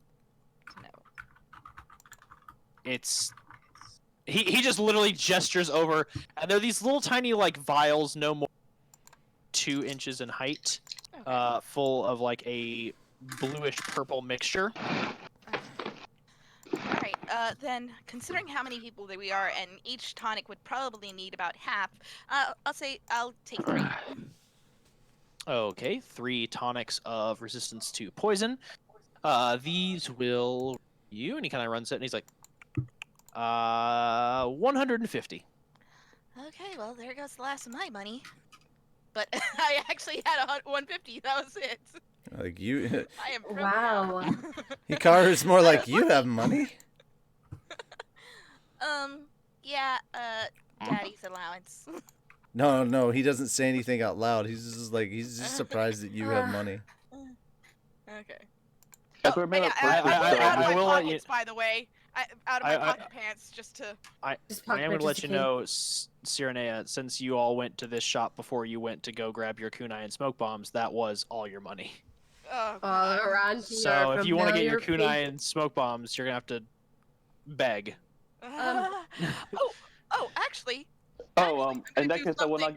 know. It's he just literally gestures over, and they're these little tiny like vials, no more 2 inches in height, Okay. full of like a bluish purple mixture. Alright, then, considering how many people that we are, and each tonic would probably need about half, I'll say I'll take 3. Okay, 3 tonics of resistance to poison. These will and he kind of runs it, and he's like, 150. Okay, well, there goes the last of my money. But I actually had 150, that was it. Like you, I am privileged. Wow. Hikaru's more like you have money. Yeah, daddy's allowance. No, he doesn't say anything out loud. He's just surprised that you have money. Okay. After I made up I out of I my will let pockets, by the way. Out of my pocket pants, just to... Just I am going to let you participate. know, Sirinea, since you all went to this shop before you went to go grab your kunai and smoke bombs, that was all your money. Oh, All God. around So if you want to get your familiar kunai and smoke bombs, you're going to have to beg. Actually, Oh, I'm in gonna that do case, I will not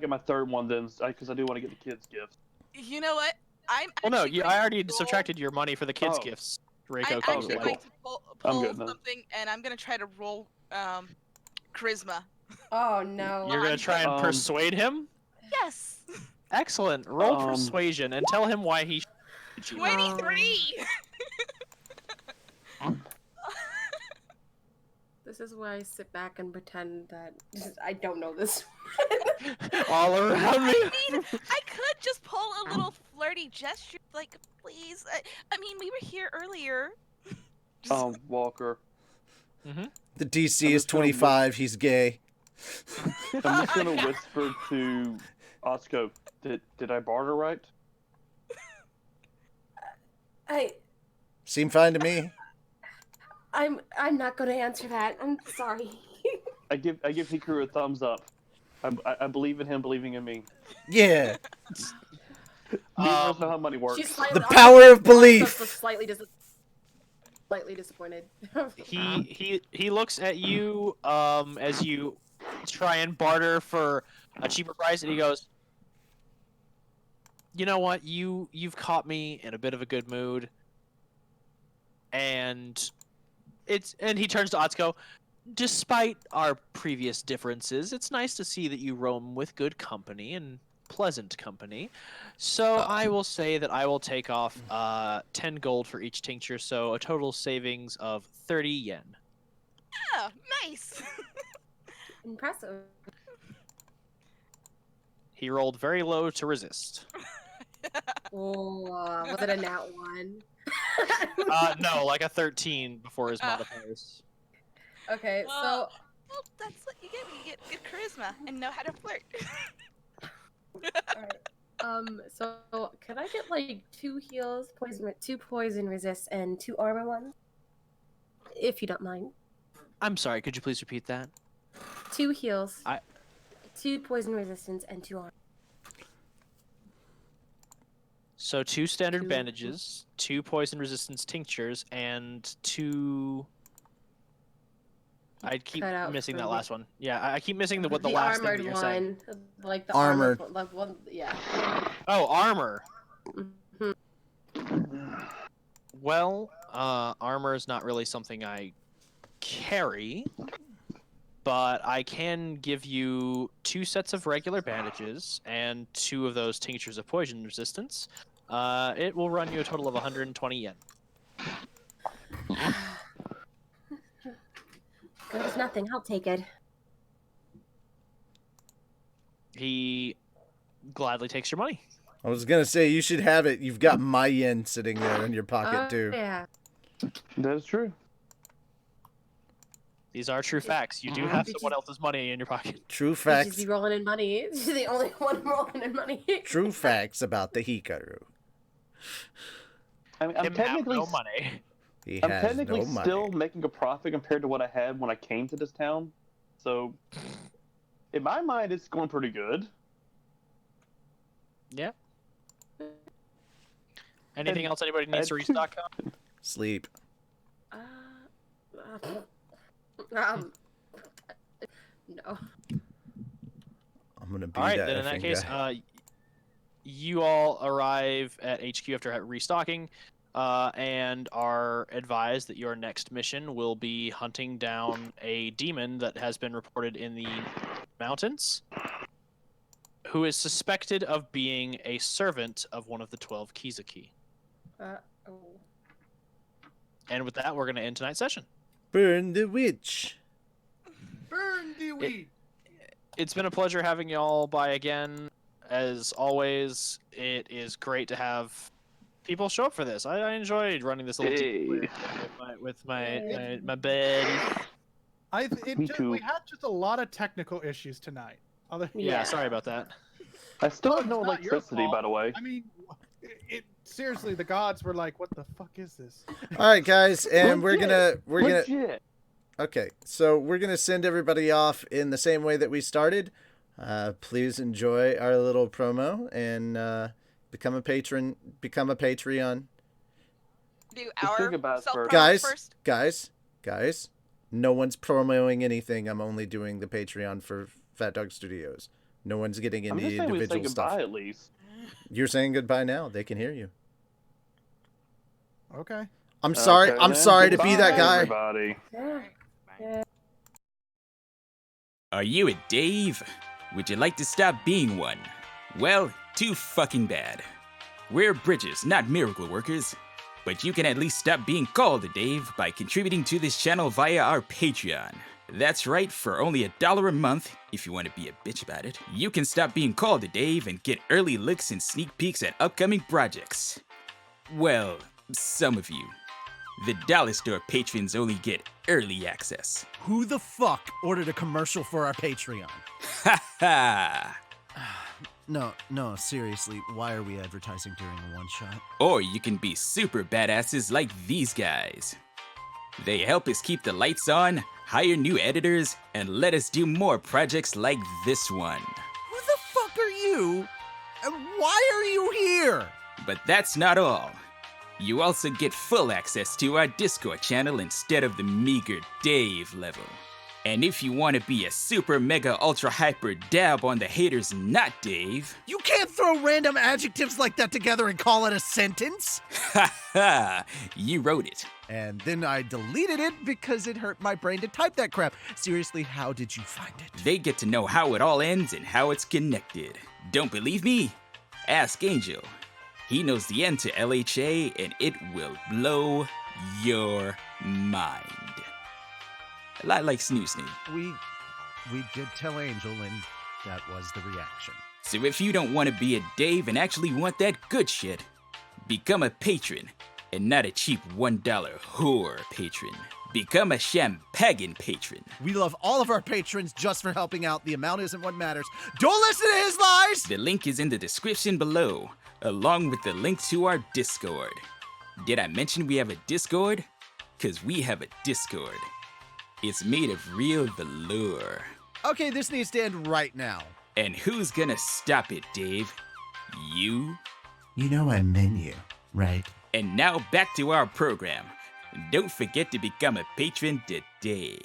get my third one then, because I do want to get the kids gifts. you know what? I'm Well, no, actually I already going to roll- subtracted your money for the kids' Oh. gifts. I'm Reikoku. actually Okay, going cool. to I'm pull good now. something, and I'm going to try to roll charisma. Oh no. You're going to try and persuade him? Yes! Excellent. Roll Um, persuasion and tell him why he should you. 23! This is where I sit back and pretend that I don't know this. All around me. I mean, I could just pull a little flirty gesture, like, please. I mean, we were here earlier. Walker. The DC I'm is just gonna 25. He's gay. I'm just gonna whisper to Atsuko, did I barter right? Seemed fine to me. I'm not gonna answer that. I'm sorry. I give Hikaru a thumbs up. I believe in him believing in me. Yeah. Neither of us know how money works. She's slightly, The power of Atsuko belief. was slightly disappointed. He looks at you as you try and barter for a cheaper price, and he goes, "You know what? You've caught me in a bit of a good mood." And he turns to Atsuko. Despite our previous differences, it's nice to see that you roam with good company and pleasant company. So I will say that I will take off 10 gold for each tincture, so a total savings of 30 yen. Oh, nice. Impressive. He rolled very low to resist. Oh, was it a nat 1? No, like a 13 before his modifiers. Okay, so Well, that's what you get when you get good charisma and know how to flirt. alright. So could I get like 2 heals, 2 poison resist, and 2 armor ones? If you don't mind. I'm sorry, could you please repeat that? 2 heals. I- 2 poison resistance and 2 armor. So 2 standard 2 bandages, 2 poison resistance tinctures, and 2. I keep cut out missing for that the- last one. Yeah, I keep missing what the last thing that armored you're saying. one, like the Armored. armored one, like one, yeah. Oh, armor. Mhm. Well, armor is not really something I carry, but I can give you 2 sets of regular bandages and 2 of those tinctures of poison resistance. It will run you a total of 120 yen. Good as nothing. I'll take it. He gladly takes your money. I was gonna say you should have it. You've got my yen sitting there in your pocket too. Yeah. That is true. These are true facts. You do have someone else's money in your pocket. True Just facts. be rolling in money. She's the only one rolling in money. True facts about the Hikaru. I mean, I'm Him have technically, no money. He I'm has technically no money. still making a profit compared to what I had when I came to this town. So, in my mind, it's going pretty good. Yeah. Anything else anybody needs to I- restock on? Sleep. No. I'm gonna be All right, that then in that effing case, guy. you all arrive at HQ after restocking, and are advised that your next mission will be hunting down a demon that has been reported in the mountains, who is suspected of being a servant of one of the 12 Kizuki. Oh. And with that, we're going to end tonight's session. Burn the witch. Burn the weed. It's been a pleasure having y'all by again. As always, it is great to have people show up for this. I enjoyed running this little Hey. with my buddies. Me too. We had just a lot of technical issues tonight. Yeah, sorry about that. I still have It's no not your electricity, fault. by the way. I mean, seriously, the gods were like, "What the fuck is this?" All right, guys, and we're gonna Legit. okay. So we're gonna send everybody off in the same way that we started. Please enjoy our little promo and become a patron. Become a Patreon, Do think our about it self first. first. guys. No one's promoting anything. I'm only doing the Patreon for Fat Dog Studios. No one's getting I'm into just saying we say individual goodbye stuff. at least. You're saying goodbye now. They can hear you. Okay. I'm sorry. Okay, I'm then. sorry to be that Goodbye, guy. Everybody. Yeah. Are you a Dave? Would you like to stop being one? Well, too fucking bad. We're bridges, not miracle workers. But you can at least stop being called a Dave by contributing to this channel via our Patreon. That's right, for only $1 a month, if you want to be a bitch about it, you can stop being called a Dave and get early looks and sneak peeks at upcoming projects. Well, some of you. The Dollar Store patrons only get early access. Who the fuck ordered a commercial for our Patreon? Ha ha! No, seriously, why are we advertising during a one-shot? Or you can be super badasses like these guys. They help us keep the lights on, hire new editors, and let us do more projects like this one. Who the fuck are you? And why are you here? But that's not all. You also get full access to our Discord channel instead of the meager Dave level. And if you want to be a super mega ultra hyper dab on the haters not Dave, You can't throw random adjectives like that together and call it a sentence. ha ha, you wrote it. And then I deleted it because it hurt my brain to type that crap. Seriously, how did you find it? They get to know how it all ends and how it's connected. Don't believe me? Ask Angel. He knows the end to LHA and it will blow your mind. A lot like Snoo Snoo. We did tell Angel, and that was the reaction. So if you don't want to be a Dave and actually want that good shit, become a patron and not a cheap $1 whore patron. Become a Champagan patron. We love all of our patrons just for helping out. The amount isn't what matters. Don't listen to his lies! The link is in the description below, along with the link to our Discord. Did I mention we have a Discord? 'Cause we have a Discord. It's made of real velour. Okay, this needs to end right now. And who's gonna stop it, Dave? You? You know I meant you, right? And now back to our program. Don't forget to become a patron today.